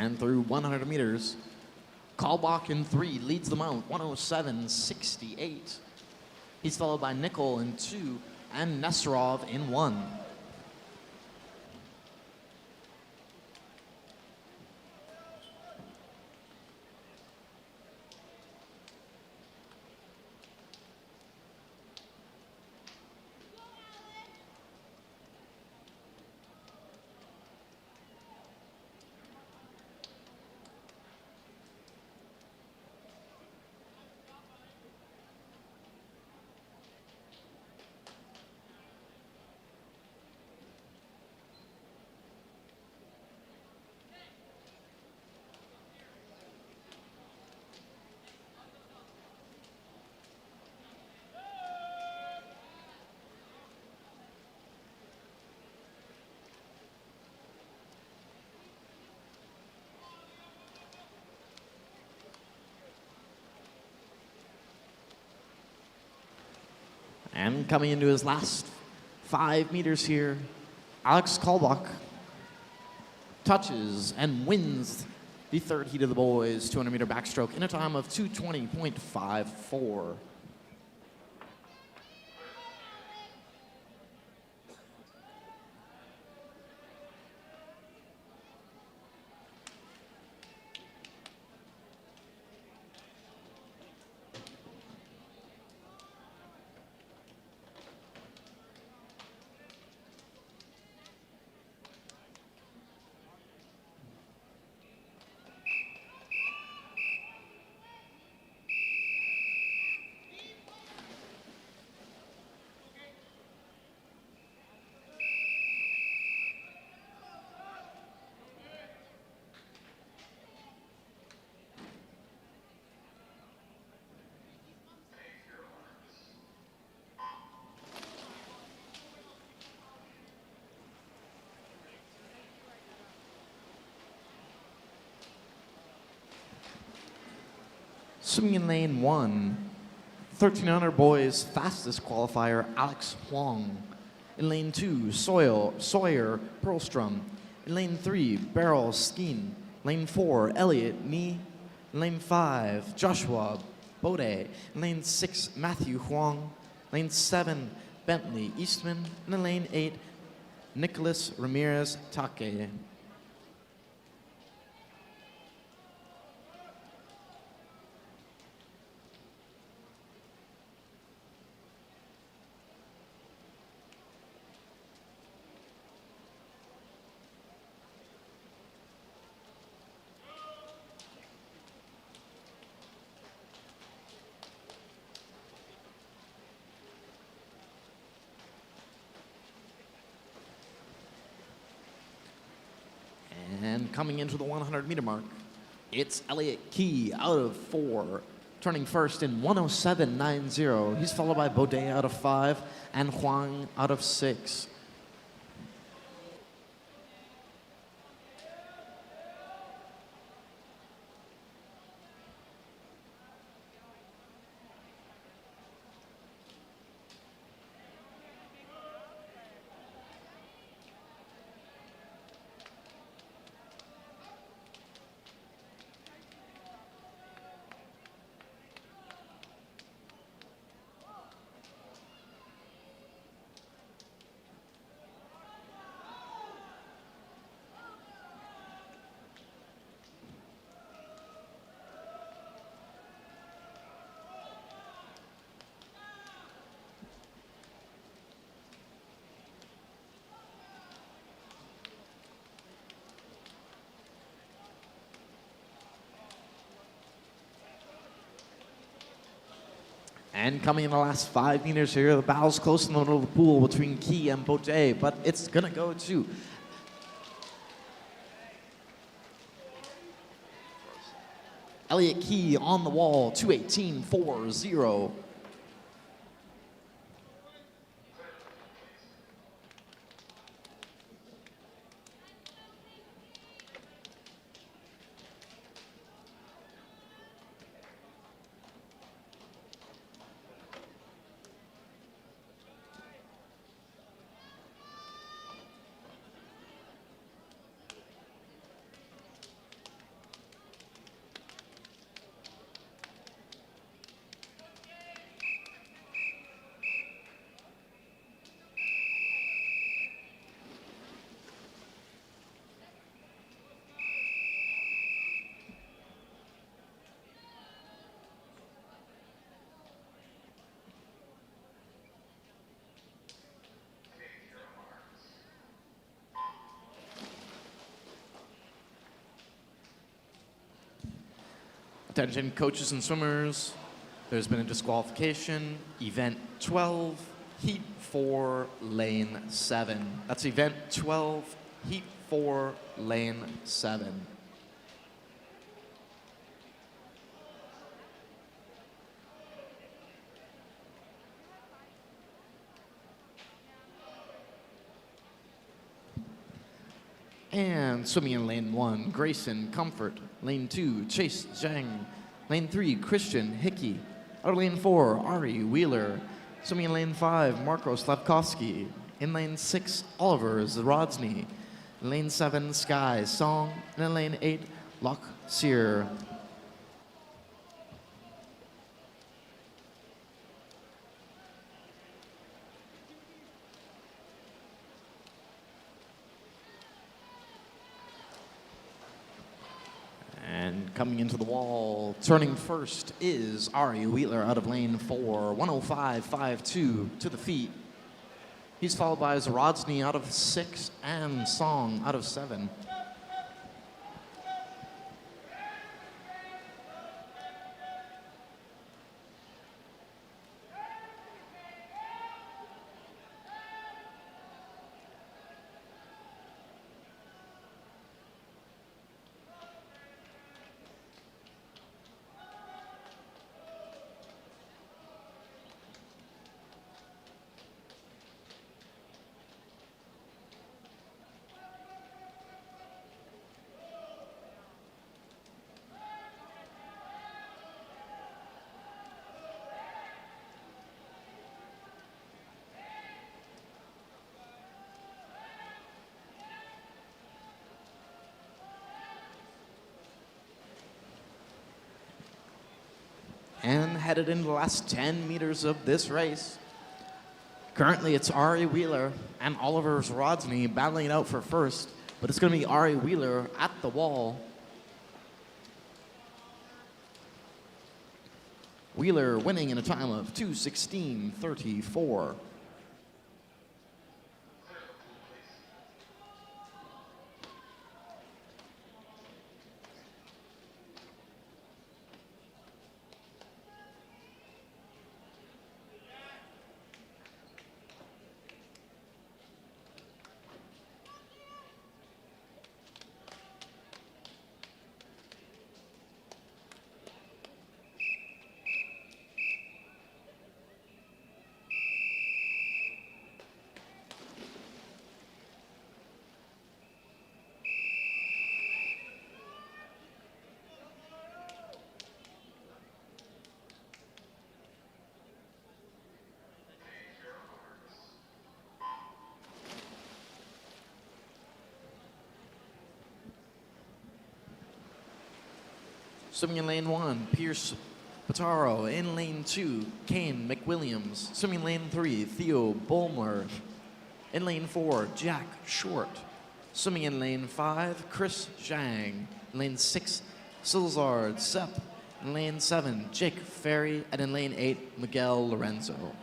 And through 100 meters, Kalbach in 3 leads the mount, 107.68. He's followed by Nickel in 2 and Nesterov in 1. And coming into his last 5 meters here, Alex Kalbach touches and wins the third heat of the boys 200-meter backstroke in a time of 2:20.54. Swimming in lane 1, 1300 boys fastest qualifier Alex Huang. In lane 2, Sawyer Perlstrom. In lane 3, Beryl Skeen. Lane 4, Elliot Nee. In lane 5, Joshua Bode. In lane 6, Matthew Huang. Lane 7, Bentley Eastman. And in lane 8, Nicholas Ramirez Take. And coming into the 100-meter mark, it's Elliot Key out of 4, turning first in 107.90. He's followed by Baudet out of 5 and Huang out of 6. And coming in the last 5 meters here, the battle's close in the middle of the pool between Key and Baudet, but it's gonna go to Elliot Key on the wall, 2:18.40. Attention coaches and swimmers, there's been a disqualification. Event 12, heat 4, lane 7. That's event 12, heat 4, lane 7. And swimming in lane 1, Grayson Comfort. Lane 2, Chase Zhang. Lane 3, Christian Hickey. Out of lane 4, Ari Wheeler. Swimming in lane 5, Marko Slavkovsky. In lane 6, Oliver Zarodny. In lane 7, Sky Song. And in lane 8, Loch Sear. And coming into the wall, turning first is Ari Wheeler out of lane 4, 105.52 to the feet. He's followed by Zarodny out of 6 and Song out of 7. And headed into the last 10 meters of this race. Currently, it's Ari Wheeler and Oliver Zarodny battling it out for first, but it's going to be Ari Wheeler at the wall. Wheeler winning in a time of 2:16.34. Swimming in lane 1, Pierce Pataro. In lane 2, Kane McWilliams. Swimming in lane 3, Theo Bulmer. In lane 4, Jack Short. Swimming in lane 5, Chris Zhang. In lane 6, Silzard Sepp. In lane 7, Jake Ferry. And in lane 8, Miguel Lorenzo.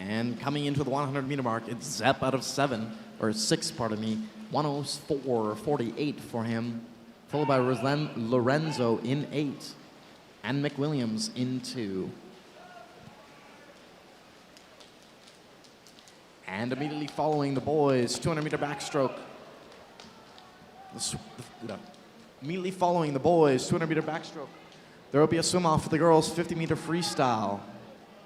And coming into the 100-meter mark, it's Zepp out of 6, pardon me. 104.48 for him, followed by Lorenzo in 8, and McWilliams in 2. And immediately following the boys, 200-meter backstroke. Immediately following the boys, 200-meter backstroke, there will be a swim-off for the girls' 50-meter freestyle.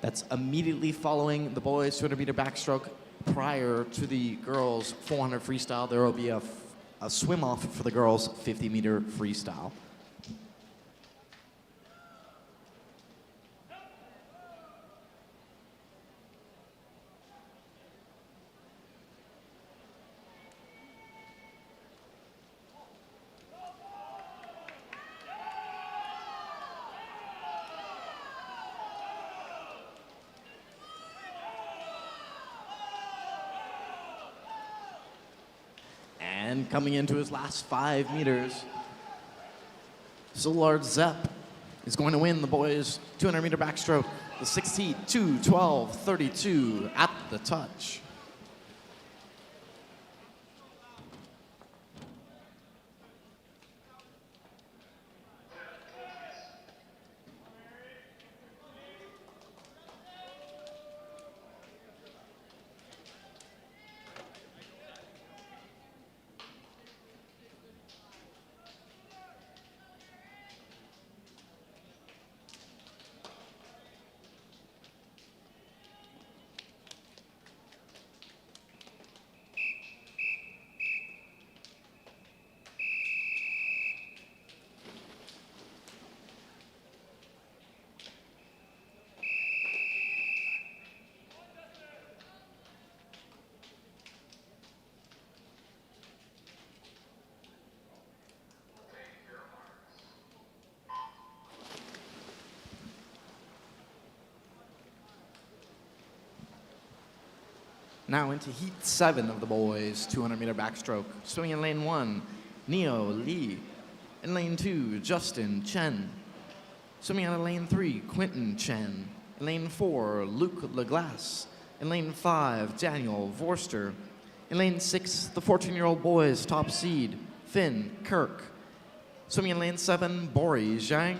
That's immediately following the boys' 200-meter backstroke. Prior to the girls' 400 freestyle, there will be a swim-off for the girls' 50-meter freestyle. And coming into his last 5 meters, Szilard Zepp is going to win the boys' 200-meter backstroke, the 6th heat, 2:12.32 at the touch. Now into heat 7 of the boys, 200-meter backstroke. Swimming in lane 1, Neo Lee. In lane 2, Justin Chen. Swimming out of lane 3, Quentin Chen. In lane 4, Luke Leglass. In lane 5, Daniel Vorster. In lane 6, the 14-year-old boys top seed, Finn Kirk. Swimming in lane 7, Bori Zhang.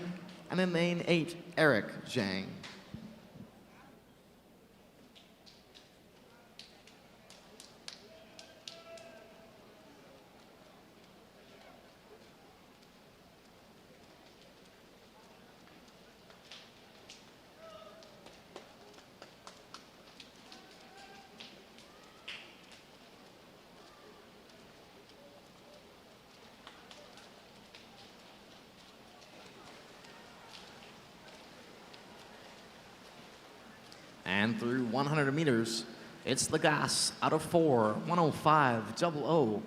And in lane 8, Eric Zhang. And through 100 meters, it's Leglass out of 4, 105.00.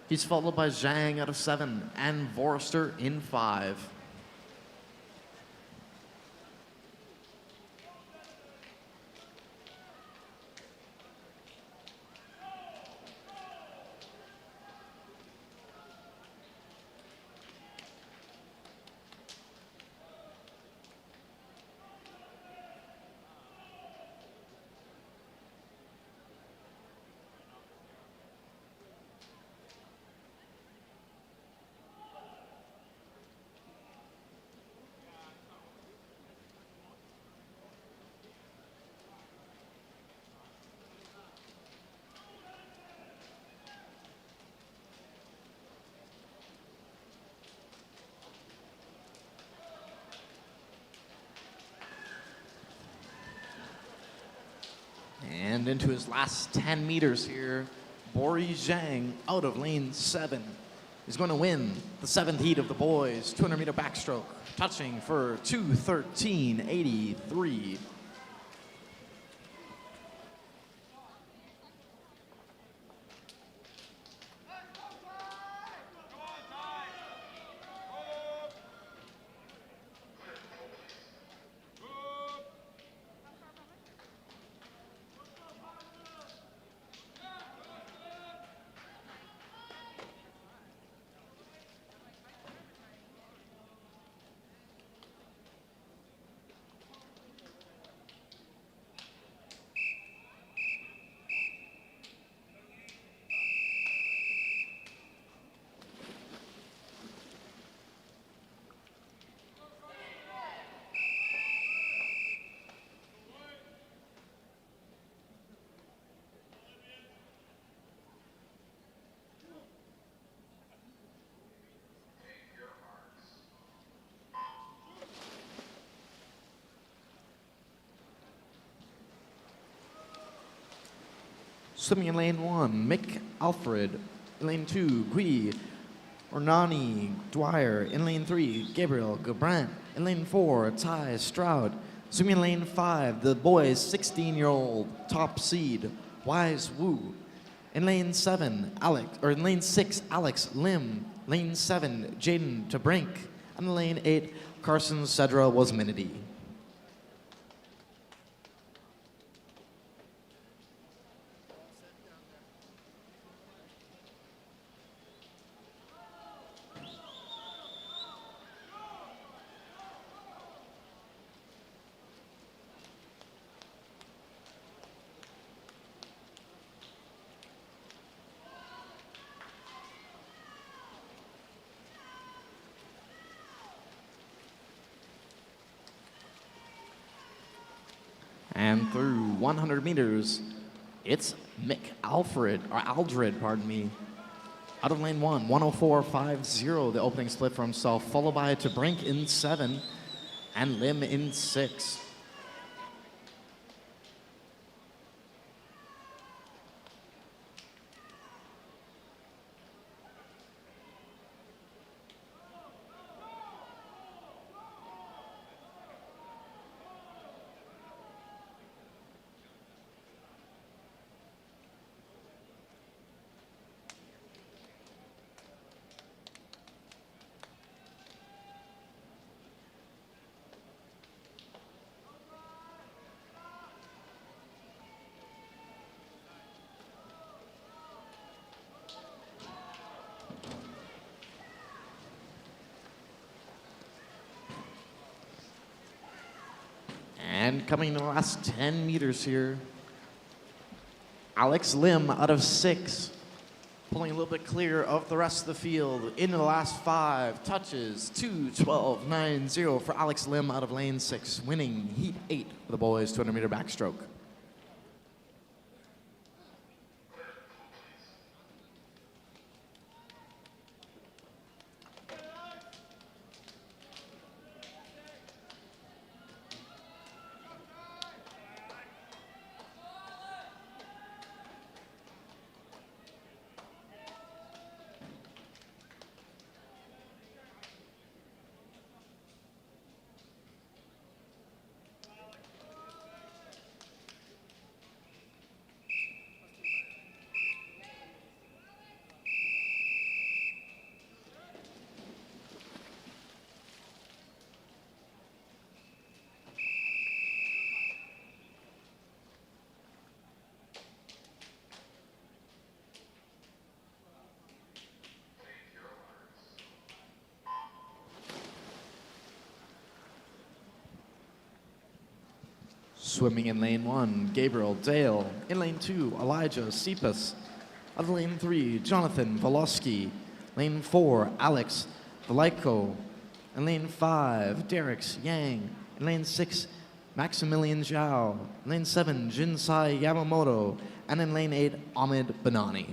He's followed by Zhang out of 7 and Vorster in 5. And into his last 10 meters here, Bori Zhang out of lane 7 is going to win the 7th heat of the boys, 200-meter backstroke, touching for 2:13.83. Swimming in lane 1, Mick Alfred. In lane 2, Gui Ornani Dwyer. In lane 3, Gabriel Gabran. In lane 4, Ty Stroud. Swimming in lane 5, the boys' 16-year-old top seed, Wise Wu. In lane 7, in lane 6, Alex Lim. Lane 7, Jaden Tabrink. And in lane 8, Carson Cedra Wasminity. And through 100 meters, it's Mick Aldred, pardon me. Out of lane 1, 104.50, the opening split for himself, followed by Tabrink in 7 and Lim in 6. And coming to the last 10 meters here, Alex Lim out of 6, pulling a little bit clear of the rest of the field. Into the last 5, touches 2:12.90 for Alex Lim out of lane 6, winning heat 8 for the boys 200-meter backstroke. Swimming in lane 1, Gabriel Dale. In lane 2, Elijah Cepas. Out of lane 3, Jonathan Volosky. Lane 4, Alex Velaiko. In lane 5, Derek Yang. In lane 6, Maximilian Zhao. In lane 7, Jinsai Yamamoto. And in lane 8, Ahmed Banani.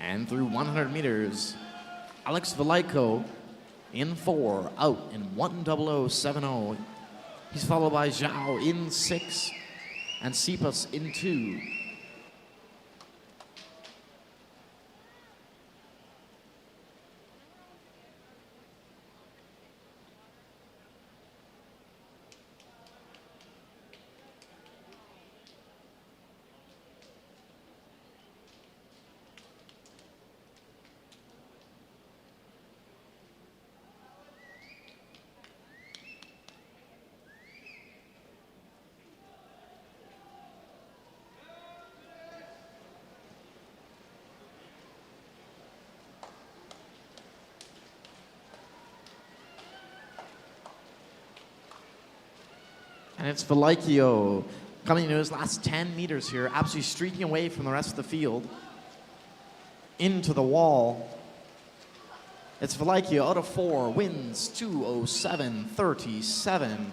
And through 100 meters, Alex Velaiko in 4, out in 1:00.70. He's followed by Zhao in 6 and Cepas in 2. And it's Velaiko coming into his last 10 meters here, absolutely streaking away from the rest of the field into the wall. It's Velaiko out of 4, wins 2:07.37.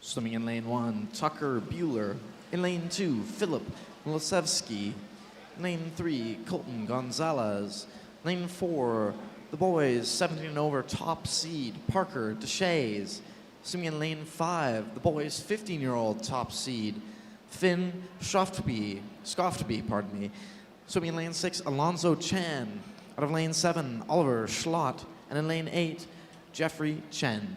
Swimming in lane 1, Tucker Bueller. In lane 2, Philip Milosevsky. Lane 3, Colton Gonzalez. Lane 4, the boys 17 and over top seed, Parker Deshays. Swimming in lane 5, the boys 15-year-old top seed, Finn Schoftby. Swimming in lane 6, Alonzo Chan. Out of lane 7, Oliver Schlott. And in lane 8, Jeffrey Chen.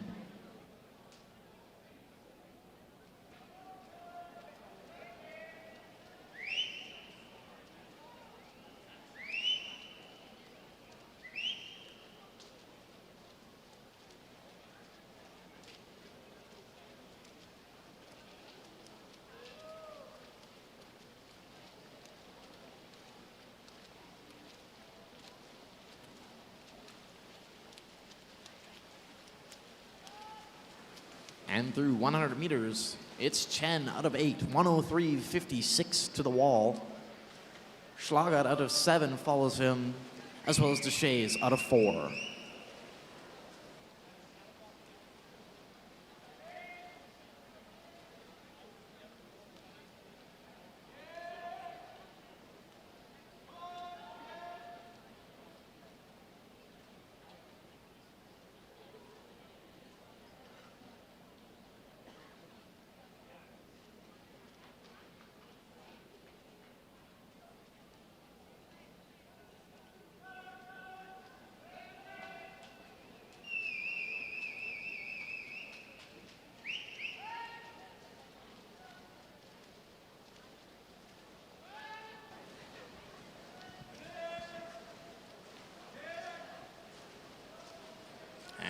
And through 100 meters, it's Chen out of 8, 103.56 to the wall. Schlagat out of 7 follows him, as well as Deshays out of 4.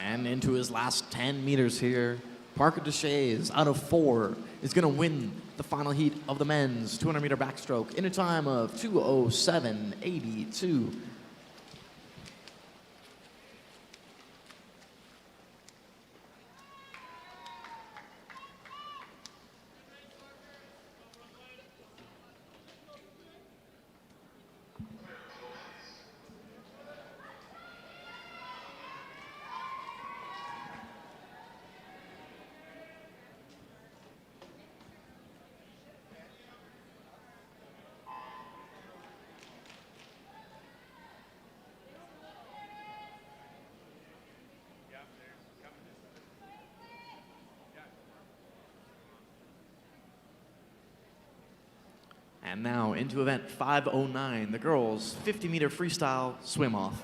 And into his last 10 meters here, Parker Deshays out of 4 is going to win the final heat of the men's 200-meter backstroke in a time of 2:07.82. And now into event 509, the girls' 50-meter freestyle swim-off.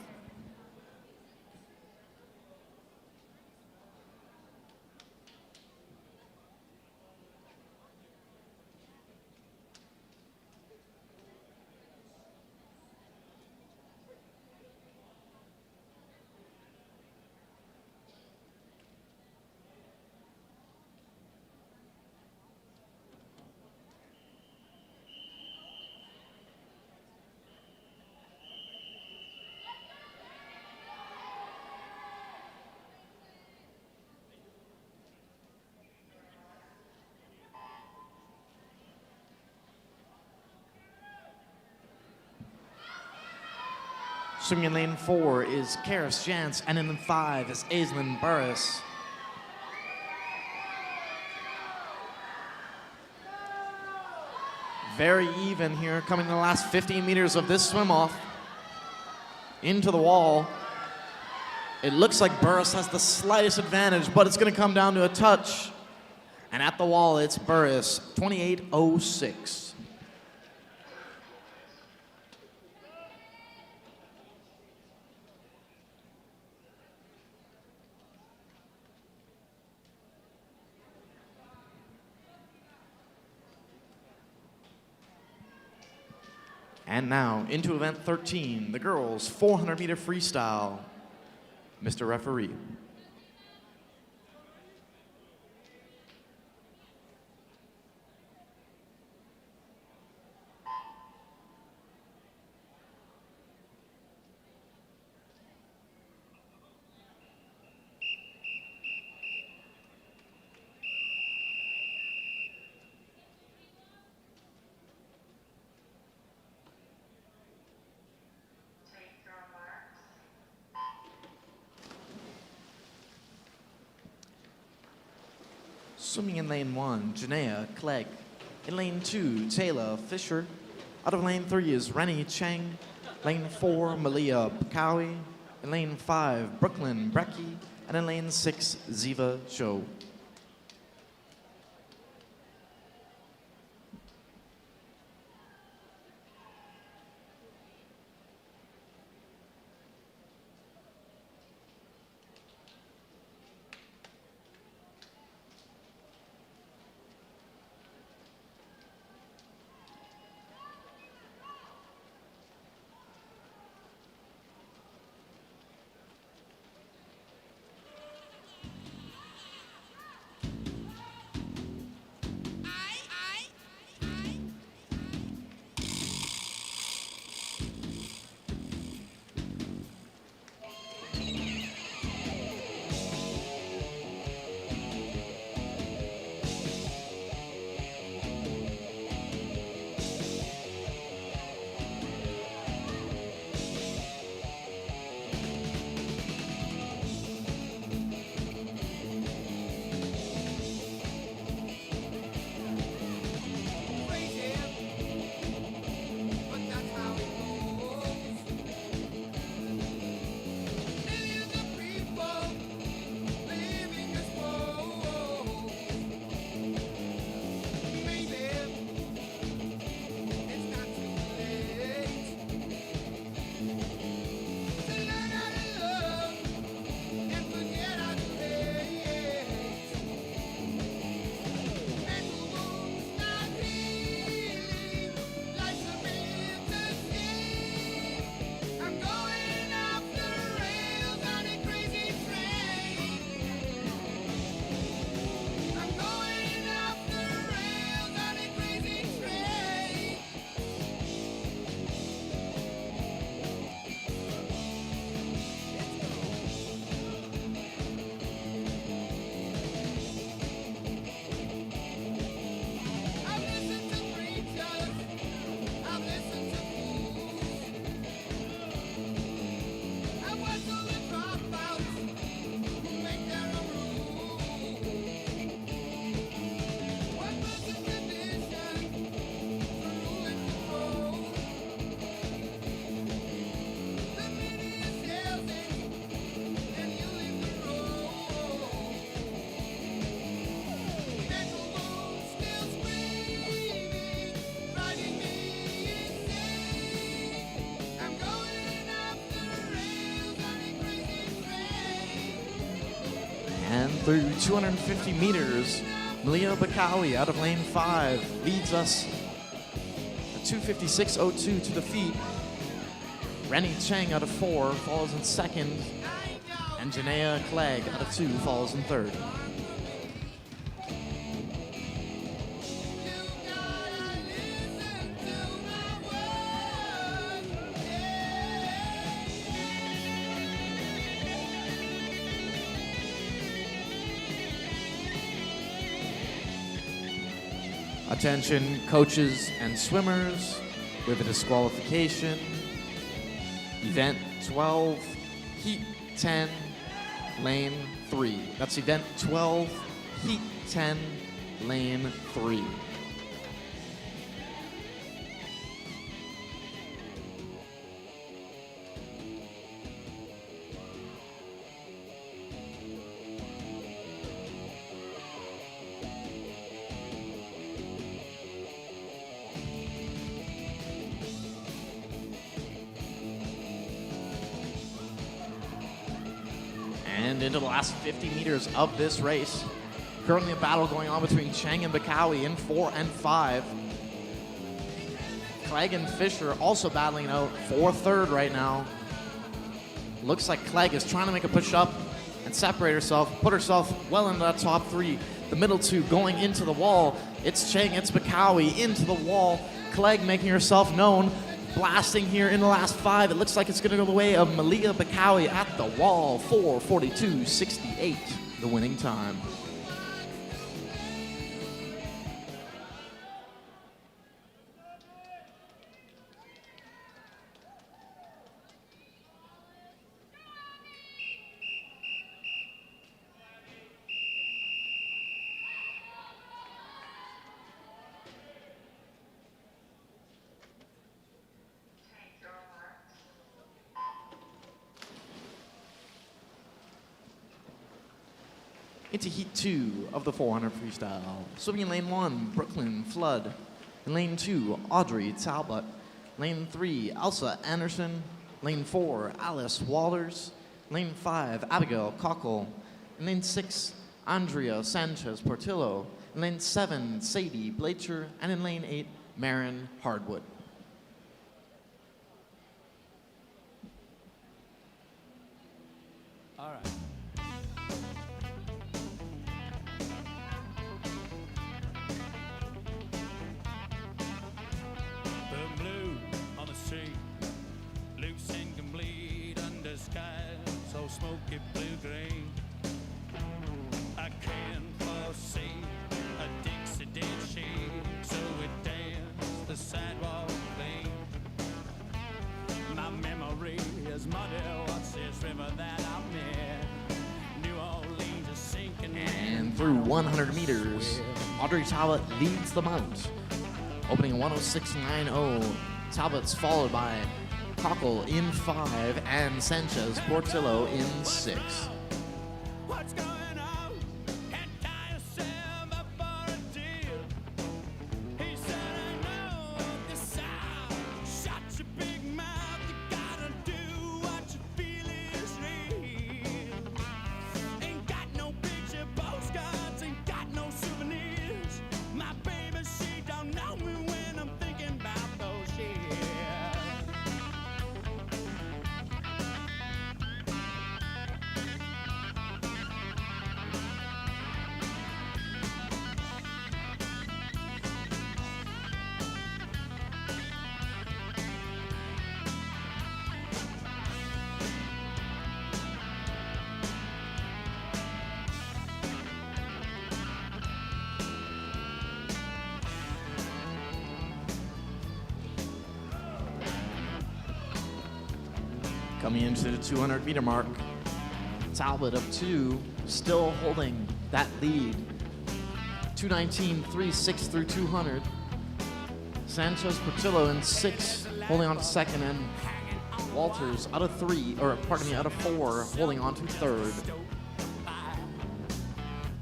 Swimming in lane 4 is Karis Jantz, and in lane 5 is Aislinn Burris. Very even here, coming in the last 15 meters of this swim-off. Into the wall. It looks like Burris has the slightest advantage, but it's going to come down to a touch. And at the wall, it's Burris, 28.06. And now, into event 13, the girls' 400-meter freestyle. Mr. Referee. Swimming in lane 1, Janaea Clegg. In lane 2, Taylor Fisher. Out of lane 3 is Rennie Cheng. Lane 4, Malia Pakawi. In lane 5, Brooklyn Brecky. And in lane 6, Ziva Cho. Through 250 meters, Malia Bakawi out of lane 5 leads us at 2:56.02 to the feet. Rennie Cheng out of 4 follows in second, and Janaea Clegg out of 2 follows in third. Attention coaches and swimmers, we have a disqualification. Event 12, heat 10, lane 3. That's event 12, heat 10, lane 3. And into the last 50 meters of this race. Currently a battle going on between Cheng and Bakawi in 4 and 5. Clegg and Fisher also battling out for third right now. Looks like Clegg is trying to make a push up and separate herself, put herself well into that top 3. The middle 2 going into the wall. It's Cheng, it's Bakawi into the wall. Clegg making herself known. Blasting here in the last 5. It looks like it's going to go the way of Malia Bakawi at the wall. 4:42.68, the winning time. Into heat 2 of the 400 freestyle. Swimming in lane 1, Brooklyn Flood. In lane 2, Audrey Talbot. Lane 3, Elsa Anderson. Lane 4, Alice Walters. Lane 5, Abigail Cockle. In lane 6, Andrea Sanchez Portillo. In lane 7, Sadie Blacher. And in lane 8, Marin Hardwood. All right. Smoky blue-green. I can't foresee a Dixie did she, so we danced the sidewalk clean. My memory is muddy, what's this river that I'm in? New Orleans is sinking. And through 100 meters, Audrey Talbot leads the mount, opening 106.90. Talbot's followed by Cockle in 5 and Sanchez Portillo in 6. What's going on? Can't tie yourself up for a deal. He said, I know the sound. Shut your big mouth. You gotta do what you feel is real. Ain't got no picture postcards, ain't got no souvenirs. My baby, she don't know me when I'm thinking about those years. Coming into the 200 meter mark, Talbot of 2, still holding that lead. 2:19.36 through 200. Sanchez Portillo in 6, holding on to second, and Walters out of 3, or pardon me, out of 4, holding on to third.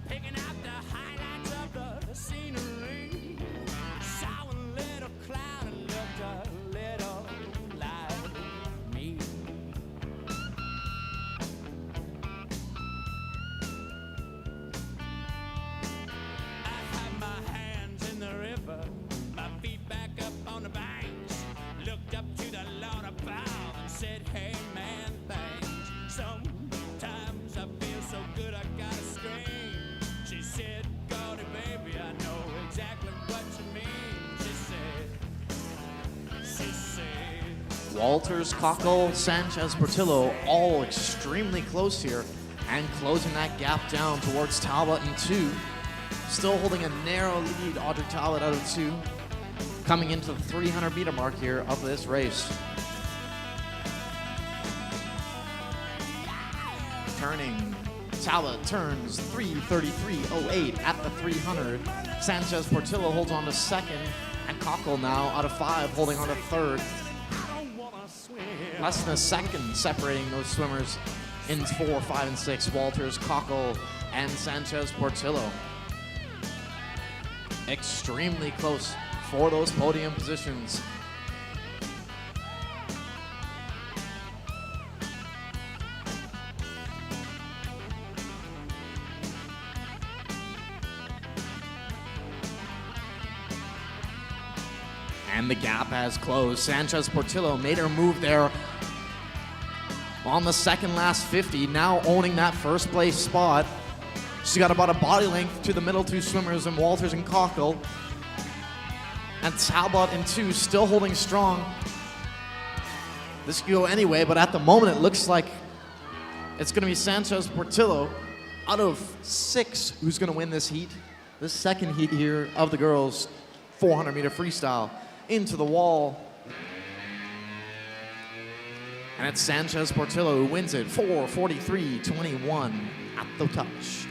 Picking out the highlights of the scenery. Saw a little cloud and looked a little like me. river, my feet back up on the banks. Looked up to the Lord above and said, hey man, thanks. Sometimes I feel so good I gotta scream. She said, Goldie baby, I know exactly what you mean. She said, Walters, Cockle, Sanchez, Portillo, all extremely close here and closing that gap down towards Talbot in 2. Still holding a narrow lead, Audrey Talbot out of 2. Coming into the 300-meter mark here of this race. Turning, Talbot turns 3:33.08 at the 300. Sanchez Portillo holds on to second, and Cockle now out of 5 holding on to third. I don't wanna swim. Less than a second separating those swimmers in 4, 5, and 6. Walters, Cockle, and Sanchez Portillo. Extremely close for those podium positions. And the gap has closed. Sanchez Portillo made her move there on the second last 50, now owning that first place spot. She's got about a body length to the middle 2 swimmers in Walters and Cockle. And Talbot in 2, still holding strong. This could go anyway, but at the moment it looks like it's going to be Sanchez Portillo out of 6 who's going to win this heat. This second heat here of the girls' 400-meter freestyle. Into the wall. And it's Sanchez Portillo who wins it, 4:43.21 at the touch.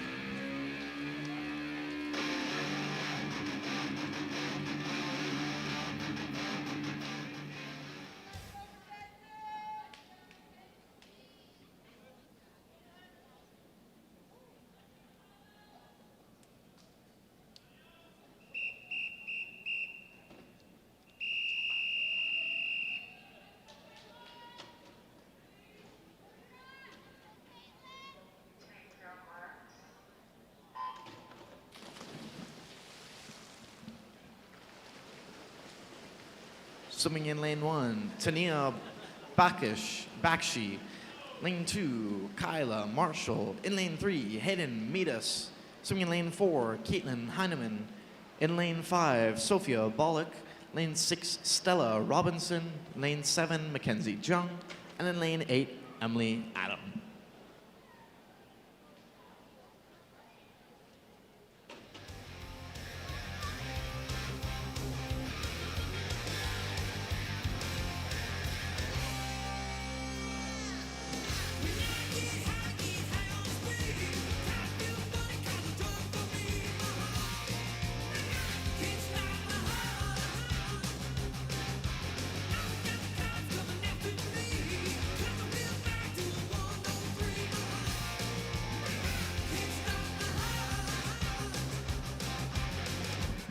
Swimming in lane 1, Tania Bakshi. Lane 2, Kyla Marshall. In lane 3, Hayden Midas. Swimming in lane 4, Caitlin Heineman. In lane 5, Sophia Bollock. Lane 6, Stella Robinson. Lane 7, Mackenzie Jung. And in lane 8, Emily Adam.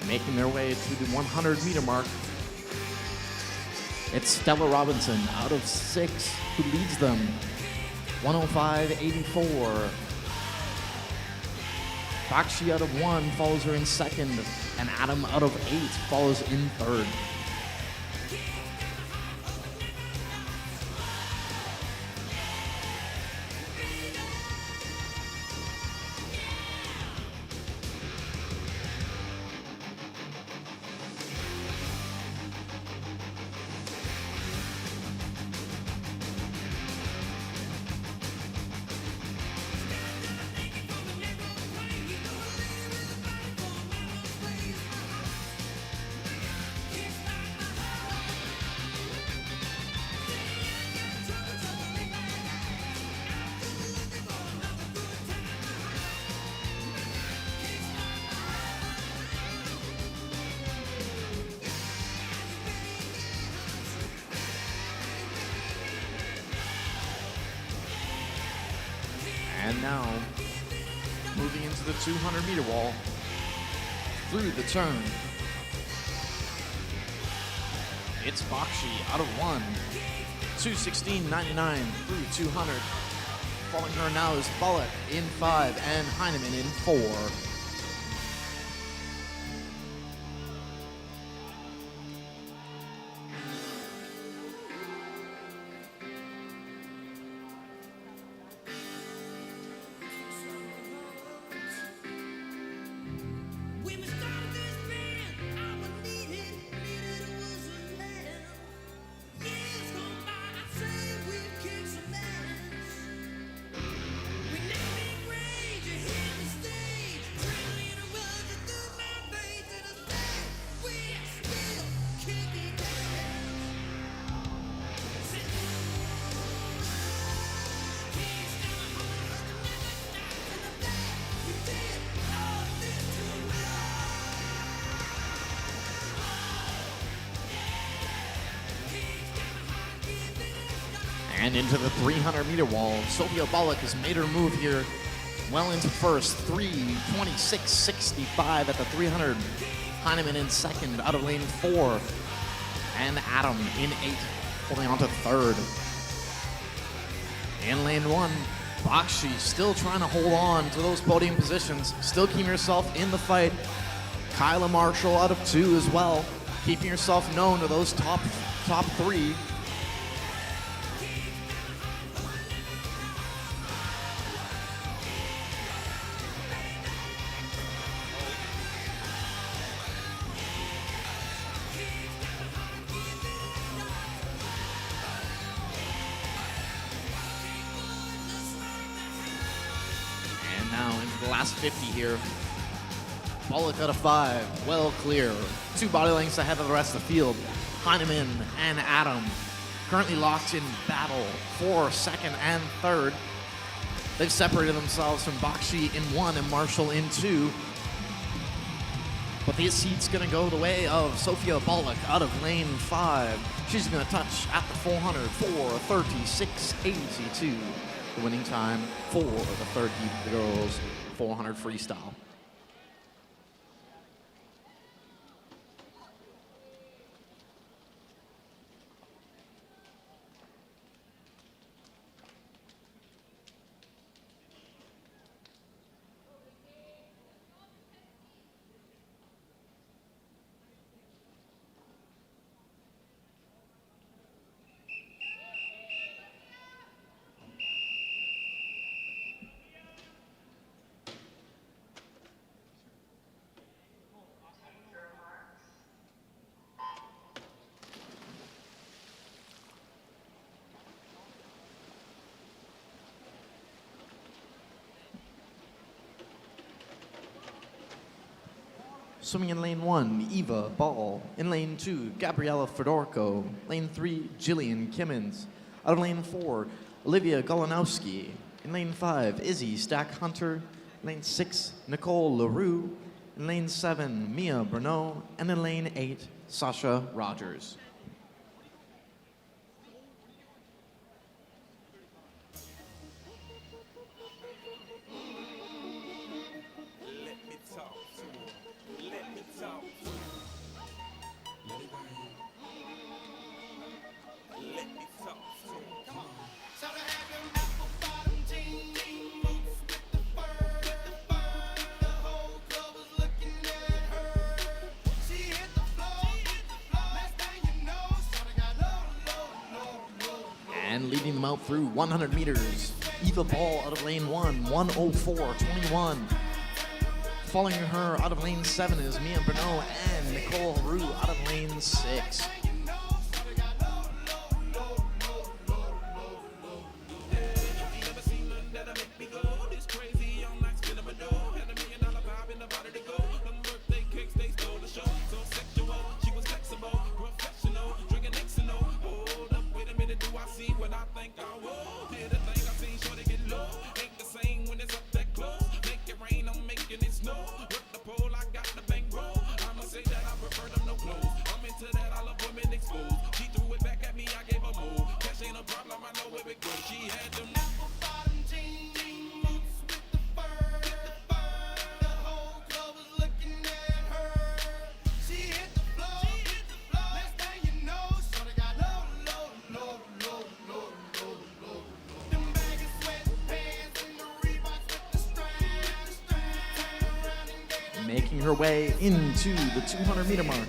Making their way to the 100-meter mark. It's Stella Robinson out of 6 who leads them. 105.84. Bakshi out of 1 follows her in second, and Adam out of 8 follows in third. And now, moving into the 200-meter wall, through the turn. It's Bakshi out of 1, 2:16.99 through 200. Following her now is Bullock in 5 and Heineman in 4. When we started this band, I was needed was a man. Years gone by, I say we've kicked some ass. We never been great, you hit the stage. Adrenaline rushing through my veins, and I say we're still kicking ass. Since kids down the hall, never stopped in the back. We did all this too And into the 300-meter wall. Sophia Bullock has made her move here. Well into first. 3:26.65 at the 300. Heineman in second, out of lane 4. And Adam in 8, holding on to third. In lane 1, Bakshi still trying to hold on to those podium positions. Still keeping herself in the fight. Kyla Marshall out of 2 as well. Keeping herself known to those top 3. And now into the last 50 here. Bullock out of 5, well clear. 2 body lengths ahead of the rest of the field. Heineman and Adam currently locked in battle for second and third. They've separated themselves from Bakshi in 1 and Marshall in 2. But this seat's gonna go the way of Sophia Bullock out of lane 5. She's gonna touch at the 400 for 36.82. The winning time for the third heat of the girls 400 freestyle. Swimming in lane 1, Eva Ball. In lane 2, Gabriella Fedorko. Lane 3, Jillian Kimmins. Out of lane 4, Olivia Golanowski. In lane 5, Izzy Stack Hunter. Lane 6, Nicole LaRue. In lane 7, Mia Bruneau. And in lane 8, Sasha Rogers. And leading them out through 100 meters, Eva Ball out of lane 1, 1:04.21. Following her out of lane 7 is Mia Bruneau and Nicole Rue out of lane 6. Making her way into the 200-meter mark.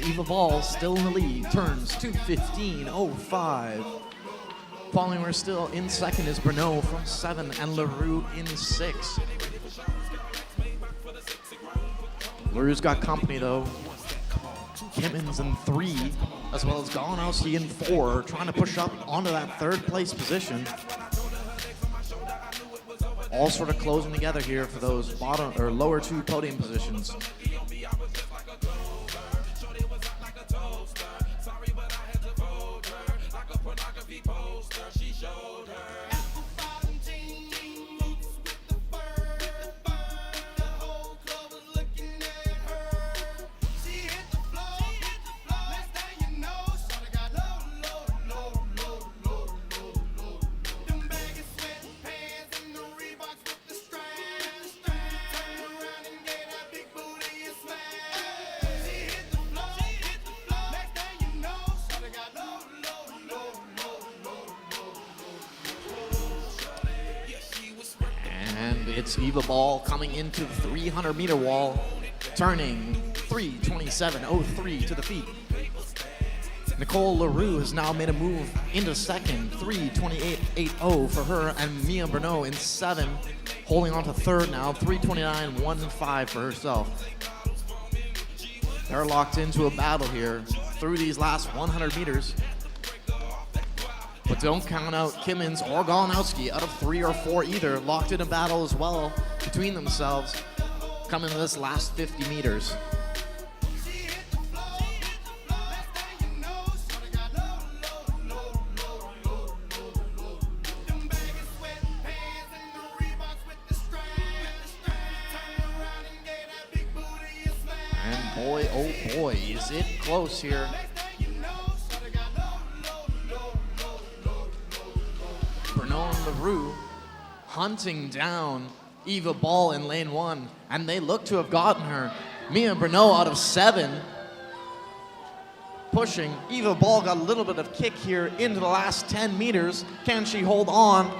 Eva Ball still in the lead, turns 2:15.05. Following her still in second is Bruneau from 7 and LaRue in 6. LaRue's got company though. Kimmins in 3, as well as Galanowski in 4, trying to push up onto that third place position. All sort of closing together here for those bottom or lower 2 podium positions. It's Eva Ball coming into the 300-meter wall, turning 3:27.03 to the feet. Nicole LaRue has now made a move into second, 3:28.80 for her, and Mia Bernot in 7, holding on to third now, 3:29.15 for herself. They're locked into a battle here through these last 100 meters. But don't count out Kimmins or Galanowski out of 3 or 4 either. Locked in a battle as well between themselves coming to this last 50 meters. And boy, oh boy, is it close here. LaRue hunting down Eva Ball in lane 1, and they look to have gotten her. Mia Bernot out of 7, pushing. Eva Ball got a little bit of kick here into the last 10 meters. Can she hold on?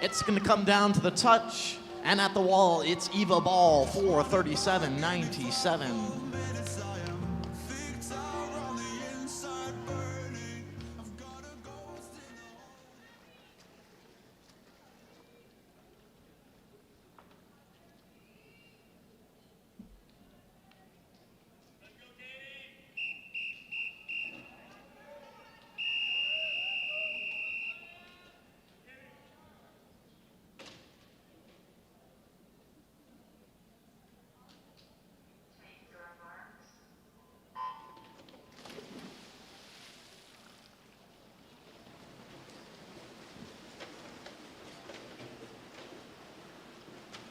It's going to come down to the touch, and at the wall, it's Eva Ball, 4:37.97.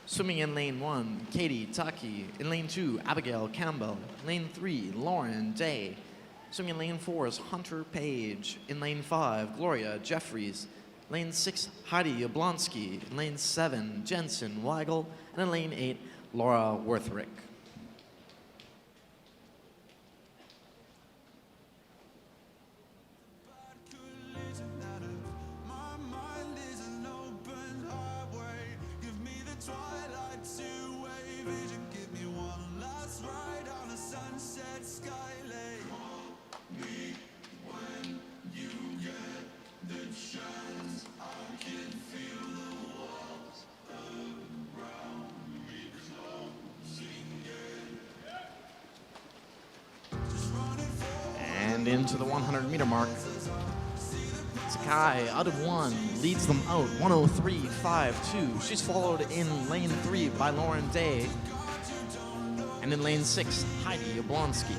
Swimming in lane 1, Katie Taki. In lane 2, Abigail Campbell. Lane 3, Lauren Day. Swimming in lane 4 is Hunter Page. In lane 5, Gloria Jeffries. Lane 6, Heidi Jablonski. In lane 7, Jensen Weigel. And in lane 8, Laura Worthrick. And into the 100-meter mark. Sakai out of 1 leads them out 1:03.52. She's followed in lane 3 by Lauren Day. And in lane 6, Heidi Jablonski.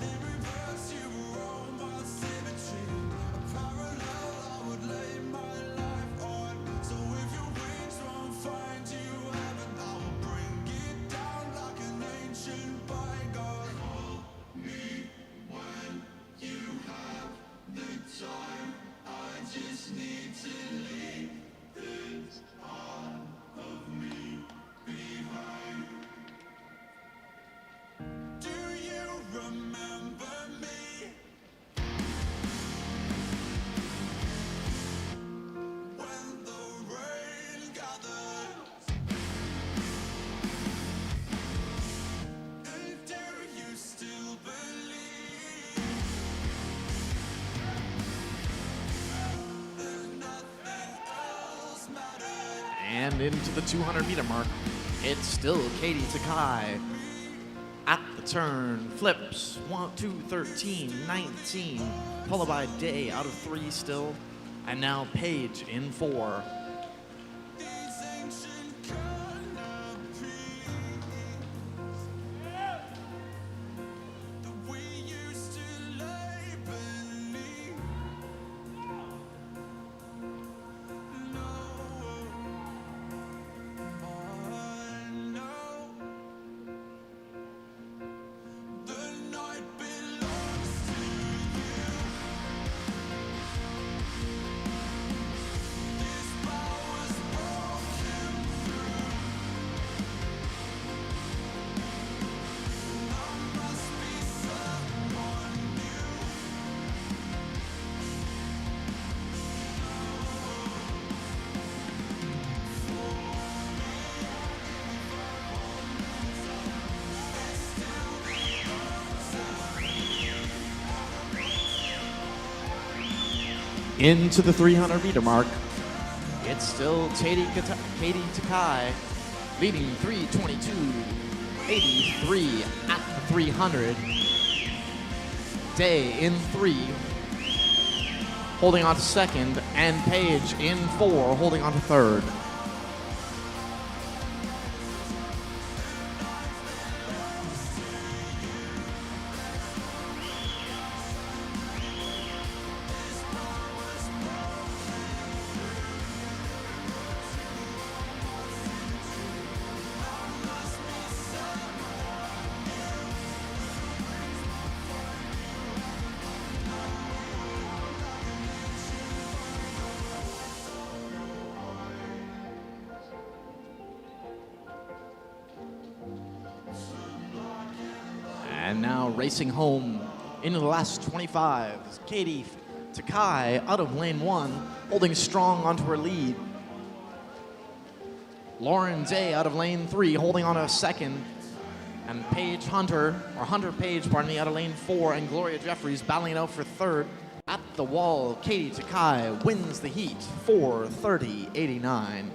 And into the 200-meter mark, it's still Katie Takai at the turn, flips, 1, 2, 13, 19, followed by Day out of 3 still, and now Paige in 4. Into the 300-meter mark. It's still Katie Takai leading 3:22.83 at the 300. Day in 3, holding on to second, and Paige in 4, holding on to third. And now racing home into the last 25 is Katie Takai out of lane 1, holding strong onto her lead. Lauren Day out of lane 3, holding on to second. And Hunter Page, pardon me, out of lane 4, and Gloria Jeffries battling it out for third. At the wall, Katie Takai wins the heat, 4:30.89.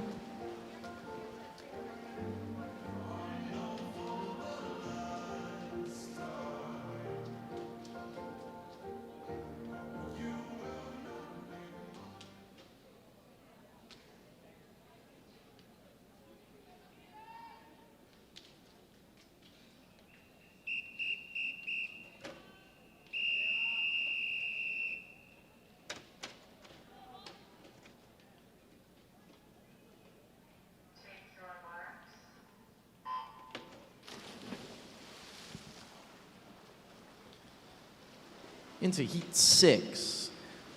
Into heat 6,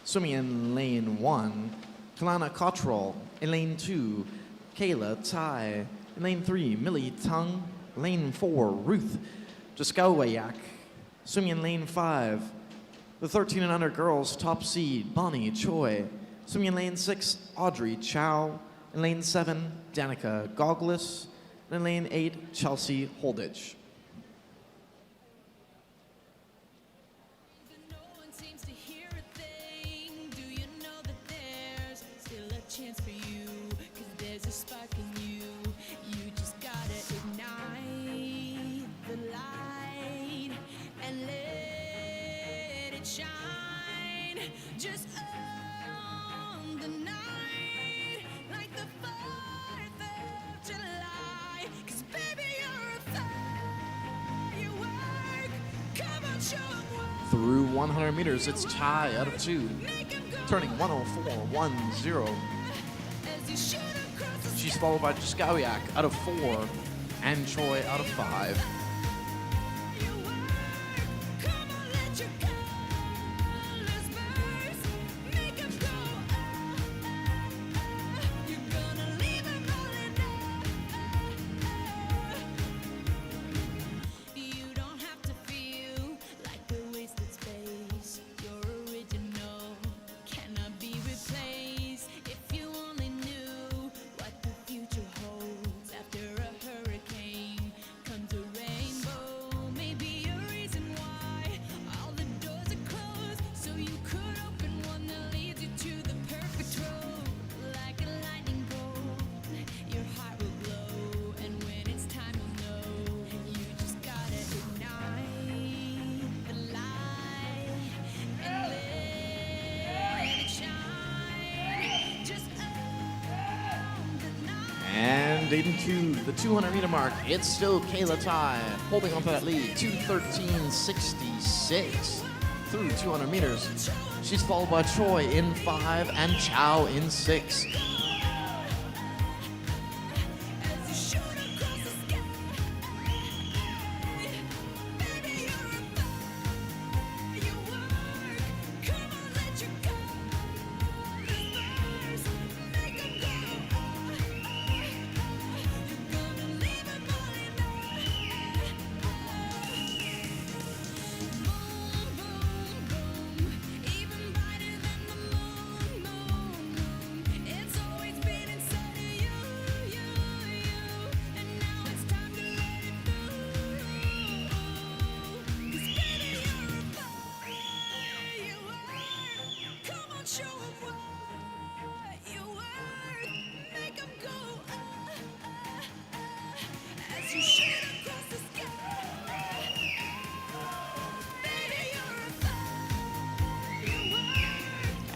swimming in lane 1, Kalana Cottrell. In lane 2, Kayla Tai. In lane 3, Millie Tung. Lane 4, Ruth Jaskawayak. Swimming in lane 5, the 13 and under girls top seed, Bonnie Choi. Swimming in lane 6, Audrey Chow. In lane 7, Danica Goglis. And in lane 8, Chelsea Holditch. Just on the night, like the 4th of July. 'Cause baby, you're a firework. Come on, show 'em what. Through 100 meters, it's Tai out of 2, turning 104.10. She's followed by Jaskawiak out of 4, and Choi out of 5. Holds after a hurricane comes a rain. And into the 200-meter mark, it's still Kayla Tai holding on to that lead, 2:13.66 through 200 meters. She's followed by Choi in 5 and Chow in 6.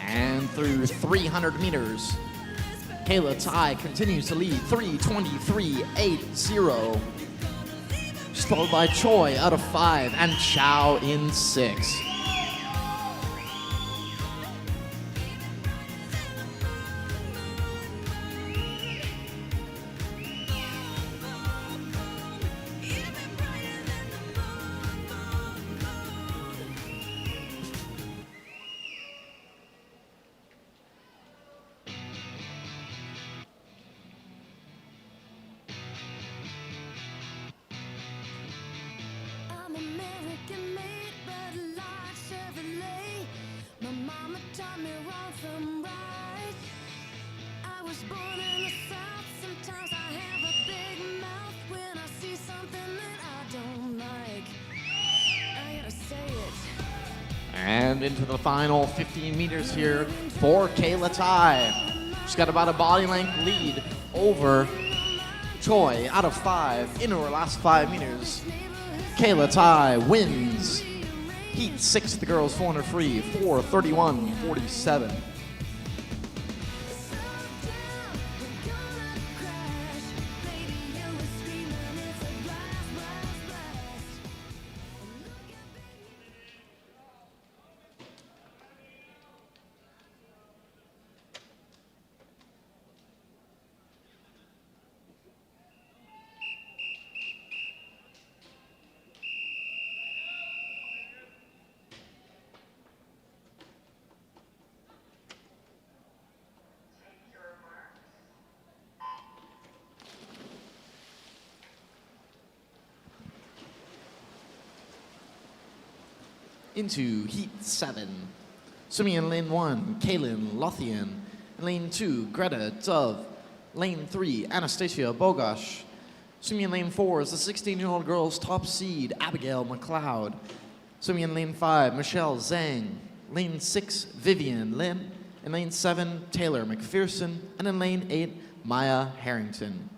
And through 300 meters, Kayla Tai continues to lead, 3:23.80. She's followed by Choi out of 5 and Chow in 6. And into the final 15 meters here for Kayla Tai. She's got about a body length lead over Choi out of 5 into her last 5 meters. Kayla Tai wins Heat 6, the girls 400 free, 4:31.47. Into Heat 7. Swimming in lane 1, Kaylin Lothian. Lane 2, Greta Dove. Lane 3, Anastasia Bogosh. Swimming in lane 4 is the 16-year-old girls' top seed, Abigail McLeod. Swimming in lane 5, Michelle Zhang. Lane 6, Vivian Lin. In lane 7, Taylor McPherson. And in lane 8, Maya Harrington.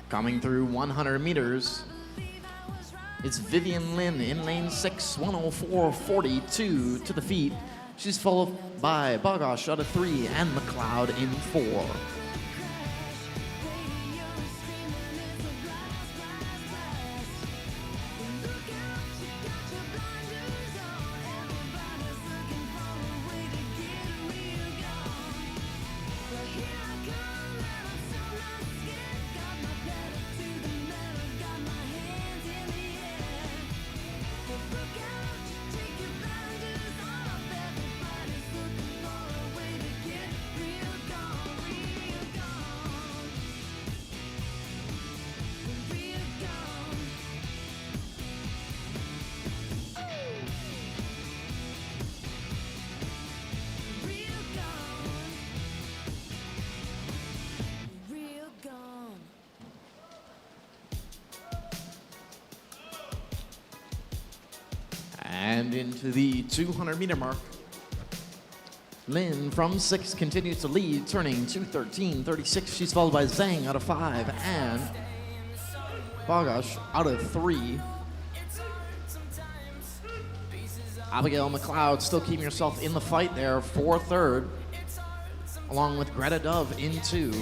Coming through 100 meters, it's Vivian Lin in lane 6, 1:04.42 to the feet. She's followed by Bogosh out of 3 and McLeod in 4. And into the 200-meter mark. Lin from 6 continues to lead, turning 2:13.36. She's followed by Zhang out of 5 and Bagash out of 3. Abigail McLeod still keeping herself in the fight there for 3rd, along with Greta Dove in 2.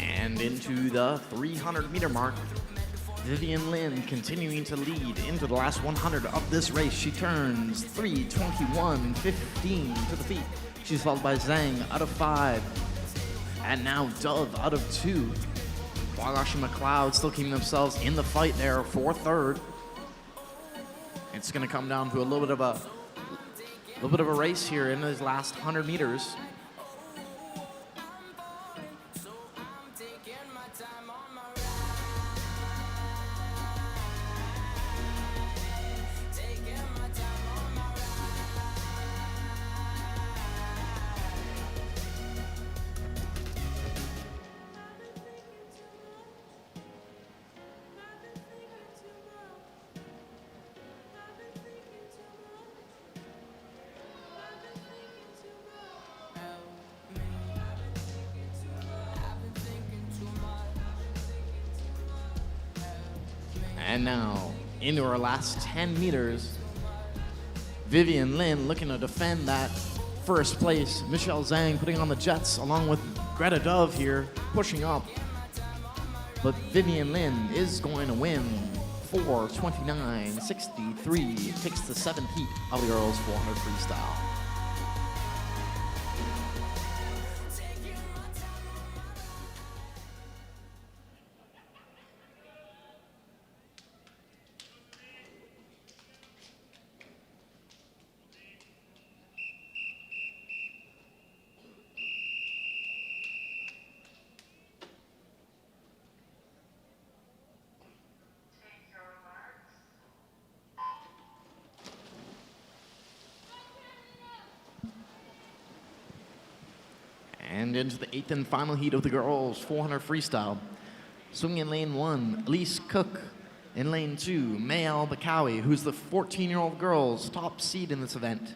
And into the 300-meter mark, Vivian Lin continuing to lead into the last 100 of this race. She turns 3:21.15 to the feet. She's followed by Zhang out of 5. And now Dove out of 2. Bagash and McLeod still keeping themselves in the fight there for 3rd. It's going to come down to a little bit of a race here in these last 100 meters. And now, into our last 10 meters, Vivian Lin looking to defend that first place. Michelle Zhang putting on the jets along with Greta Dove here, pushing up. But Vivian Lin is going to win 4:29.63. Takes the 7th heat of the girls 400 freestyle. And into the 8th and final heat of the girls 400 freestyle. Swimming in lane 1, Elise Cook. In lane 2, Mayal Bakawi, who's the 14-year-old girls' top seed in this event.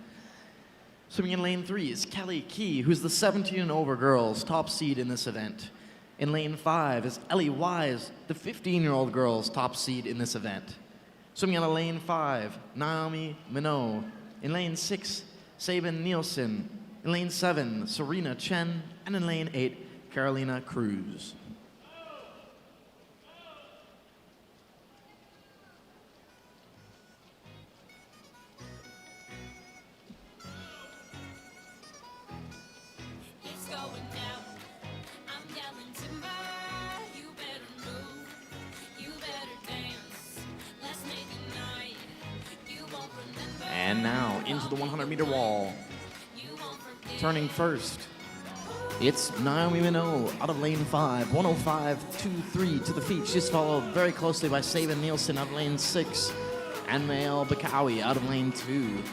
Swimming in lane 3 is Kelly Key, who's the 17 and over girls' top seed in this event. In lane 5 is Ellie Wise, the 15-year-old girls' top seed in this event. Swimming out of lane 5, Naomi Minot. In lane 6, Sabin Nielsen. In lane 7, Serena Chen. And in lane 8, Carolina Cruz. And now into the 100-meter wall. Turning first, it's Naomi Minot out of lane 5, 105.23 to the feet. She's followed very closely by Sabin Nielsen out of lane 6 and Mayal Bakawi out of lane 2.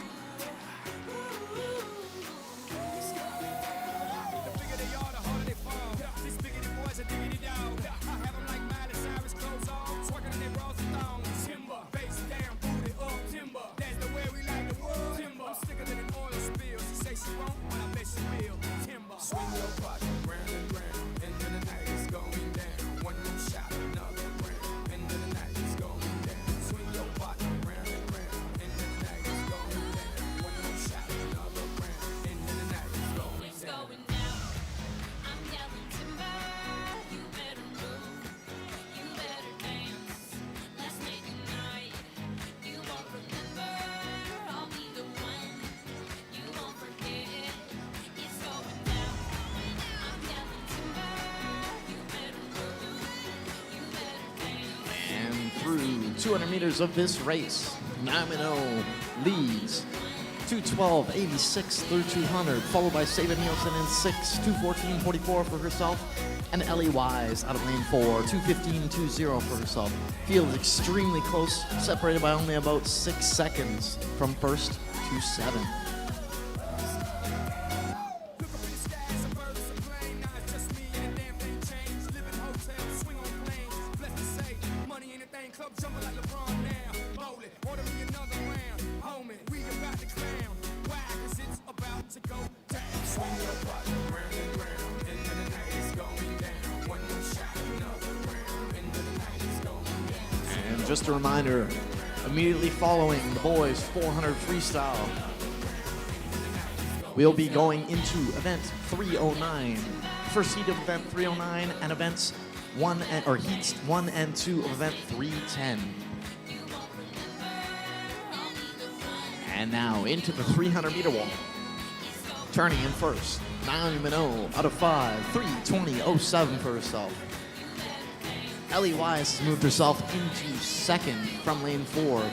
200 meters of this race. Namino leads 2:12.86 through 200, followed by Sabin Nielsen in 6, 2:14.44 for herself, and Ellie Wise out of lane 4, 2:15.20 for herself. Field is extremely close, separated by only about 6 seconds from first to 7th. And just a reminder, immediately following the boys 400 freestyle, we'll be going into event 309. First heat of event 309 and events heats 1 and 2 of event 310. And now into the 300-meter wall. Turning in first, Naomi Minot out of 5, 3:20.07 for herself. Ellie Wise has moved herself into second from lane 4,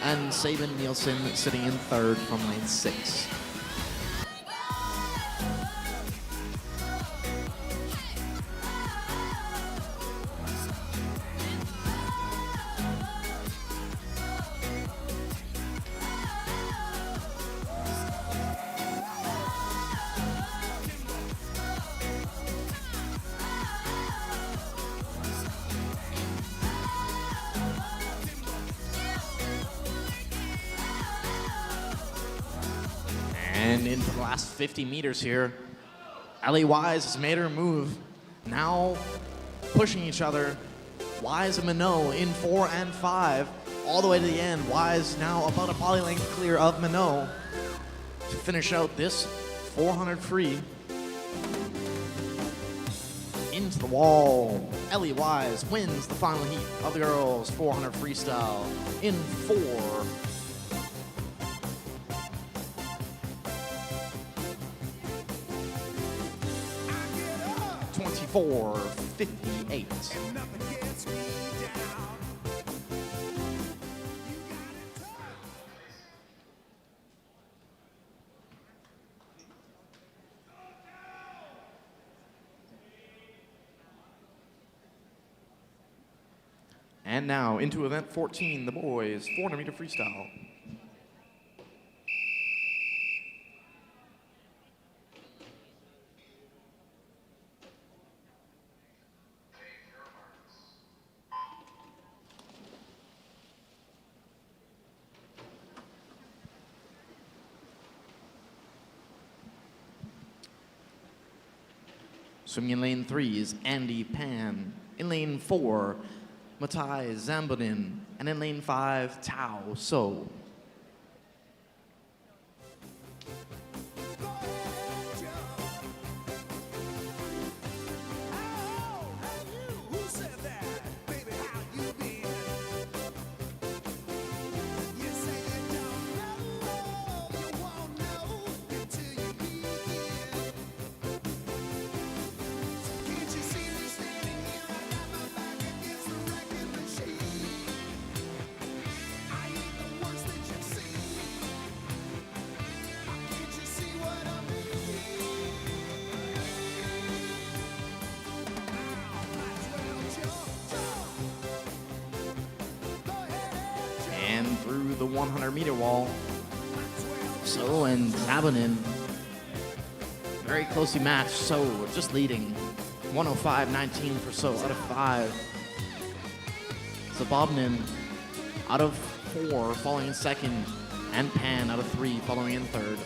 and Sabin Nielsen sitting in third from lane 6. And into the last 50 meters here, Ellie Wise has made her move. Now pushing each other. Wise and Minot in 4 and 5, all the way to the end. Wise now about a body length clear of Minot to finish out this 400 free. Into the wall. Ellie Wise wins the final heat of the girls 400 freestyle in 4. 24:58. And now into event 14, the boys 400-meter freestyle. Swimming in lane 3 is Andy Pan. In lane 4, Matai Zambonin. And in lane 5, Tao So. And through the 100-meter wall, So and Zabonin very closely matched. So just leading 105.19 for So out of 5. Zabobnin out of 4 following in second, and Pan out of 3 following in third.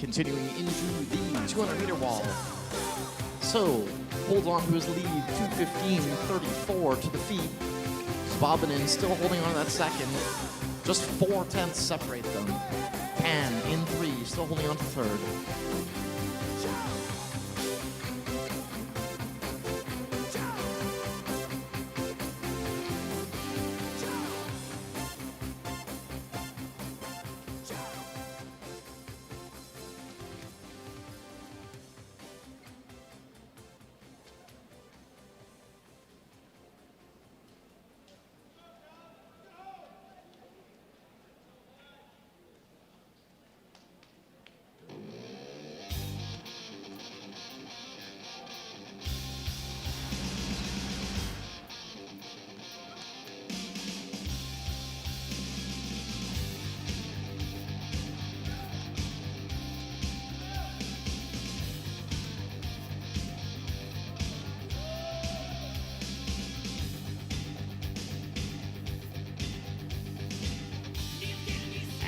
Continuing into the 200-meter wall. So, holds on to his lead, 2:15.34 to the feet. Bobbing in, still holding on to that second. Just 4/10 separate them. Pan in 3, still holding on to third.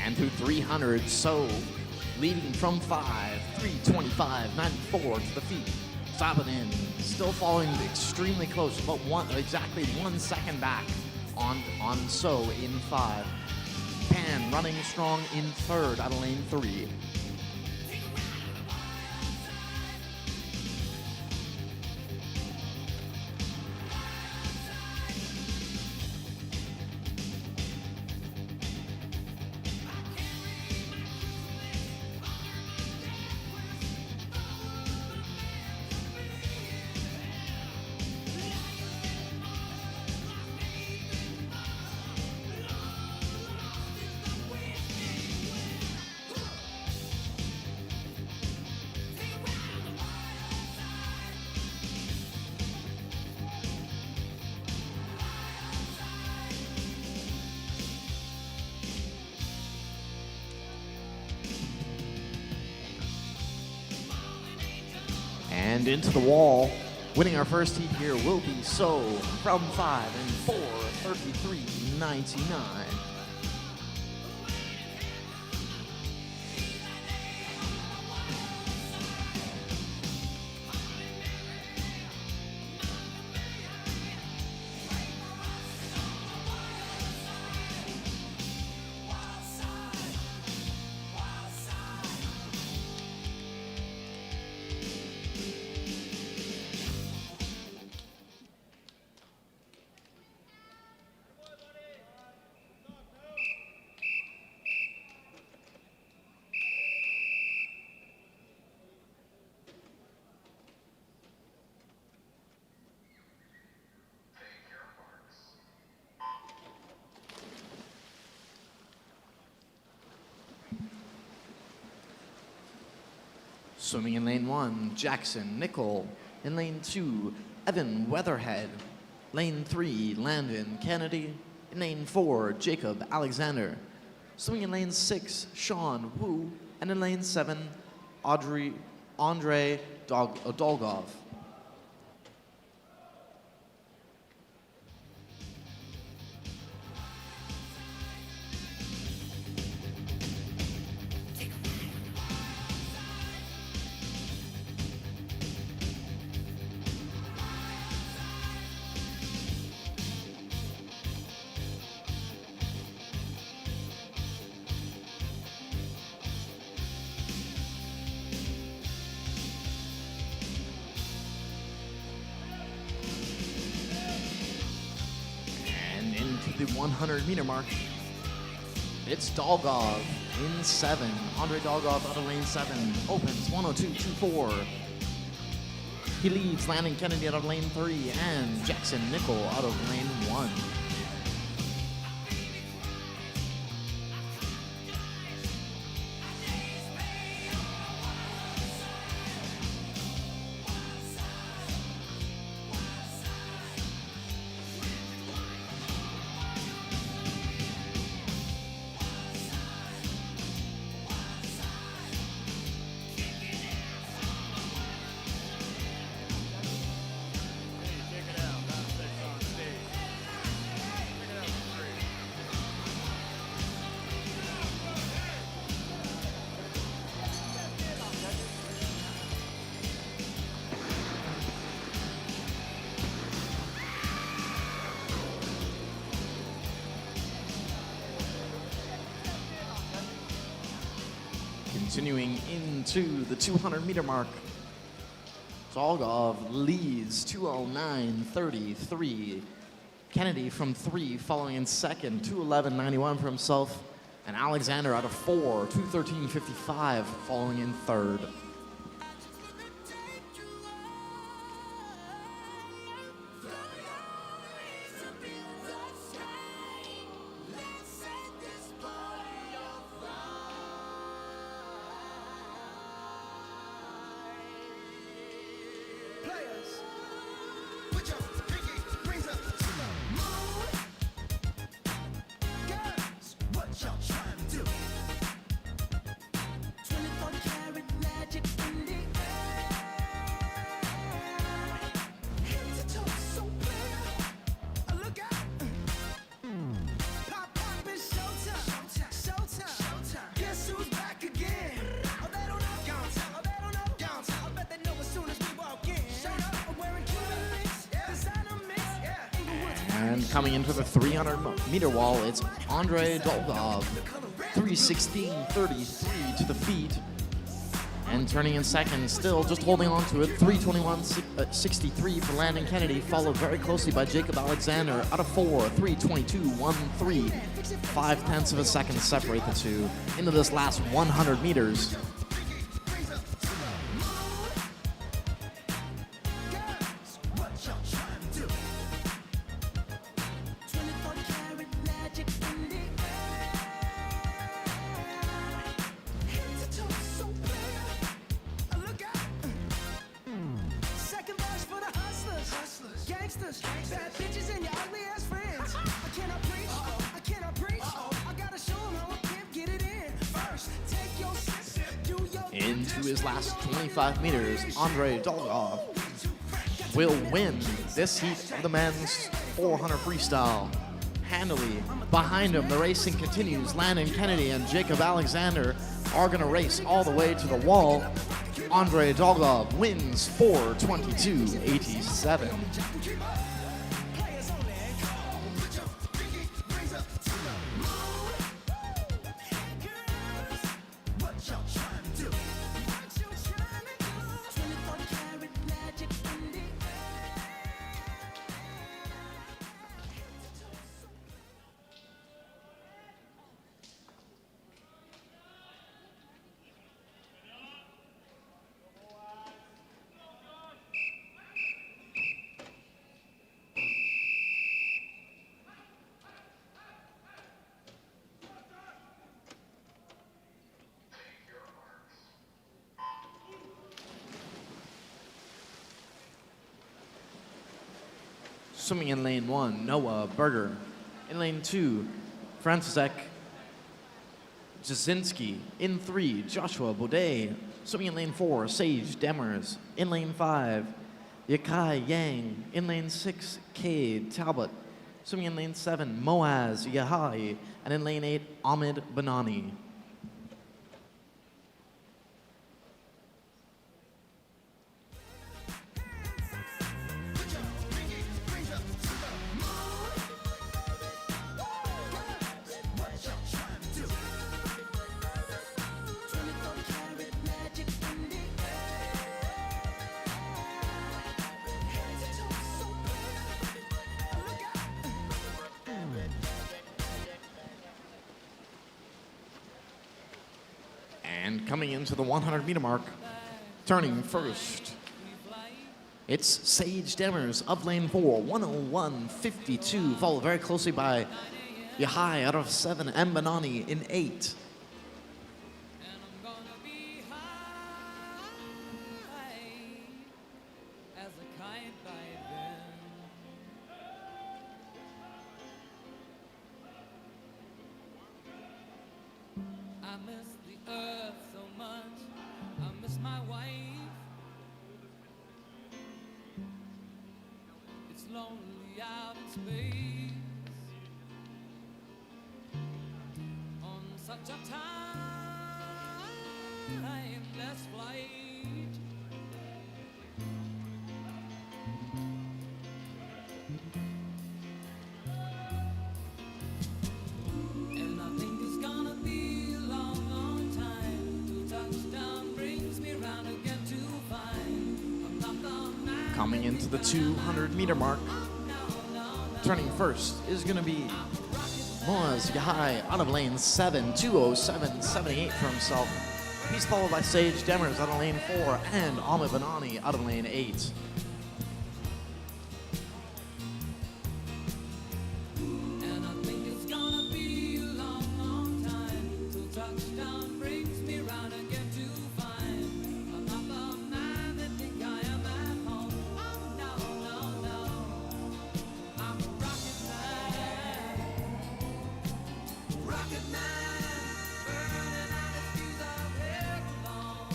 And through 300, so leading from 5, 3:25.94 to the feet. Stopping in, still following extremely close, about exactly 1 second back on So in 5. Pan running strong in third out of lane 3. And into the wall. Winning our first heat here will be So from 5 and 4:33.99. Swimming in lane 1, Jackson Nickel. In lane 2, Evan Weatherhead. Lane 3, Landon Kennedy. In lane 4, Jacob Alexander. Swimming in lane 6, Sean Wu. And in lane 7, Andre Dolgov. The 100-meter mark. It's Dolgov in 7. Andre Dolgov out of lane 7. Opens 1:02.24. He leads Landon Kennedy out of lane 3 and Jackson Nickel out of lane 1. Continuing into the 200-meter mark, Dolgov leads 2:09.33. Kennedy from 3 following in second, 2:11.91 for himself. And Alexander out of 4, 2:13.55 following in third. Players, put your pinky rings up to the moon. Girls, what y'all trying to do? 24 karat magic in the air. Head to toe so clear. Look out. Pop, pop, it's showtime. Showtime. Showtime. Guess who's back again? Oh, they don't know. Gone time. Oh, they don't know. Gone time. I bet they know as soon as we walk in. Showed up. I'm wearing Cuban links. Designer mix. And coming into the 300-meter wall, it's Andrei Dolgov, 3:16.33 to the feet. And turning in second, still just holding on to it, 3:21.63 for Landon Kennedy, followed very closely by Jacob Alexander out of 4, 3:22.13. 0.5 of a second separate the two into this last 100 meters. Bad bitches and your ugly ass friends. I cannot preach. I cannot preach. I gotta show 'em how a pimp get it in. First, take your sip, do your Into his last 25 meters, Andrei Dolgov will win this heat of the men's 400 freestyle. Handily behind him, the racing continues. Landon Kennedy and Jacob Alexander are going to race all the way to the wall. Andrei Dolgov wins 4:22.87. Swimming in lane 1, Noah Berger. In lane 2, Franciszek Jasinski. In 3, Joshua Baudet. Swimming in lane 4, Sage Demers. In lane 5, Yakai Yang. In lane 6, Cade Talbot. Swimming in lane 7, Moaz Yahai. And in lane 8, Ahmed Banani. And coming into the 100-meter mark, turning first, it's Sage Demers of lane 4, 1:01.52, followed very closely by Yahai out of 7, and Banani in 8. I miss the earth so much. I miss my wife. It's lonely out in space on such a timeless flight. And I think it's gonna be a long, long time to talk Coming into the 200-meter mark. Turning first is going to be Moaz Yahai out of lane 7, 2:07.78 for himself. He's followed by Sage Demers out of lane 4 and Amit Banani out of lane 8. And I think it's gonna be a long, long time till touchdown brings me round again to find I'm not the man that think I am at home. Oh, no, no, no. I'm a rocket man, burning out the fuse of hell alone.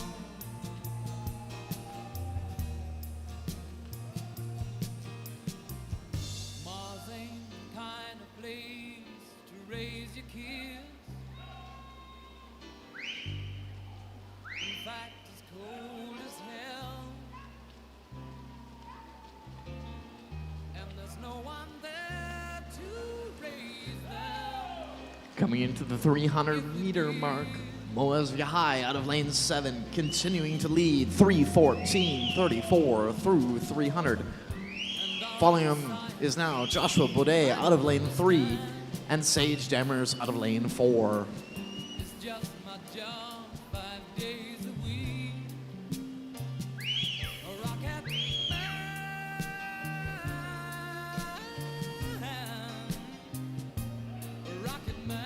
Mars ain't the kind of place to raise your kids. In fact, it's cold as hell. And there's no one there to raise them. Coming into the 300-meter mark, Moaz Yahai out of lane 7, continuing to lead 3:14.34 through 300. Following him is now Joshua Baudet out of lane 3 and Sage Demers out of lane 4. It's just my job 5 days a week. A rocket man. A rocket man.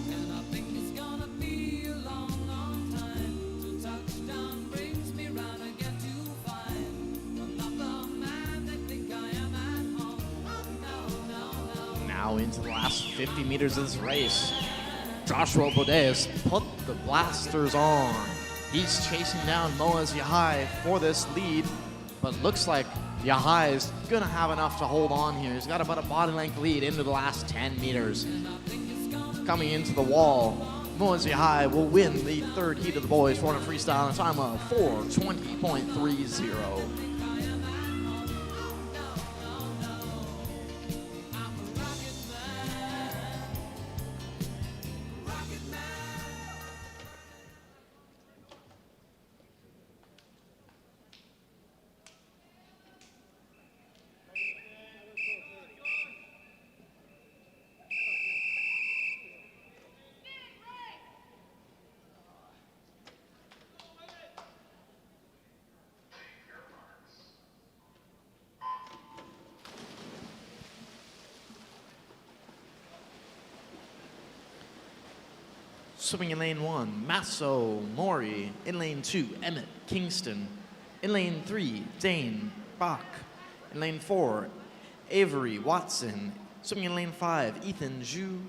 And I think it's gonna be a long, long time till touchdown brings me round again to find I'm not the man that think I am at home. Oh, no, no, no. Now into the last 50 meters of this race. Joshua Baudet has put the blasters on. He's chasing down Moaz Yahai for this lead, but looks like Yahai is gonna have enough to hold on here. He's got about a body length lead into the last 10 meters. Coming into the wall, Moaz Yahai will win the third heat of the boys 400 freestyle in a time of 4:20.30. Swimming in lane 1, Masso Mori. In lane 2, Emmett Kingston. In lane 3, Dane Bach. In lane 4, Avery Watson. Swimming in lane 5, Ethan Zhu.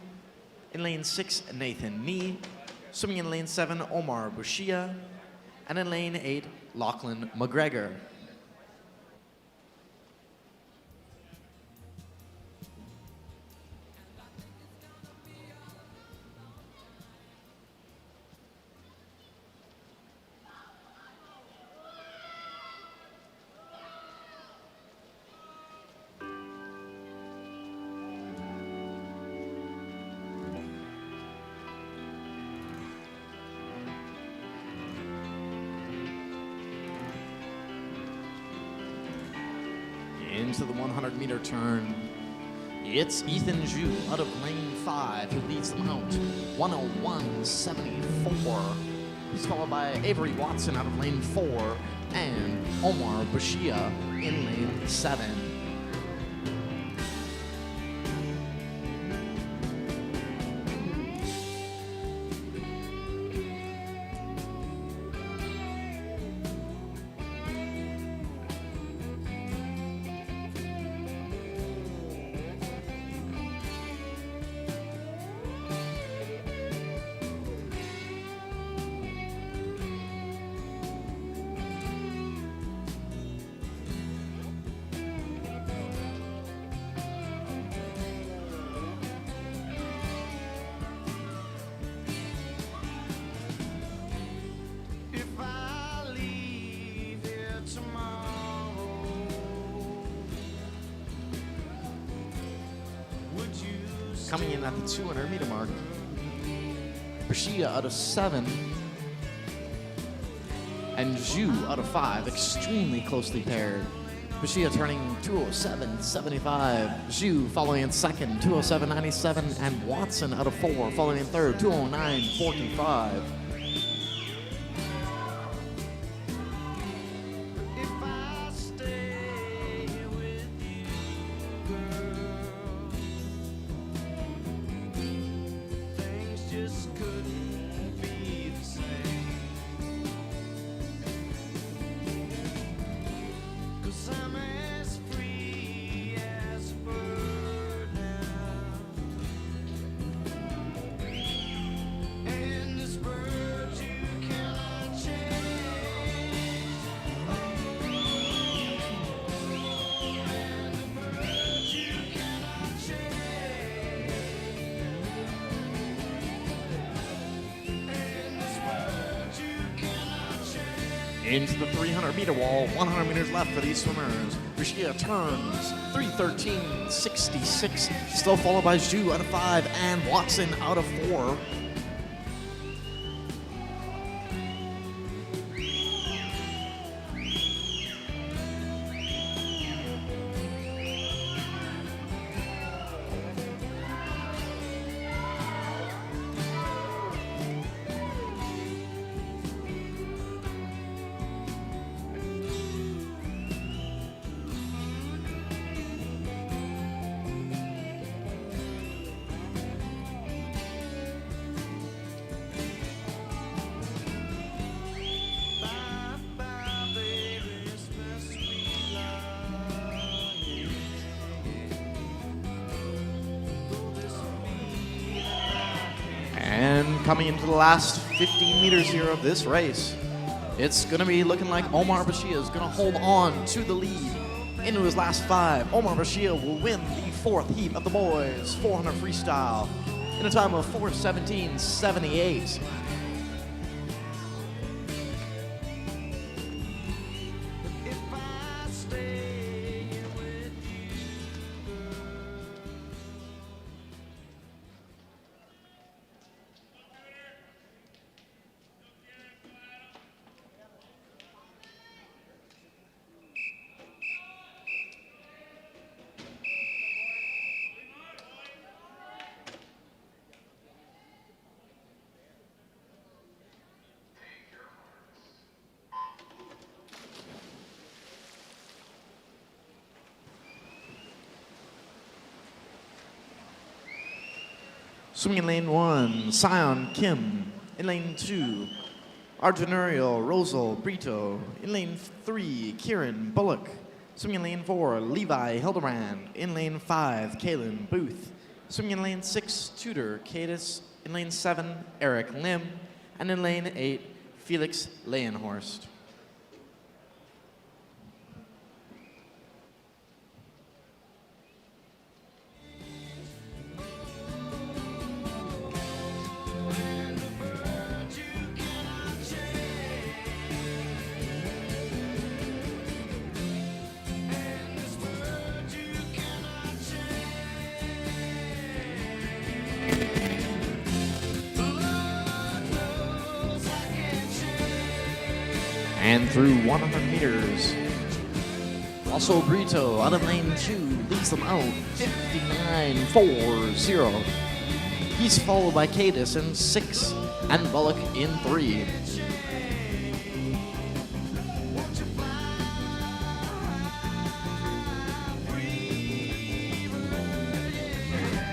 In lane 6, Nathan Nee. Swimming in lane 7, Omar Bushia. And in lane 8, Lachlan McGregor. Into the 100-meter turn. It's Ethan Zhu out of lane 5 who leads them out 1:01.74. He's followed by Avery Watson out of lane 4 and Omar Bashia in lane 7. Coming in at the 200-meter mark, Bashia out of 7, and Zhu out of 5, extremely closely paired. Bashia turning 207.75, Zhu following in second, 207.97, and Watson out of 4, following in third, 209.45. If I stay with you, girl, things just couldn't be the same. 'Cause I'm as free as a bird now, and this bird you cannot change. And the bird you cannot change. And this bird you cannot change. Into the 300-meter wall, 100 meters left for these swimmers. Bashia turns 3:13.66, still followed by Zhu out of 5 and Watson out of 4. Bye, bye, baby, it's my sweet longing. Though this be And coming into the last 15 meters here of this race, it's going to be looking like Omar Bashia is going to hold on to the lead into his last 5. Omar Bashia will win the 4th heat of the boys 400 freestyle in a time of 4:17.78. if I stay with you. Swimming in lane 1, Sion Kim. In lane 2, Arjunariel Rosal Brito. In lane 3, Kieran Bullock. Swimming in lane 4, Levi Hildebrand. In lane 5, Kaylin Booth. Swimming in lane 6, Tudor Cadis. In lane 7, Eric Lim. And in lane 8, Felix Leyenhorst. And the bird you cannot change. And this bird you cannot change. Lord knows I can't change. And through 100 meters, Russell Brito out of lane 2 leads them out 59.40. He's followed by Cadis in 6 and Bullock in 3. Won't you fly free, bird, yeah.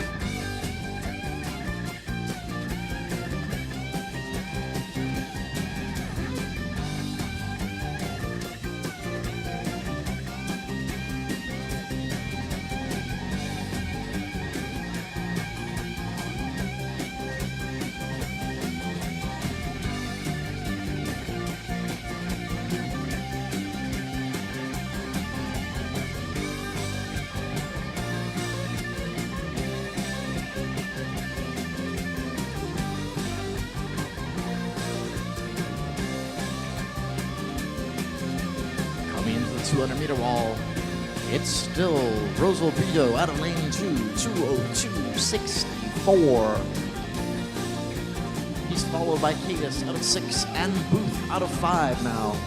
Coming into the 200-meter wall, it's still Rosal Brito out of lane 2, 2:02.64. He's followed by Cadis out of 6 and Booth out of 5 now.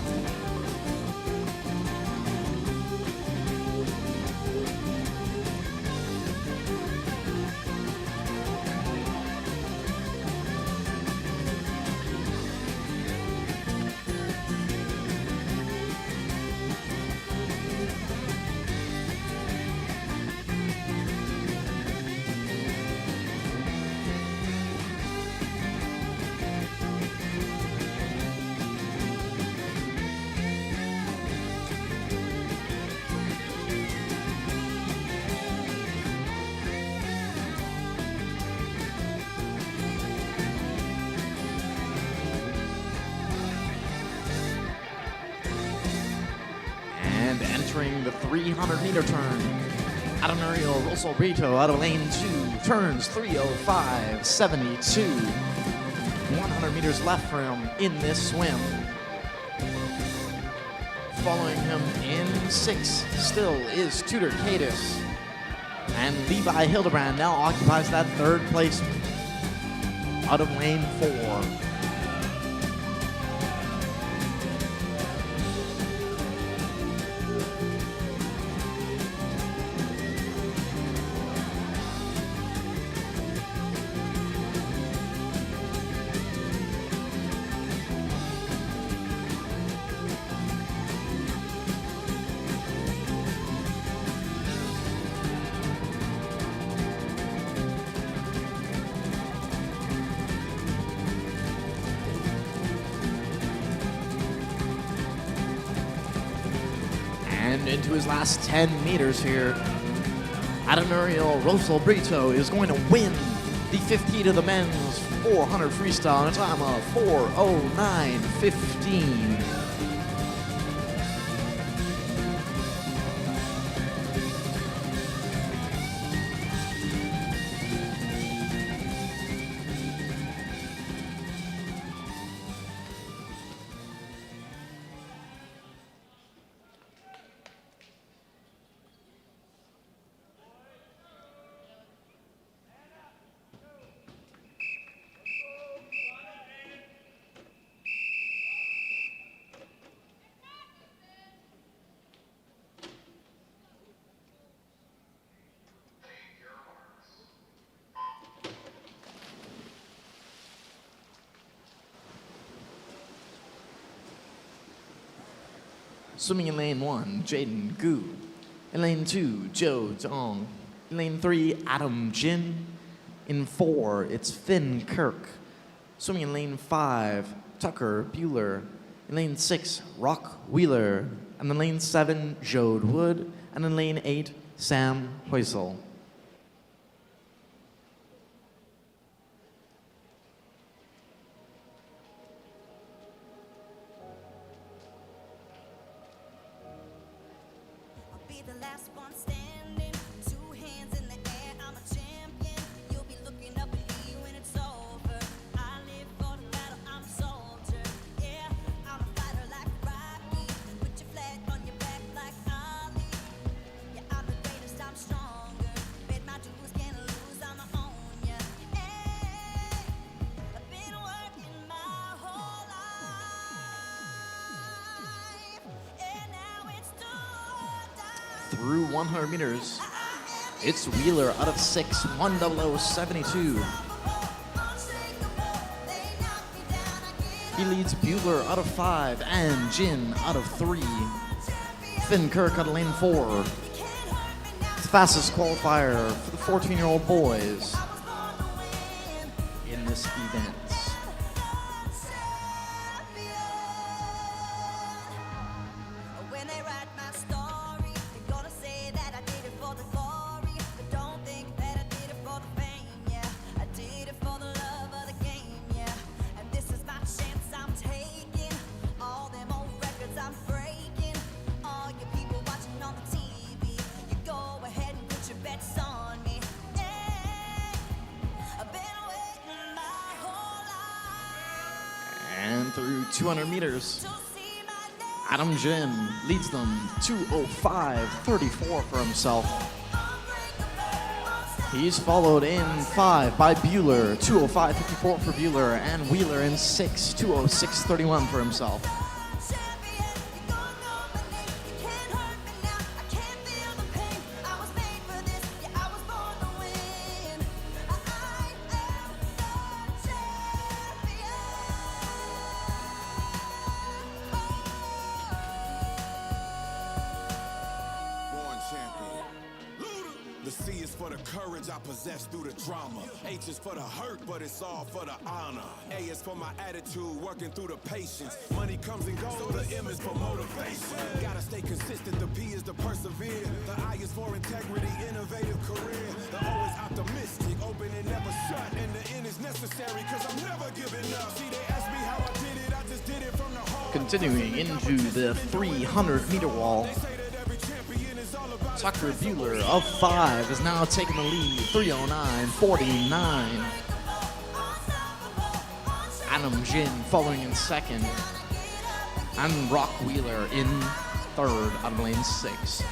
Entering the 300-meter turn, Adanario Rosso Brito out of lane 2 turns 3:05.72. 100 meters left for him in this swim. Following him in 6 still is Tudor Cadis. And Levi Hildebrand now occupies that 3rd place out of lane 4. And into his last 10 meters here, Adanario Rosso Brito is going to win the 50 to the men's 400 freestyle in a time of 4:09.15. Swimming in lane 1, Jaden Gu. In lane 2, Joe Dong. In lane 3, Adam Jin. In 4, it's Finn Kirk. Swimming in lane 5, Tucker Bueller. In lane 6, Rock Wheeler. And in lane 7, Jode Wood. And in lane 8, Sam Heusel. Be the last one standing, 2 hands in the air, I'm a champion. You'll be looking up at me when it's over. I live for the battle, I'm a soldier. Yeah, I'm a fighter like Rocky. Put your flag on your back like Ali. Yeah, I'm the greatest, I'm stronger. Bet my dues, can't lose, I'ma own ya. Hey, I've been working my whole life, and now it's Through 100 meters, it's Wheeler out of 6, 1:00.72. He leads Bueller out of 5 and Jin out of 3. Finn Kirk out of lane 4. It's the fastest qualifier for the 14-year-old boys in this event. When they write my story, they're gonna say that I did it for the glory. But don't think that I did it for the fame, yeah. I did it for the love of the game, yeah. And this is my chance I'm taking. All them old records I'm breaking. All you people watching on the TV, you go ahead and put your bets on me. Hey, I've been waiting my whole life And through 200 meters, to see my name. Adam Jin leads them 2:05.34 for himself. He's followed in 5 by Bueller, 2:05.54 for Bueller, and Wheeler in 6, 2:06.31 for himself. Born champion. The C is for the courage I possess through the drama. H is for the hurt, but it's all for the honor. A is for my attitude, working through the patience. Money comes and goes, so the M is for motivation. Gotta stay consistent, the P is to persevere. The I is for integrity, innovative career. The O is optimistic, open and never shut. And the N is necessary, cause I'm never giving up. See, they ask me how I did it, I just did it from the heart. Continuing into the 300-meter wall, Tucker Bueller of 5 is now taking the lead, 3:09.49. Adam Jin following in second, and Rock Wheeler in third out of lane 6.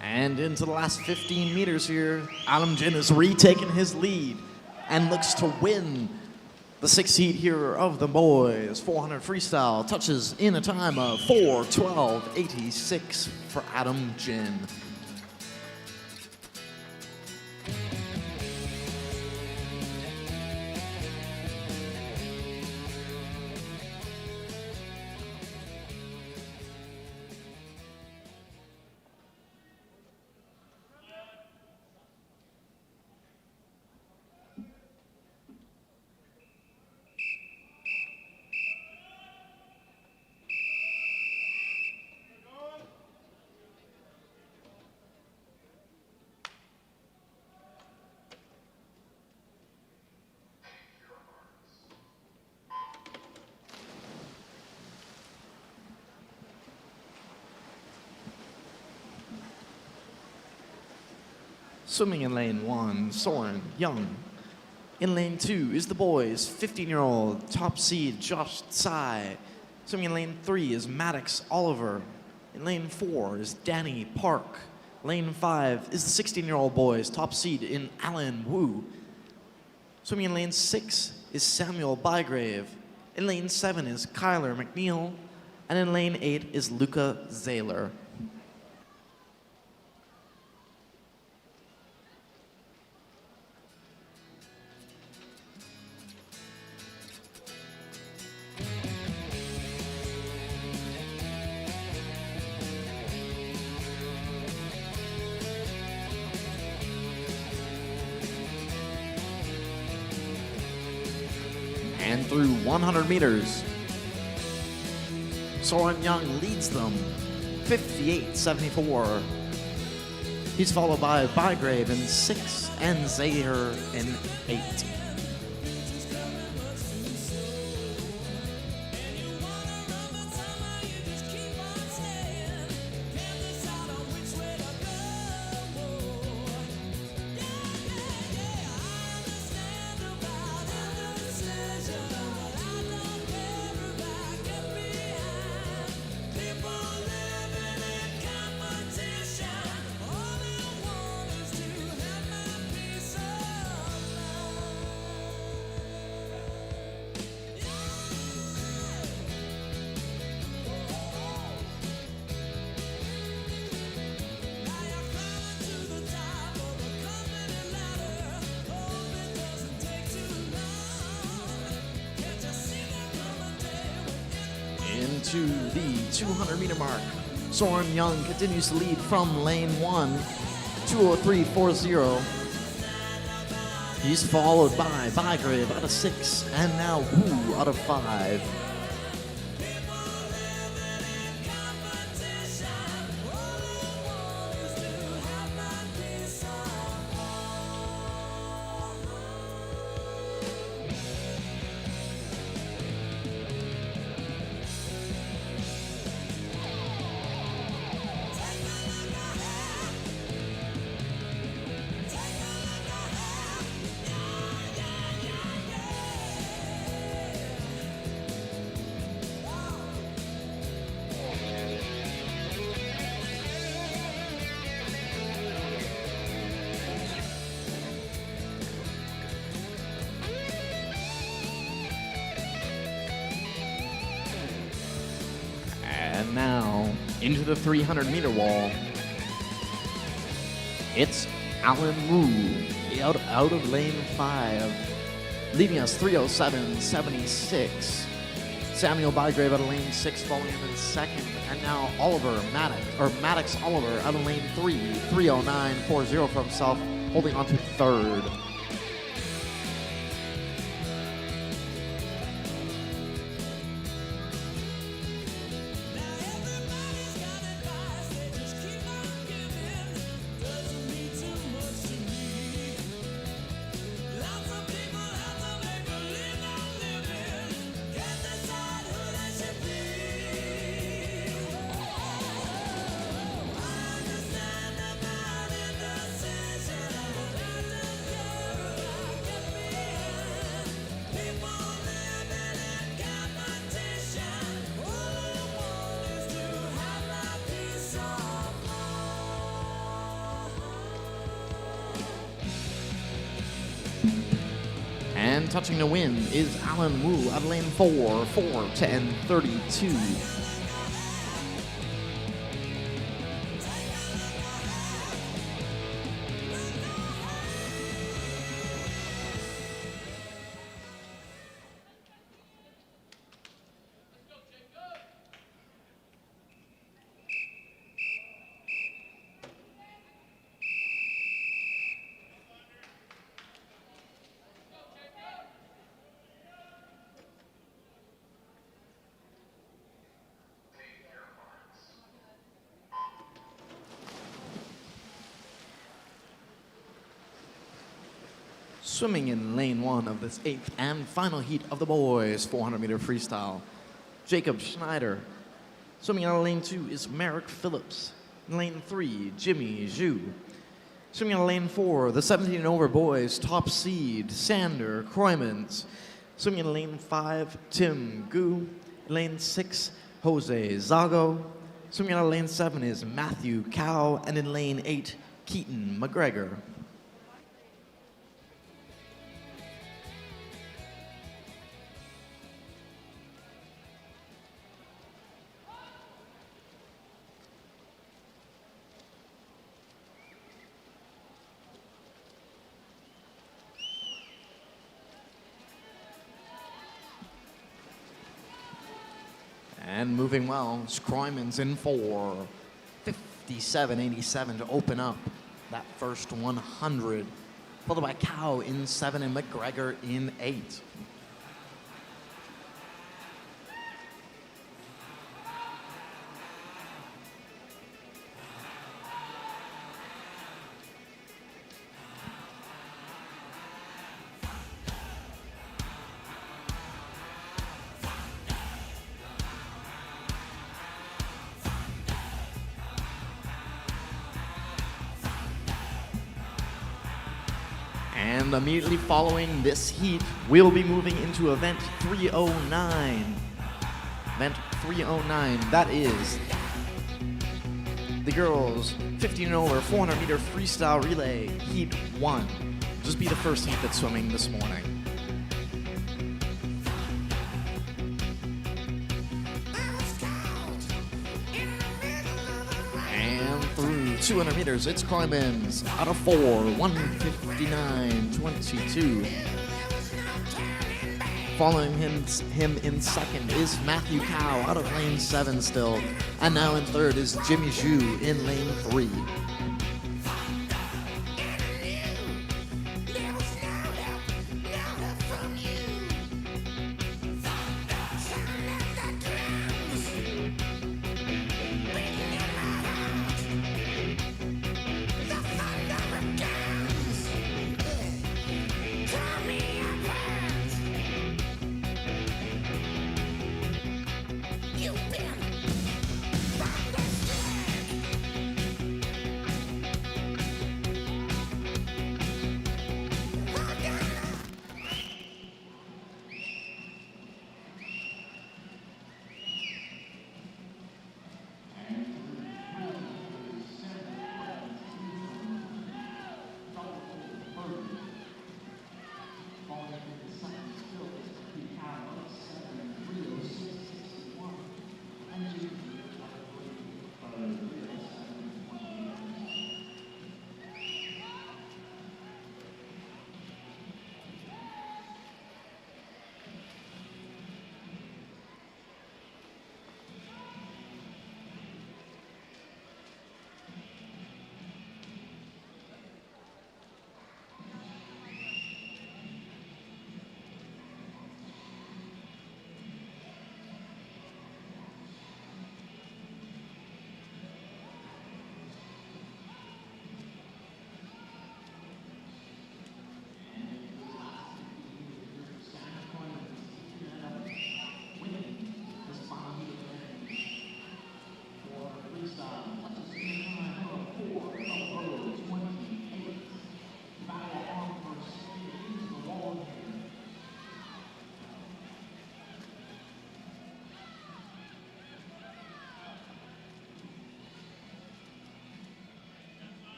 And into the last 15 meters here, Adam Jin is retaking his lead and looks to win the 6th heat here of the boys. 400 freestyle touches in a time of 4:12.86 for Adam Jin. Swimming in lane 1, Soren Young. In lane 2 is the boys, 15-year-old top seed Josh Tsai. Swimming in lane 3 is Maddox Oliver. In lane 4 is Danny Park. Lane 5 is the 16-year-old boys, top seed in Alan Wu. Swimming in lane 6 is Samuel Bygrave. In lane 7 is Kyler McNeil. And in lane 8 is Luca Zahler. And through 100 meters, Soren Young leads them, 58.74. He's followed by Bygrave in 6 and Zaher in 8. Into the 200-meter mark, Soren Young continues to lead from lane 1, 2:03.40. He's followed by Bygrave out of 6, and now Wu out of 5. And now into the 300-meter wall. It's Alan Wu out of lane 5, leaving us 3:07.76. Samuel Bygrave out of lane 6, following him in second. And now Maddox Oliver out of lane 3, 3:09.40 for himself, holding on to third. And touching the win is Alan Wu out of lane 4, 4:10.32. Swimming in lane 1 of this 8th and final heat of the boys 400-meter freestyle, Jacob Schneider. Swimming out of lane 2 is Merrick Phillips. In lane 3, Jimmy Zhu. Swimming out of lane 4, the 17 and over boys top seed, Sander Kroimans. Swimming in lane 5, Tim Gu. In lane 6, Jose Zago. Swimming out of lane 7 is Matthew Cow. And in lane 8, Keaton McGregor. And moving well, Kroimans in 4, 57.87 to open up that first 100. Followed by Cow in 7 and McGregor in 8. And immediately following this heat, we'll be moving into event 309. Event 309, that is the girls 15 and over 400-meter freestyle relay, heat 1. Just be the first heat that's swimming this morning. And through 200 meters, it's Kroimans out of 4, 1:59.22. Following him in second is Matthew Cow out of lane 7 still. And now in third is Jimmy Zhu in lane 3.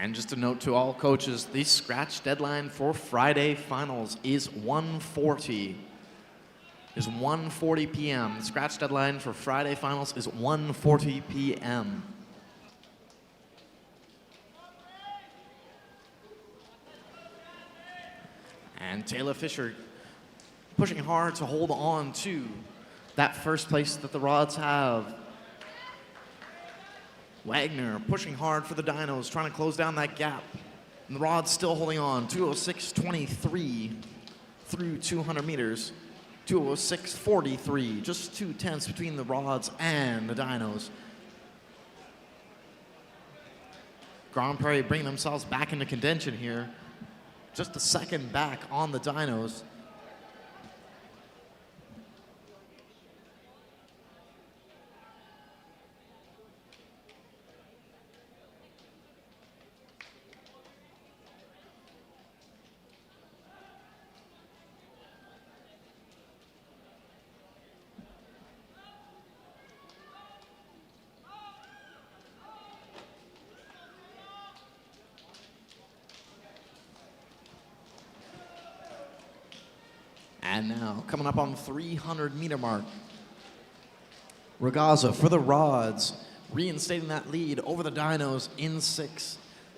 And just a note to all coaches, the scratch deadline for Friday finals is 1:40. Is 1:40 p.m. The scratch deadline for Friday finals is 1:40 p.m. And Taylor Fisher pushing hard to hold on to that first place that the Rods have. Wagner pushing hard for the Dinos, trying to close down that gap. And the Rods still holding on, 2:06.23 through 200 meters. 2:06.43, just 2/10 between the Rods and the Dinos. Grand Prairie bringing themselves back into contention here. Just a second back on the Dinos. And now, coming up on the 300-meter mark, Ragazza for the Rods, reinstating that lead over the Dinos in 6.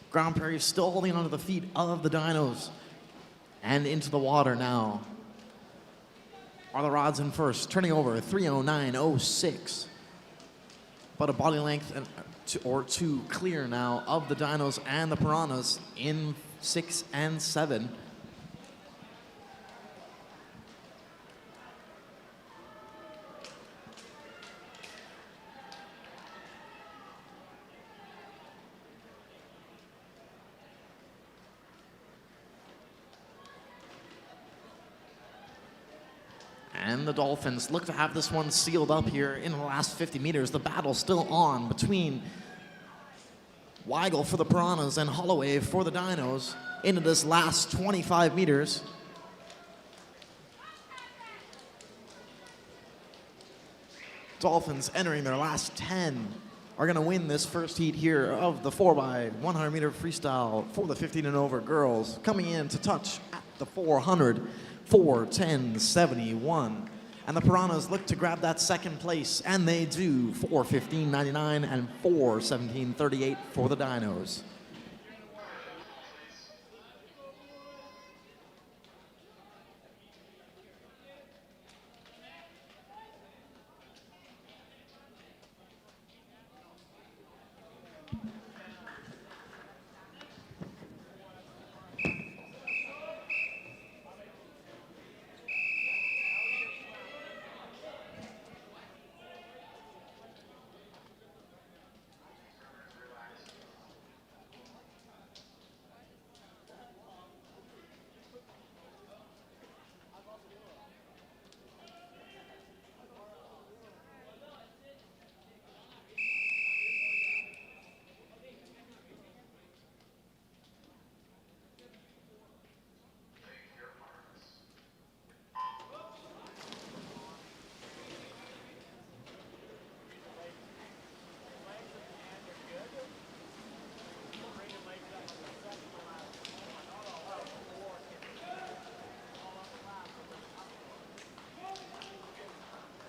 Grand Prairie still holding onto the feet of the Dinos. And into the water now are the Rods in first, turning over 3:09.06. But a body length or two clear now of the Dinos and the Piranhas in 6 and 7. And the Dolphins look to have this one sealed up here in the last 50 meters. The battle still on between Weigel for the Piranhas and Holloway for the Dinos into this last 25 meters. Dolphins entering their last 10 are going to win this first heat here of the 4x100 meter freestyle for the 15 and over girls. Coming in to touch at the 400, 4:10.71. And the Piranhas look to grab that second place, and they do, 4:15.99 and 4:17.38 for the Dinos.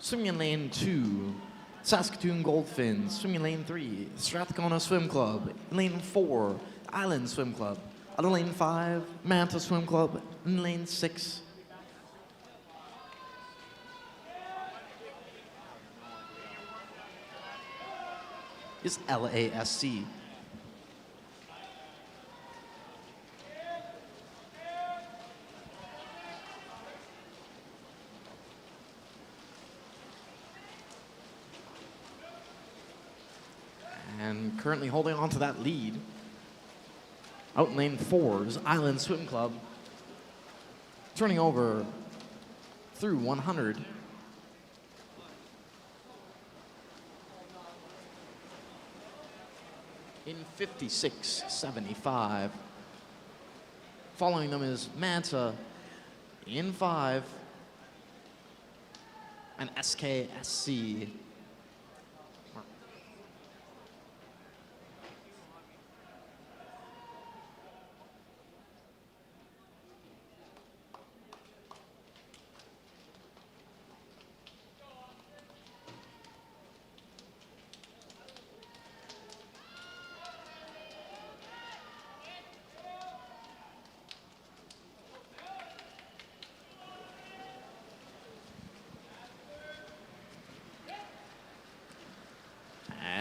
Swimming in lane 2, Saskatoon Goldfins. Swimming in lane 3, Strathcona Swim Club. In lane 4, Island Swim Club. Out of lane 5, Manta Swim Club. In lane 6, is LASC. And currently holding on to that lead, out in lane 4 is Island Swim Club, turning over through 100. In 56.75. Following them is Manta in 5 and SKSC.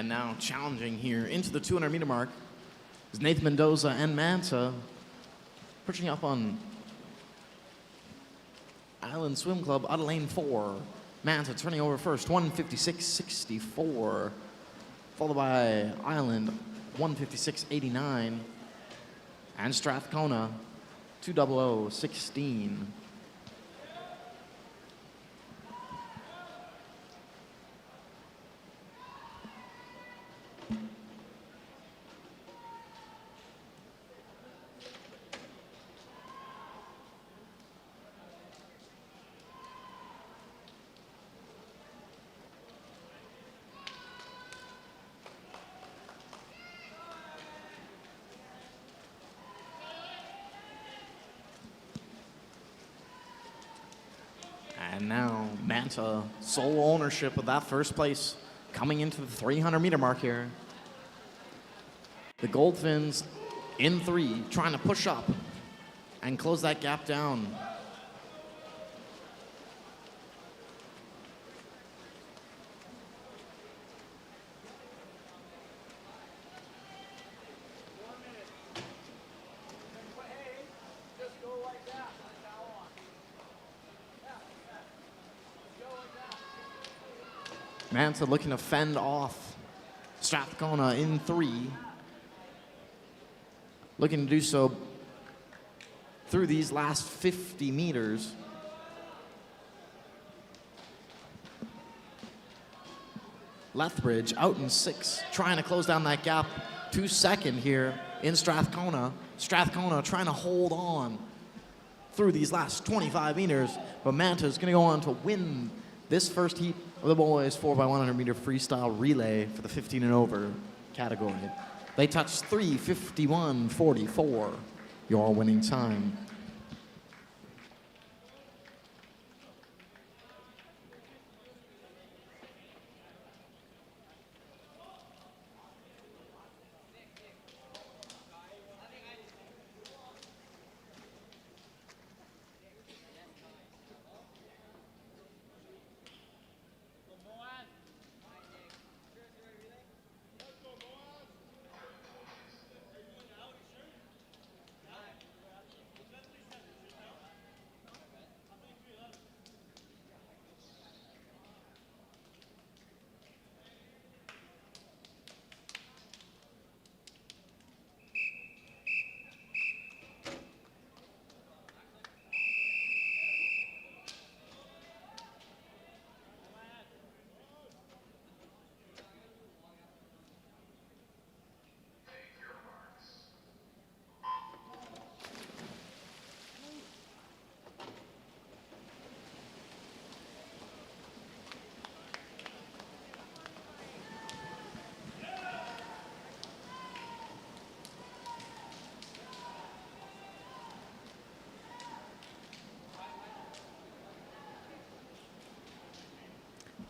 And now challenging here into the 200-meter mark is Nathan Mendoza and Manta, pushing up on Island Swim Club out of lane 4. Manta turning over first, 156.64, followed by Island, 156.89, and Strathcona, 200.16. And now Manta, sole ownership of that first place, coming into the 300-meter mark here. The Goldfins in 3, trying to push up and close that gap down. Manta looking to fend off Strathcona in 3. Looking to do so through these last 50 meters. Lethbridge out in 6, trying to close down that gap to second here in Strathcona. Strathcona trying to hold on through these last 25 meters, but Manta's going to go on to win this first heat of the boys 4x100 meter freestyle relay for the 15 and over category. They touched 3:51.44, your winning time.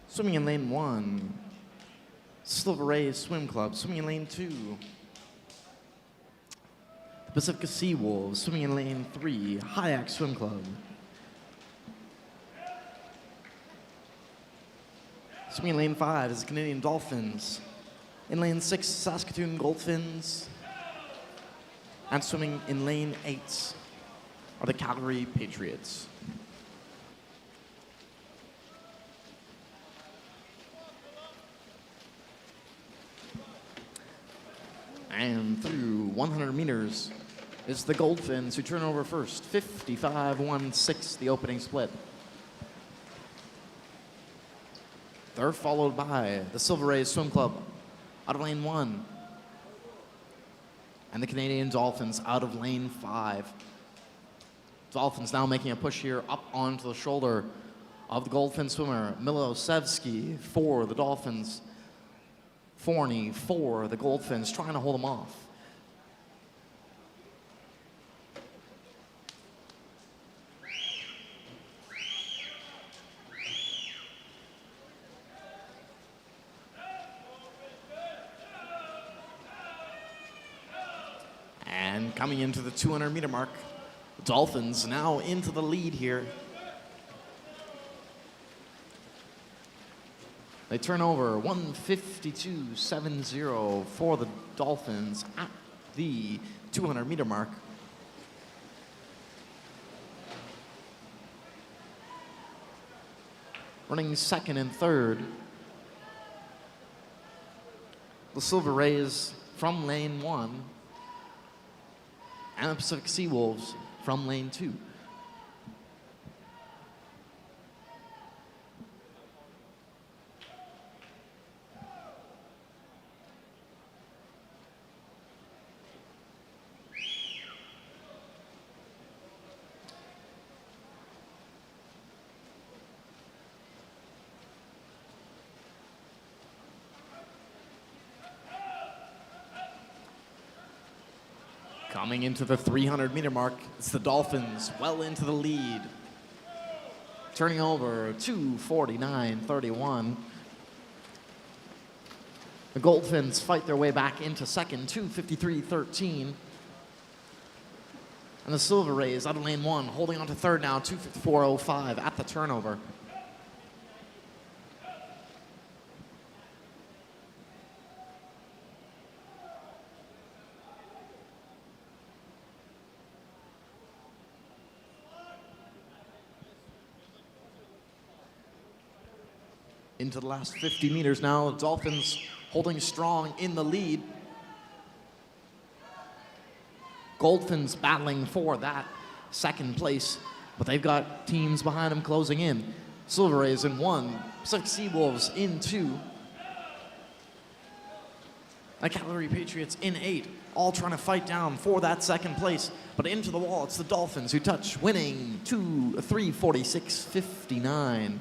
Swimming in lane 1, Silver Rays Swim Club. Swimming in lane 2, the Pacifica Sea Wolves. Swimming in lane 3, Hayak Swim Club. Swimming in lane 5 is the Canadian Dolphins. In lane 6, Saskatoon Goldfins. And swimming in lane 8 are the Calgary Patriots. And through 100 meters is the Goldfins, who turn over first, 55.16, the opening split. They're followed by the Silver Rays Swim Club out of lane 1, and the Canadian Dolphins out of lane 5. Dolphins now making a push here up onto the shoulder of the Goldfin swimmer, Milosevsky for the Dolphins. Forney for the Goldfins, trying to hold them off. And coming into the 200-meter mark, the Dolphins now into the lead here. They turn over 152.70 for the Dolphins at the 200-meter mark. Running second and third, the Silver Rays from lane 1 and the Pacific Seawolves from lane 2. Coming into the 300-meter mark, it's the Dolphins well into the lead. Turning over 2:49.31. The Goldfins fight their way back into second, 2:53.13. And the Silver Rays out of lane 1, holding on to third now, 2:54.05 at the turnover. Into the last 50 meters now, the Dolphins holding strong in the lead. Goldfins battling for that second place, but they've got teams behind them closing in. Silver Rays in 1, Pacific Seawolves in 2. The Cavalry Patriots in 8, all trying to fight down for that second place. But into the wall, it's the Dolphins who touch, winning 3:46.59.